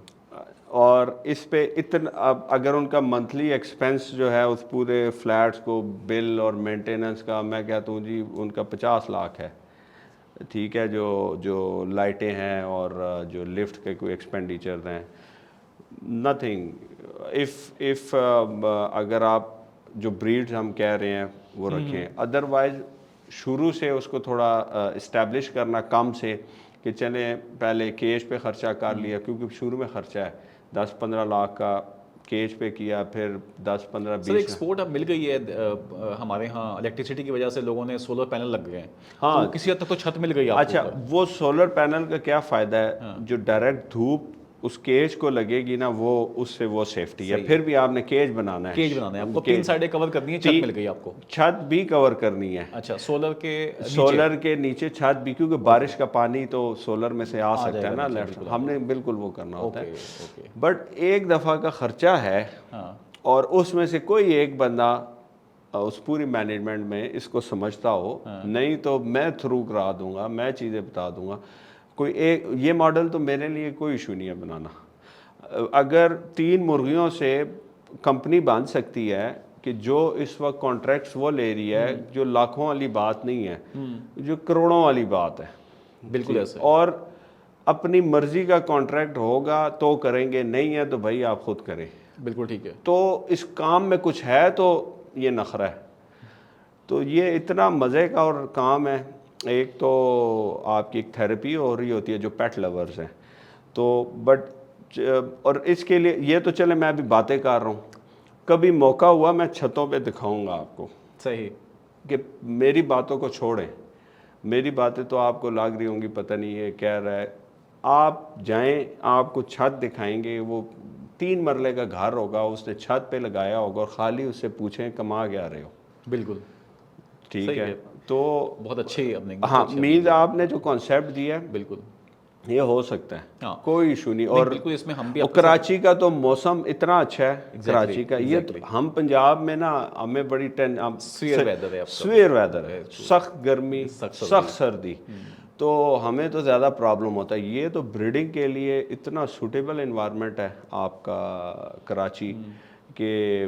Speaker 2: اور اس پہ اتنا اگر ان کا منتھلی ایکسپینس جو ہے اس پورے فلیٹس کو بل اور مینٹیننس کا, میں کہتا ہوں جی ان کا 50 لاکھ ہے. ٹھیک ہے, جو لائٹیں ہیں اور جو لفٹ کے کوئی ایکسپینڈیچر ہیں, نتھنگ. اف اگر آپ جو بریڈز ہم کہہ رہے ہیں وہ رکھیں, ادروائز شروع سے اس کو تھوڑا اسٹیبلش کرنا کم سے, کہ چلیں پہلے کیج پہ خرچہ کر لیا, کیونکہ شروع میں خرچہ ہے 10-15 لاکھ کا کیج پہ کیا, پھر 10-15-20.
Speaker 1: سر ایکسپورٹ اب مل گئی ہے ہمارے ہاں, الیکٹریسٹی کی وجہ سے لوگوں نے سولر پینل لگ گئے ہیں,
Speaker 2: ہاں
Speaker 1: کسی حد تک تو چھت مل گئی آپ کو.
Speaker 2: اچھا, وہ سولر پینل کا کیا فائدہ ہے, جو ڈائریکٹ دھوپ اس کیج کو لگے گی نا, وہ اس سے وہ سیفٹی ہے. پھر بھی آپ نے کیج بنانا ہے,
Speaker 1: کیج بنانا ہے آپ کو, 3 سائڈیں کور کرنی ہے, چھت مل گئی آپ کو.
Speaker 2: چھت بھی کور کرنی ہے.
Speaker 1: اچھا, سولر
Speaker 2: کے نیچے چھت بھی, کیونکہ بارش کا پانی تو سولر میں سے آ سکتا ہے نا لیفٹ, ہم نے بالکل وہ کرنا ہوتا ہے. بٹ ایک دفعہ کا خرچہ ہے, اور اس میں سے کوئی ایک بندہ اس پوری مینجمنٹ میں اس کو سمجھتا ہو, نہیں تو میں تھرو کرا دوں گا, میں چیزیں بتا دوں گا. کوئی ایک یہ ماڈل تو میرے لیے کوئی ایشو نہیں ہے بنانا. اگر 3 مرغیوں سے کمپنی بن سکتی ہے کہ جو اس وقت کانٹریکٹس وہ لے رہی ہے, جو لاکھوں والی بات نہیں ہے, جو کروڑوں والی بات ہے.
Speaker 1: بالکل ایسا,
Speaker 2: اور اپنی مرضی کا کانٹریکٹ ہوگا تو کریں گے, نہیں ہے تو بھائی آپ خود کریں.
Speaker 1: بالکل ٹھیک ہے.
Speaker 2: تو اس کام میں کچھ ہے تو یہ نخرہ ہے. تو یہ اتنا مزے کا اور کام ہے. ایک تو آپ کی ایک تھیراپی ہو رہی ہوتی ہے جو پیٹ لورز ہیں, تو بٹ اور اس کے لیے یہ تو چلے میں ابھی باتیں کر رہا ہوں, کبھی موقع ہوا میں چھتوں پہ دکھاؤں گا آپ کو.
Speaker 1: صحیح,
Speaker 2: کہ میری باتوں کو چھوڑیں, میری باتیں تو آپ کو لگ رہی ہوں گی پتہ نہیں یہ کہہ رہا ہے, آپ جائیں, آپ کو چھت دکھائیں گے. وہ 3 مرلے کا گھر ہوگا, اس نے چھت پہ لگایا ہوگا, اور خالی اس سے پوچھیں کما کیا رہے ہو.
Speaker 1: بالکل
Speaker 2: ٹھیک ہے. تو
Speaker 1: بہت اچھی اپنے,
Speaker 2: ہاں میز آپ نے جو کانسیپٹ دیا ہے,
Speaker 1: بالکل
Speaker 2: یہ ہو سکتا ہے, کوئی ایشو نہیں. اور
Speaker 1: بالکل اس میں ہم بھی
Speaker 2: کراچی کا تو موسم اتنا اچھا ہے, کراچی کا یہ ہم پنجاب میں نا ہمیں بڑی سویر ویدر ہے, سخت گرمی, سخت سردی, تو ہمیں تو زیادہ پرابلم ہوتا ہے. یہ تو بریڈنگ کے لیے اتنا سوٹیبل انوائرمنٹ ہے آپ کا کراچی, کہ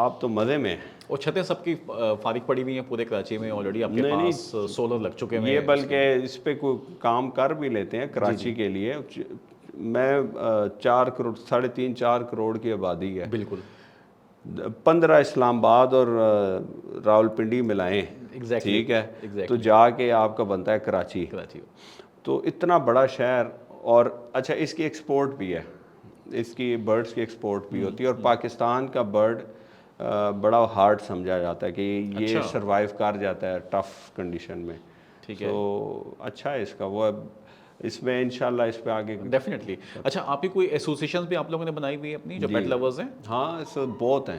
Speaker 2: آپ تو مزے میں.
Speaker 1: اور چھتیں سب کی فارغ پڑی ہوئی ہیں پورے کراچی میں آلریڈی, آپ کے پاس سولر لگ چکے ہیں.
Speaker 2: یہ بلکہ اس پہ کوئی کام کر بھی لیتے ہیں کراچی کے لیے. میں 4 کروڑ 3.5-4 کروڑ کی آبادی ہے.
Speaker 1: بالکل
Speaker 2: 15 اسلام آباد اور راولپنڈی ملائیں, ٹھیک ہے, تو جا کے آپ کا بنتا ہے کراچی. تو اتنا بڑا شہر, اور اچھا اس کی ایکسپورٹ بھی ہے, اس کی برڈز کی ایکسپورٹ بھی ہوتی ہے. اور پاکستان کا برڈ بڑا ہارڈ سمجھا جاتا ہے کہ یہ سروائیو کر جاتا ہے ٹف کنڈیشن میں. تو اچھا ہے اس کا, وہ اس میں انشاءاللہ اس پہ آگے
Speaker 1: ڈیفینیٹلی. اچھا, آپ کی کوئی ایسوسیشنز بھی آپ لوگوں نے بنائی ہوئی ہے اپنی جو پیٹ لورز ہیں؟
Speaker 2: ہاں بہت ہیں.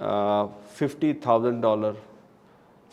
Speaker 2: $50,000,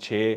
Speaker 2: 6,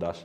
Speaker 2: 10,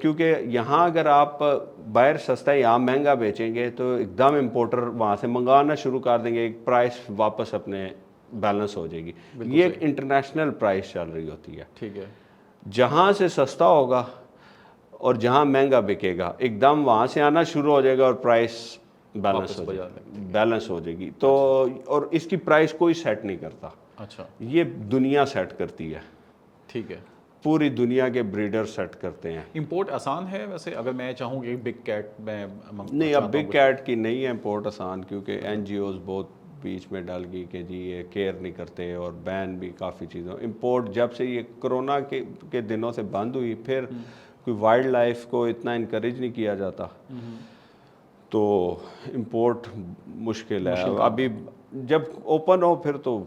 Speaker 2: کیونکہ یہاں اگر آپ باہر سستا یہاں مہنگا بیچیں گے تو ایک دم امپورٹر وہاں سے منگانا شروع کر دیں گے, ایک پرائس واپس اپنے بیلنس ہو جائے گی. یہ ایک انٹرنیشنل پرائس چل رہی ہوتی ہے.
Speaker 1: ٹھیک ہے,
Speaker 2: جہاں سے سستا ہوگا اور جہاں مہنگا بکے گا ایک دم وہاں سے آنا شروع ہو جائے گا اور پرائس بیلنس ہو جائے گی. تو اور اس کی پرائس کوئی سیٹ نہیں کرتا.
Speaker 1: اچھا,
Speaker 2: یہ دنیا سیٹ کرتی ہے.
Speaker 1: ٹھیک ہے,
Speaker 2: پوری دنیا کے بریڈر سیٹ کرتے ہیں.
Speaker 1: امپورٹ آسان ہے ویسے اگر میں چاہوں کہ بگ کیٹ میں
Speaker 2: نہیں, اب بگ کیٹ کی نہیں ہے امپورٹ آسان, کیونکہ این جی اوز بہت بیچ میں ڈال گئی کہ جی یہ کیئر نہیں کرتے, اور بین بھی کافی چیزوں. امپورٹ جب سے یہ کرونا کے دنوں سے بند ہوئی, پھر کوئی وائلڈ لائف کو اتنا انکریج نہیں کیا جاتا, تو امپورٹ مشکل ہے. ابھی جب اوپن ہو پھر تو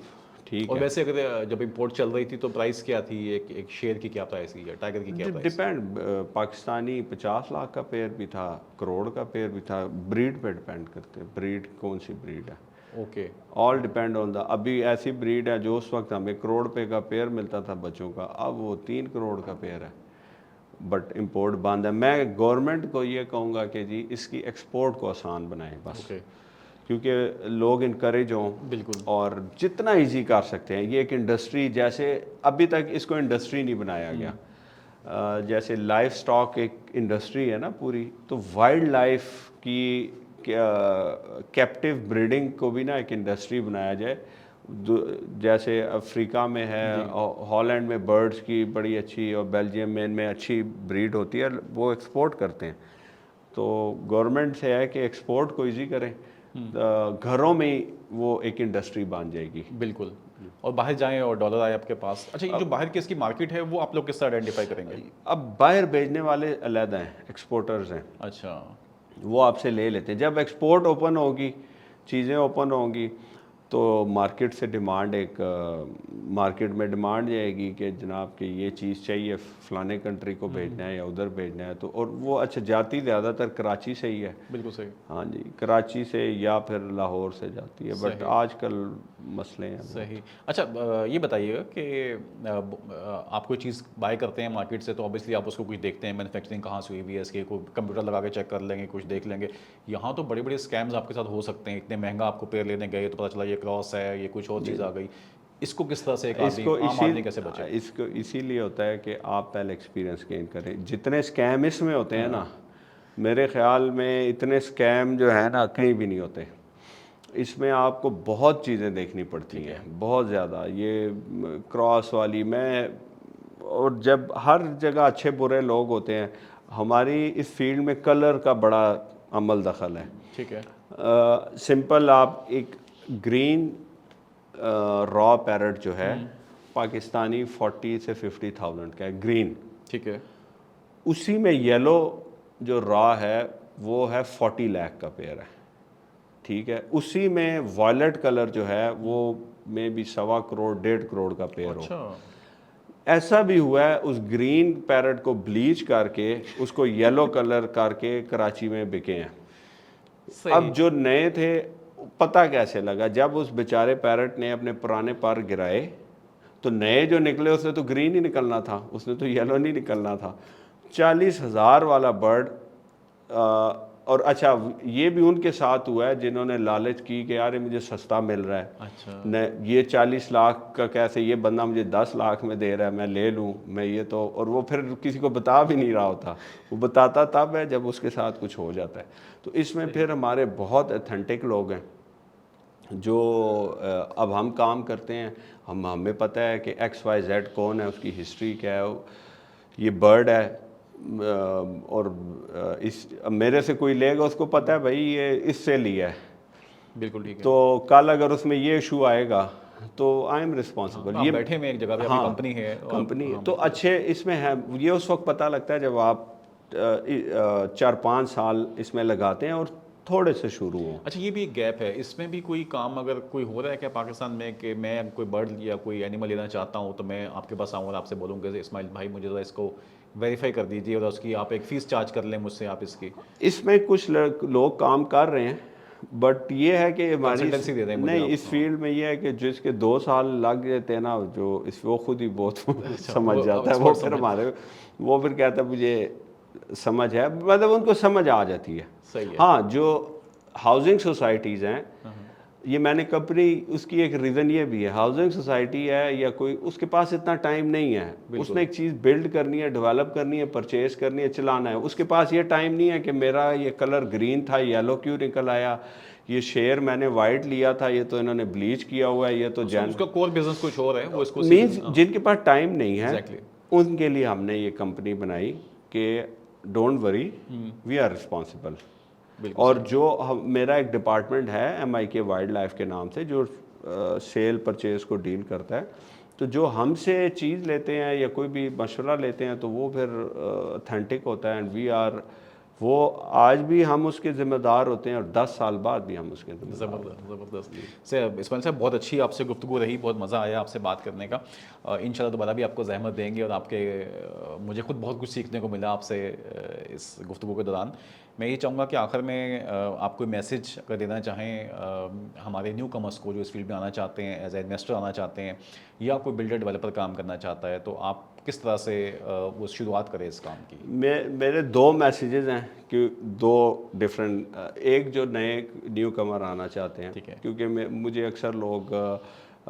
Speaker 2: ٹھیک
Speaker 1: اور
Speaker 2: ہے.
Speaker 1: ویسے اگر جب امپورٹ چل رہی تھی تو پرائس کیا تھی, ایک شیئر کی کیا پرائس تھی, ٹائیگر کی کیا پرائس؟
Speaker 2: ڈپینڈ, پاکستانی 50 لاکھ کا پیئر بھی تھا, کروڑ کا پیئر بھی تھا. بریڈ پہ ڈپینڈ کرتے ہیں, بریڈ کون سی بریڈ ہے.
Speaker 1: اوکے,
Speaker 2: آل ڈپینڈ آن دا. ابھی ایسی بریڈ ہے جو اس وقت ہمیں کروڑ روپے کا پیئر ملتا تھا بچوں کا, اب وہ 3 کروڑ کا پیئر ہے, بٹ امپورٹ بند ہے. میں گورنمنٹ کو یہ کہوں گا کہ جی اس کی ایکسپورٹ کو آسان بنائیں بس, کیونکہ لوگ انکریج ہوں.
Speaker 1: بالکل,
Speaker 2: اور جتنا ایزی کر سکتے ہیں. یہ ایک انڈسٹری, جیسے ابھی تک اس کو انڈسٹری نہیں بنایا گیا, جیسے لائف سٹاک ایک انڈسٹری ہے نا پوری, تو وائلڈ لائف کی کیپٹیو بریڈنگ کو بھی نا ایک انڈسٹری بنایا جائے. جیسے افریقہ میں ہے, ہالینڈ میں برڈز کی بڑی اچھی, اور بیلجیم میں ان میں اچھی بریڈ ہوتی ہے, وہ ایکسپورٹ کرتے ہیں. تو گورنمنٹ سے ہے کہ ایکسپورٹ کو ایزی کریں, گھروں میں ہی وہ ایک انڈسٹری بن جائے گی.
Speaker 1: بالکل, اور باہر جائیں اور ڈالر آئے آپ کے پاس. اچھا, یہ جو باہر کی اس کی مارکیٹ ہے وہ آپ لوگ کس طرح آئیڈینٹیفائی کریں گے؟
Speaker 2: اب باہر بھیجنے والے علیحدہ ہیں, ایکسپورٹرز ہیں.
Speaker 1: اچھا,
Speaker 2: وہ آپ سے لے لیتے ہیں. جب ایکسپورٹ اوپن ہوگی, چیزیں اوپن ہوں گی, تو مارکیٹ سے ڈیمانڈ, ایک مارکیٹ میں ڈیمانڈ جائے گی کہ جناب کہ یہ چیز چاہیے, فلانے کنٹری کو بھیجنا ہے یا ادھر بھیجنا ہے. تو اور وہ اچھا جاتی زیادہ تر کراچی سے ہی ہے.
Speaker 1: بالکل صحیح.
Speaker 2: ہاں جی, کراچی سے یا پھر لاہور سے جاتی ہے, بٹ آج کل مسئلے ہیں.
Speaker 1: صحیح. اچھا, یہ بتائیے گا کہ آپ کوئی چیز بائی کرتے ہیں مارکیٹ سے تو اوبیسلی آپ اس کو کچھ دیکھتے ہیں, مینوفیکچرنگ کہاں سے ہوئی ہوئی ہے, اس کے کوئی کمپیوٹر لگا کے چیک کر لیں گے, کچھ دیکھ لیں گے. یہاں تو بڑے بڑے اسکیمز آپ کے ساتھ ہو سکتے ہیں. اتنے مہنگا آپ کو پیئر لینے گئے تو پتہ چلا یہ کراس ہے, یہ کچھ اور چیز آ گئی. اس کو کس طرح سے عام آدمی کیسے بچے؟
Speaker 2: اس کو اسی لیے ہوتا ہے کہ آپ پہلے ایکسپیرینس گین کریں. جتنے اسکیم اس میں ہوتے ہیں نا, میرے خیال میں اتنے اسکیم جو ہے نا کہیں بھی نہیں ہوتے. اس میں آپ کو بہت چیزیں دیکھنی پڑتی ہیں, بہت زیادہ. یہ کراس والی میں, اور جب ہر جگہ اچھے برے لوگ ہوتے ہیں. ہماری اس فیلڈ میں کلر کا بڑا عمل دخل ہے.
Speaker 1: ٹھیک ہے,
Speaker 2: سمپل, آپ ایک گرین را پیرٹ جو ہے پاکستانی 40 سے 50,000 کا ہے, گرین.
Speaker 1: ٹھیک ہے,
Speaker 2: اسی میں یلو جو را ہے وہ ہے 40 لاکھ کا پیئر ہے. ٹھیک ہے, اسی میں وائلٹ کلر جو ہے وہ میں بھی 1.25 کروڑ 1.5 کروڑ کا پیئر ہو. ایسا بھی ہوا ہے اس گرین پیرٹ کو بلیچ کر کے اس کو یلو کلر کر کے کراچی میں بکے ہیں. اب جو نئے تھے پتہ کیسے لگا, جب اس بیچارے پیرٹ نے اپنے پرانے پر گرائے تو نئے جو نکلے اس نے تو گرین ہی نکلنا تھا, اس نے تو یلو نہیں نکلنا تھا. 40,000 والا برڈ. اور اچھا یہ بھی ان کے ساتھ ہوا ہے جنہوں نے لالچ کی کہ یار مجھے سستا مل رہا ہے, یہ 40 لاکھ کا کیسے, یہ بندہ مجھے 10 لاکھ میں دے رہا ہے, میں لے لوں میں یہ تو. اور وہ پھر کسی کو بتا بھی نہیں رہا ہوتا, وہ بتاتا تب ہے جب اس کے ساتھ کچھ ہو جاتا ہے. تو اس میں پھر ہمارے بہت اتھینٹک لوگ ہیں جو اب ہم کام کرتے ہیں, ہمیں پتہ ہے کہ XYZ کون ہے, اس کی ہسٹری کیا ہے, یہ برڈ ہے. اور میرے سے کوئی لے گا اس کو پتہ ہے بھائی یہ اس سے لیا ہے.
Speaker 1: بالکل ٹھیک ہے.
Speaker 2: تو کل اگر اس میں یہ ایشو آئے گا تو آئی ایم رسپانسبل.
Speaker 1: یہ بیٹھے میں ایک جگہ پہ کمپنی ہے,
Speaker 2: کمپنی تو اچھے اس میں ہے. یہ اس وقت پتہ لگتا ہے جب آپ 4-5 سال اس میں لگاتے ہیں اور تھوڑے سے شروع ہوں.
Speaker 1: اچھا, یہ بھی ایک گیپ ہے, اس میں بھی کوئی کام اگر کوئی ہو رہا ہے کیا پاکستان میں کہ میں کوئی برڈ یا کوئی اینیمل لینا چاہتا ہوں تو میں آپ کے پاس آؤں اور آپ سے بولوں کہ اسماعیل بھائی مجھے ذرا اس کو ویریفائی کر دیجیے اور اس کی آپ ایک فیس چارج کر لیں مجھ سے آپ اس کی.
Speaker 2: اس میں کچھ لوگ کام کر رہے ہیں, بٹ یہ ہے کہ ہماری
Speaker 1: Consultancy دے دیں مجھے
Speaker 2: نہیں
Speaker 1: آپ.
Speaker 2: اس فیلڈ میں یہ ہے کہ جس کے 2 سال لگ جاتے ہیں نا جو اس وہ خود ہی بہت سمجھ جاتا ہے، وہ پھر ہمارے وہ پھر کہتا ہے مجھے سمجھ ہے، مطلب ان کو سمجھ آ جاتی ہے.
Speaker 1: صحیح ہے.
Speaker 2: ہاں جو ہاؤسنگ سوسائٹیز ہیں یہ میں نے کمپنی اس کی ایک ریزن یہ بھی ہے، ہاؤسنگ سوسائٹی ہے یا کوئی اس کے پاس اتنا ٹائم نہیں ہے، اس نے ایک چیز بلڈ کرنی ہے، ڈیولپ کرنی ہے، پرچیز کرنی ہے، چلانا ہے، اس کے پاس یہ ٹائم نہیں ہے کہ میرا یہ کلر گرین تھا یلو کیوں نکل آیا، یہ شیئر میں نے وائٹ لیا تھا یہ تو انہوں نے بلیچ کیا ہوا ہے، یہ تو
Speaker 1: اس کا کور بزنس کچھ اور ہے، وہ اس کو
Speaker 2: مینس جن کے پاس ٹائم نہیں ہے
Speaker 1: Exactly.
Speaker 2: ان کے لیے ہم نے یہ کمپنی بنائی کہ don't worry we are responsible. اور جو میرا ایک ڈپارٹمنٹ ہے MIK وائلڈ لائف کے نام سے جو سیل پرچیز کو ڈیل کرتا ہے، تو جو ہم سے چیز لیتے ہیں یا کوئی بھی مشورہ لیتے ہیں تو وہ پھر اتھینٹک ہوتا ہے، اینڈ وی آر وہ آج بھی ہم اس کے ذمہ دار ہوتے ہیں اور 10 سال بعد بھی ہم اس کے ذمہ دار ہوتے ہیں.
Speaker 1: زبردست. اسماعیل صاحب بہت اچھی آپ سے گفتگو رہی، بہت مزہ آیا آپ سے بات کرنے کا. انشاءاللہ دوبارہ بھی آپ کو زحمت دیں گے، اور آپ کے مجھے خود بہت کچھ سیکھنے کو ملا آپ سے اس گفتگو کے دوران. میں یہ چاہوں گا کہ آخر میں آپ کوئی میسیج اگر دینا چاہیں ہمارے نیو کمرس کو جو اس فیلڈ میں آنا چاہتے ہیں، ایز اے انویسٹر آنا چاہتے ہیں، یا کوئی بلڈر ڈیولپر کام کرنا چاہتا ہے، تو آپ کس طرح سے وہ شروعات کریں اس کام کی؟
Speaker 2: میرے 2 میسیجز ہیں کہ 2 ڈفرینٹ، ایک جو نیو کمر آنا چاہتے ہیں، کیونکہ مجھے اکثر لوگ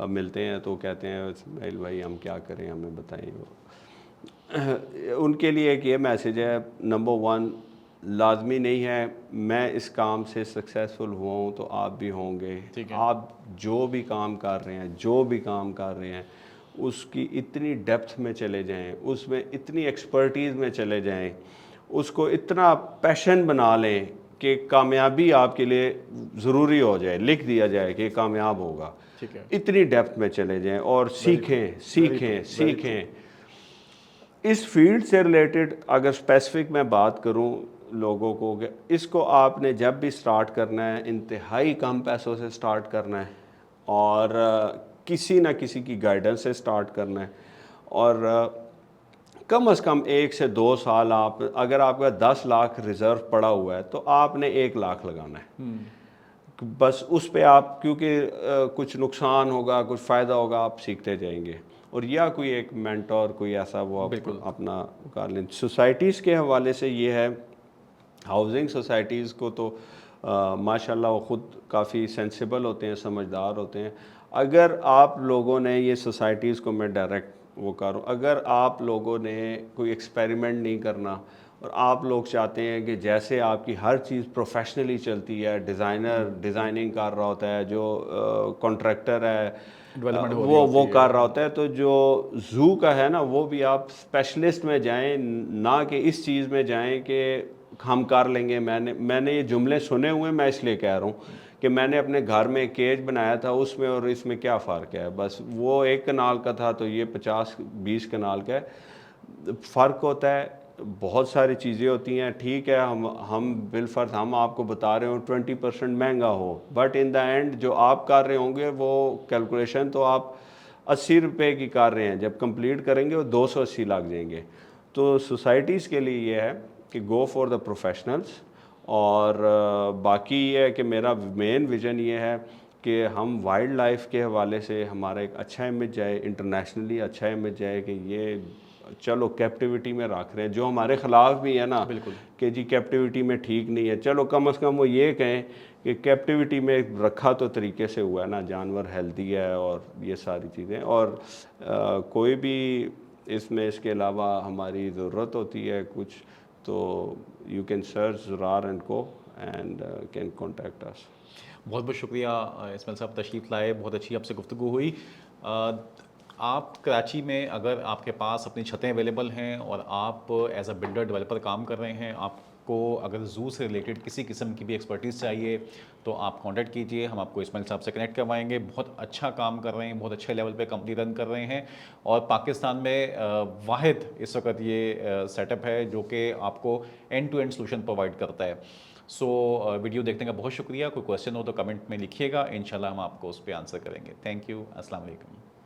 Speaker 2: ملتے ہیں تو کہتے ہیں اسماعیل بھائی ہم کیا کریں ہمیں بتائیں. ان کے لیے ایک یہ میسیج ہے، نمبر 1 لازمی نہیں ہے میں اس کام سے سکسیزفل ہوا ہوں تو آپ بھی ہوں گے. آپ جو بھی کام کر رہے ہیں اس کی اتنی ڈیپتھ میں چلے جائیں، اس میں اتنی ایکسپرٹیز میں چلے جائیں، اس کو اتنا پیشن بنا لیں کہ کامیابی آپ کے لیے ضروری ہو جائے، لکھ دیا جائے کہ کامیاب ہوگا. اتنی ڈیپتھ میں چلے جائیں اور سیکھیں. اس فیلڈ سے ریلیٹڈ اگر اسپیسیفک میں بات کروں لوگوں کو کہ اس کو آپ نے جب بھی سٹارٹ کرنا ہے انتہائی کم پیسوں سے سٹارٹ کرنا ہے اور کسی نہ کسی کی گائیڈنس سے سٹارٹ کرنا ہے، اور کم از کم 1 سے 2 سال آپ اگر آپ کا 10 لاکھ ریزرو پڑا ہوا ہے تو آپ نے 1 لاکھ لگانا ہے. بس اس پہ آپ کیونکہ کچھ نقصان ہوگا کچھ فائدہ ہوگا آپ سیکھتے جائیں گے. اور یا کوئی ایک مینٹور کوئی ایسا وہ اپنا کر لیں. سوسائٹیز کے حوالے سے یہ ہے، ہاؤسنگ سوسائٹیز کو تو ماشاء اللہ وہ خود کافی سینسیبل ہوتے ہیں، سمجھدار ہوتے ہیں. اگر آپ لوگوں نے یہ سوسائٹیز کو میں ڈائریکٹ وہ کروں، اگر آپ لوگوں نے کوئی ایکسپیریمنٹ نہیں کرنا اور آپ لوگ چاہتے ہیں کہ جیسے آپ کی ہر چیز پروفیشنلی چلتی ہے، ڈیزائنر ڈیزائننگ کر رہا ہوتا ہے، جو کانٹریکٹر ہے وہ کر رہا ہوتا ہے، تو جو زو کا ہے نا وہ بھی آپ اسپیشلسٹ میں جائیں، نہ کہ اس چیز میں جائیں کہ ہم کر لیں گے. میں نے یہ جملے سنے ہوئے، میں اس لیے کہہ رہا ہوں کہ میں نے اپنے گھر میں ایک کیج بنایا تھا، اس میں اور اس میں کیا فرق ہے، بس وہ 1 کنال کا تھا تو یہ 50-20 کنال کا ہے. فرق ہوتا ہے، بہت ساری چیزیں ہوتی ہیں. ٹھیک ہے ہم بالفرض ہم آپ کو بتا رہے ہوں 20% مہنگا ہو، بٹ ان دا اینڈ جو آپ کر رہے ہوں گے وہ کیلکولیشن تو آپ 80 روپے کی کر رہے ہیں، جب کمپلیٹ کریں گے وہ 280 لگ جائیں گے. تو سوسائٹیز کے لیے یہ ہے کہ گو فار دا پروفیشنلز. اور باقی یہ ہے کہ میرا مین ویژن یہ ہے کہ ہم وائلڈ لائف کے حوالے سے ہمارا ایک اچھا امیج جائے، انٹرنیشنلی اچھا امیج جائے کہ یہ چلو کیپٹیوٹی میں رکھ رہے ہیں، جو ہمارے خلاف بھی ہے نا کہ جی کیپٹیوٹی میں ٹھیک نہیں ہے، چلو کم از کم وہ یہ کہیں کہ کیپٹیوٹی میں رکھا تو طریقے سے ہوا ہے نا، جانور ہیلدی ہے اور یہ ساری چیزیں. اور کوئی بھی اس میں اس کے علاوہ ہماری ضرورت ہوتی ہے کچھ تو you can search Zarar and کو اینڈ کین کانٹیکٹ اس.
Speaker 1: بہت بہت شکریہ اسماعیل صاحب تشریف لائے، بہت اچھی آپ سے گفتگو ہوئی. آپ کراچی میں اگر آپ کے پاس اپنی چھتیں اویلیبل ہیں اور آپ ایز اے بلڈر ڈیولپر کام کر رہے ہیں، آپ کو اگر زو سے ریلیٹڈ کسی قسم کی بھی ایکسپرٹیز چاہیے تو آپ کانٹیکٹ کیجئے، ہم آپ کو اسماعیل صاحب سے کنیکٹ کروائیں گے. بہت اچھا کام کر رہے ہیں، بہت اچھے لیول پہ کمپنی رن کر رہے ہیں، اور پاکستان میں واحد اس وقت یہ سیٹ اپ ہے جو کہ آپ کو end to end solution provide کرتا ہے. سو ویڈیو دیکھنے کا بہت شکریہ. کوئی کویشچن ہو تو کمنٹ میں لکھیے گا، انشاءاللہ ہم آپ کو اس پہ آنسر کریں گے. Thank you. السلام علیکم.